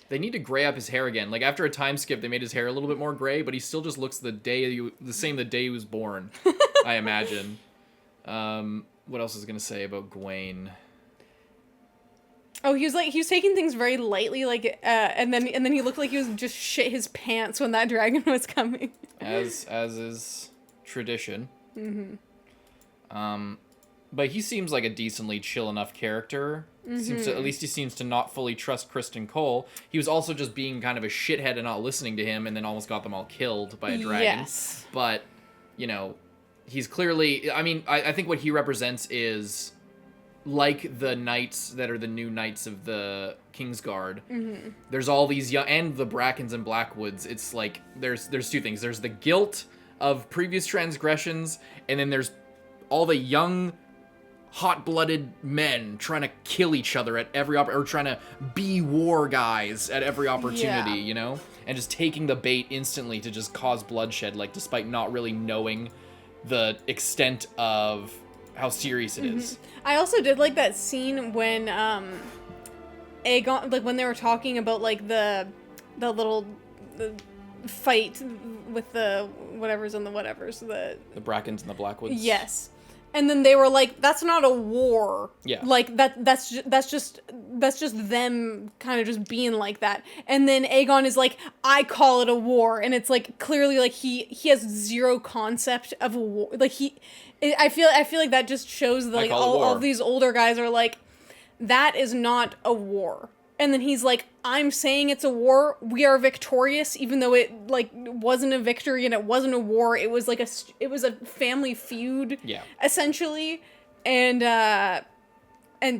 [SPEAKER 1] They need to gray up his hair again. Like, after a time skip, they made his hair a little bit more gray, but he still just looks the same the day he was born, I imagine. What else is going to say about Gawain?
[SPEAKER 2] Oh, he was taking things very lightly, like, and then he looked like he was just shit his pants when that dragon was coming.
[SPEAKER 1] As is tradition.
[SPEAKER 2] Mm-hmm.
[SPEAKER 1] But he seems like a decently chill enough character.
[SPEAKER 2] Mm-hmm.
[SPEAKER 1] At least he seems to not fully trust Kristen Cole. He was also just being kind of a shithead and not listening to him, and then almost got them all killed by a dragon.
[SPEAKER 2] Yes.
[SPEAKER 1] But, you know, he's clearly... I mean, I think what he represents is... like the knights that are the new knights of the Kingsguard.
[SPEAKER 2] Mm-hmm.
[SPEAKER 1] There's all these young, and the Brackens and Blackwoods. It's like there's two things. There's the guilt of previous transgressions, and then there's all the young, hot-blooded men trying to kill each other at every or trying to be war guys at every opportunity.
[SPEAKER 2] Yeah.
[SPEAKER 1] You know, and just taking the bait instantly to just cause bloodshed, like despite not really knowing the extent of how serious it is.
[SPEAKER 2] I also did like that scene when Aegon, like when they were talking about like the little fight with the whatevers and the whatevers, the
[SPEAKER 1] Brackens and the Blackwoods.
[SPEAKER 2] Yes. And then they were like, that's not a war.
[SPEAKER 1] Yeah.
[SPEAKER 2] Like that's just them kind of just being like that. And then Aegon is like, I call it a war, and it's like clearly like he has zero concept of a war. Like I feel like that just shows that like all these older guys are like, that is not a war. And then he's like, I'm saying it's a war. We are victorious, even though it like wasn't a victory and it wasn't a war. It was like it was a family feud, essentially. And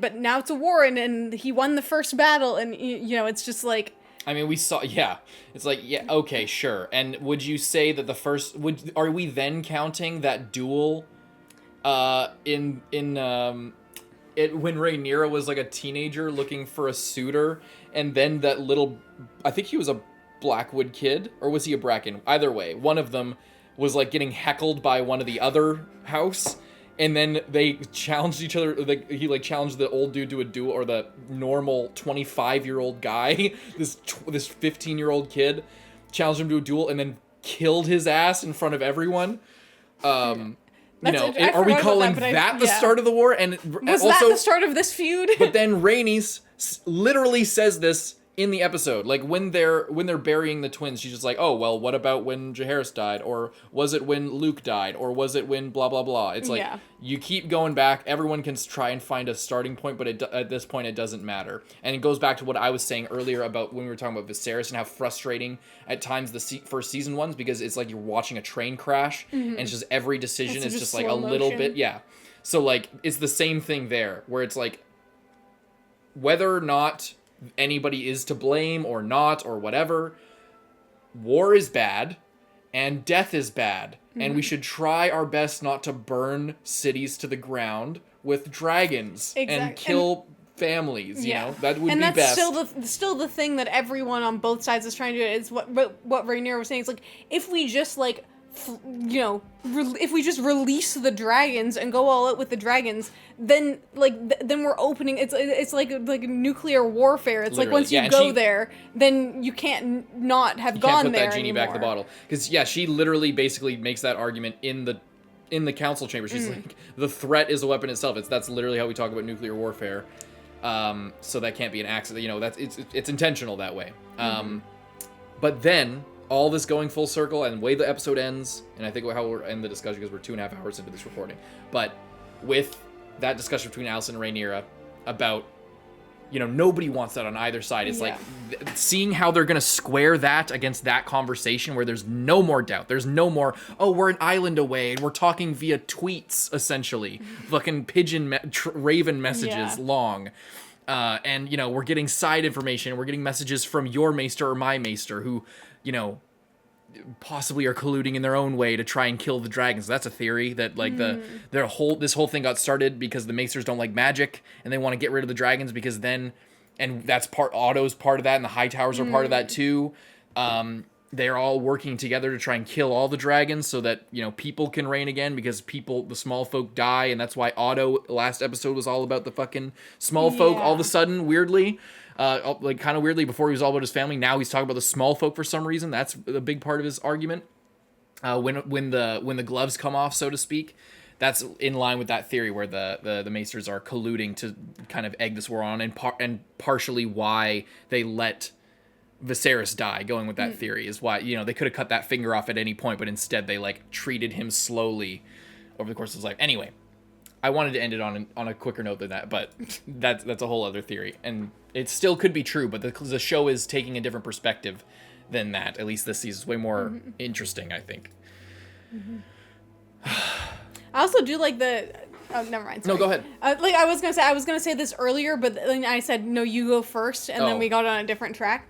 [SPEAKER 2] but now it's a war, and he won the first battle, and you know it's just like.
[SPEAKER 1] I mean, we saw, it's like, okay, sure. And would you say that the first, are we then counting that duel, when Rhaenyra was like a teenager looking for a suitor, and then that little, I think he was a Blackwood kid, or was he a Bracken? Either way, one of them was like getting heckled by one of the other house, and then they challenged each other. Like he like challenged the old dude to a duel, or the normal 25-year-old guy, this 15-year-old kid, challenged him to a duel, and then killed his ass in front of everyone. You know, are we calling that the start of the war? And
[SPEAKER 2] was
[SPEAKER 1] also,
[SPEAKER 2] that the start of this feud?
[SPEAKER 1] But then Rhaenys literally says this in the episode, like when they're burying the twins, she's just like, oh well, what about when Jaehaerys died, or was it when Luke died, or was it when blah blah blah? It's like you keep going back. Everyone can try and find a starting point, but at this point it doesn't matter. And it goes back to what I was saying earlier about when we were talking about Viserys and how frustrating at times the first season ones, because it's like you're watching a train crash, and it's just every decision is just like a little bit, So like it's the same thing there, where it's like whether or not anybody is to blame or not or whatever, war is bad and death is bad, and we should try our best not to burn cities to the ground with dragons and kill families. You know, that would be best.
[SPEAKER 2] And that's still the thing that everyone on both sides is trying to do. Is what Rhaenyra was saying. It's like, if we just like if we just release the dragons and go all out with the dragons, then then we're opening. It's like nuclear warfare. It's
[SPEAKER 1] Literally.
[SPEAKER 2] like once you go there, then you can't not have gone
[SPEAKER 1] Can't put
[SPEAKER 2] there
[SPEAKER 1] that genie
[SPEAKER 2] anymore.
[SPEAKER 1] back in the bottle. Because she literally basically makes that argument in the council chamber. She's like, the threat is a weapon itself. That's literally how we talk about nuclear warfare. So that can't be an accident. That's it's intentional that way. But then all this going full circle and the way the episode ends, and I think how we'll end the discussion because we're 2.5 hours into this recording. But with that discussion between Alicent and Rhaenyra about, nobody wants that on either side. It's like seeing how they're gonna square that against that conversation where there's no more doubt. There's no more, we're an island away and we're talking via tweets essentially, fucking raven messages long. And we're getting side information. We're getting messages from your maester or my maester who, possibly are colluding in their own way to try and kill the dragons. That's a theory that this whole thing got started because the maesters don't like magic and they want to get rid of the dragons because then, and that's Otto's part of that, and the High Towers are part of that too. They're all working together to try and kill all the dragons so that, people can reign again because the small folk die. And that's why Otto last episode was all about the fucking small folk all of a sudden, weirdly. Kind of weirdly, before he was all about his family. Now he's talking about the small folk for some reason. That's a big part of his argument. When the gloves come off, so to speak, that's in line with that theory where the maesters are colluding to kind of egg this war on, and partially why they let Viserys die. Going with that theory is why they could have cut that finger off at any point, but instead they treated him slowly over the course of his life. Anyway, I wanted to end it on a quicker note than that, but that's a whole other theory, and it still could be true. But the show is taking a different perspective than that. At least this season is way more interesting, I think.
[SPEAKER 2] I also do like the. Oh, never mind. Sorry.
[SPEAKER 1] No, go ahead.
[SPEAKER 2] I was gonna say this earlier, but then I said no. You go first, and then we got on a different track.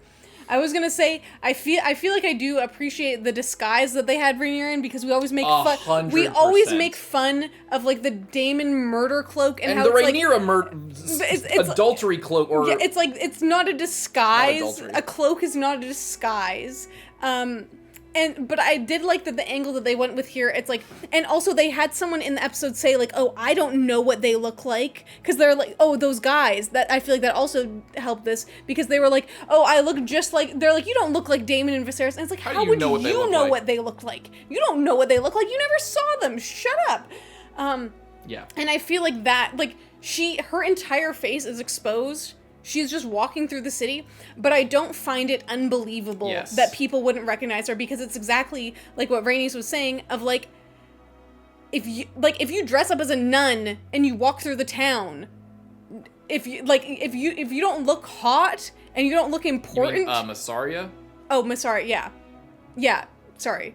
[SPEAKER 2] I was gonna say I feel like I do appreciate the disguise that they had Rhaenyra in because we always make fun.
[SPEAKER 1] 100%.
[SPEAKER 2] We always make fun of the Daemon murder cloak and how
[SPEAKER 1] the
[SPEAKER 2] it's
[SPEAKER 1] Rhaenyra adultery cloak, or
[SPEAKER 2] it's it's not a disguise. A cloak is not a disguise. But I did like that the angle that they went with here. It's and also they had someone in the episode say I don't know what they look like, because they're those guys. That I feel like that also helped this, because they were I look just like, they're you don't look like Daemon and Viserys, and it's how would you know what they look like? You don't know what they look like. You never saw them. Shut up.
[SPEAKER 1] Yeah.
[SPEAKER 2] And I feel like that her entire face is exposed. She's just walking through the city, but I don't find it unbelievable that people wouldn't recognize her, because it's exactly like what Rhaenys was saying of if you dress up as a nun and you walk through the town, if you don't look hot and you don't look important.
[SPEAKER 1] You mean, Massaria?
[SPEAKER 2] Oh, Massaria, yeah, sorry,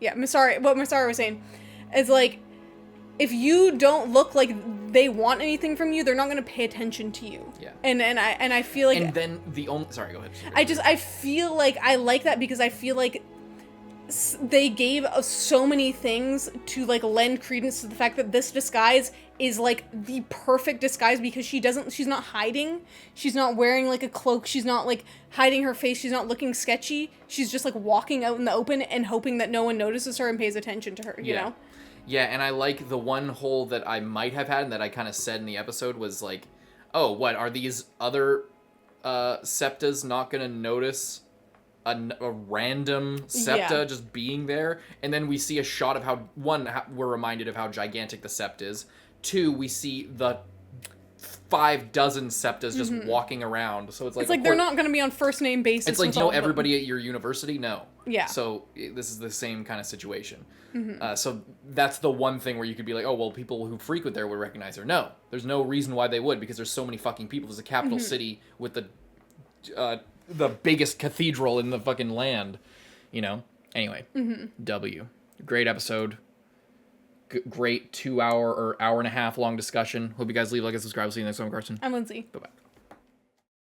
[SPEAKER 2] yeah, Massaria. What Massaria was saying is if you don't look like they want anything from you, they're not going to pay attention to you.
[SPEAKER 1] Yeah.
[SPEAKER 2] And I feel like.
[SPEAKER 1] And then the only. Sorry, go ahead.
[SPEAKER 2] I feel like I like that, because I feel like they gave so many things to lend credence to the fact that this disguise is the perfect disguise, because she's not hiding. She's not wearing a cloak. She's not hiding her face. She's not looking sketchy. She's just walking out in the open and hoping that no one notices her and pays attention to her, you know?
[SPEAKER 1] Yeah, and I like the one hole that I might have had and that I kind of said in the episode was what are these other septas not going to notice a random septa just being there? And then we see a shot of how, one, we're reminded of how gigantic the sept is. Two, we see the 6 septas just walking around. So it's
[SPEAKER 2] they're not going to be on first name basis.
[SPEAKER 1] It's
[SPEAKER 2] with
[SPEAKER 1] everybody at your university? No.
[SPEAKER 2] Yeah.
[SPEAKER 1] So this is the same kind of situation. So that's the one thing where you could be people who frequent there would recognize her. No, there's no reason why they would, because there's so many fucking people. There's a capital city with the biggest cathedral in the fucking land, Anyway, W. Great episode. Great 2 hour or hour and a half long discussion. Hope you guys leave, like, and subscribe. See you next time, Carson.
[SPEAKER 2] I'm Lindsay.
[SPEAKER 1] Bye-bye.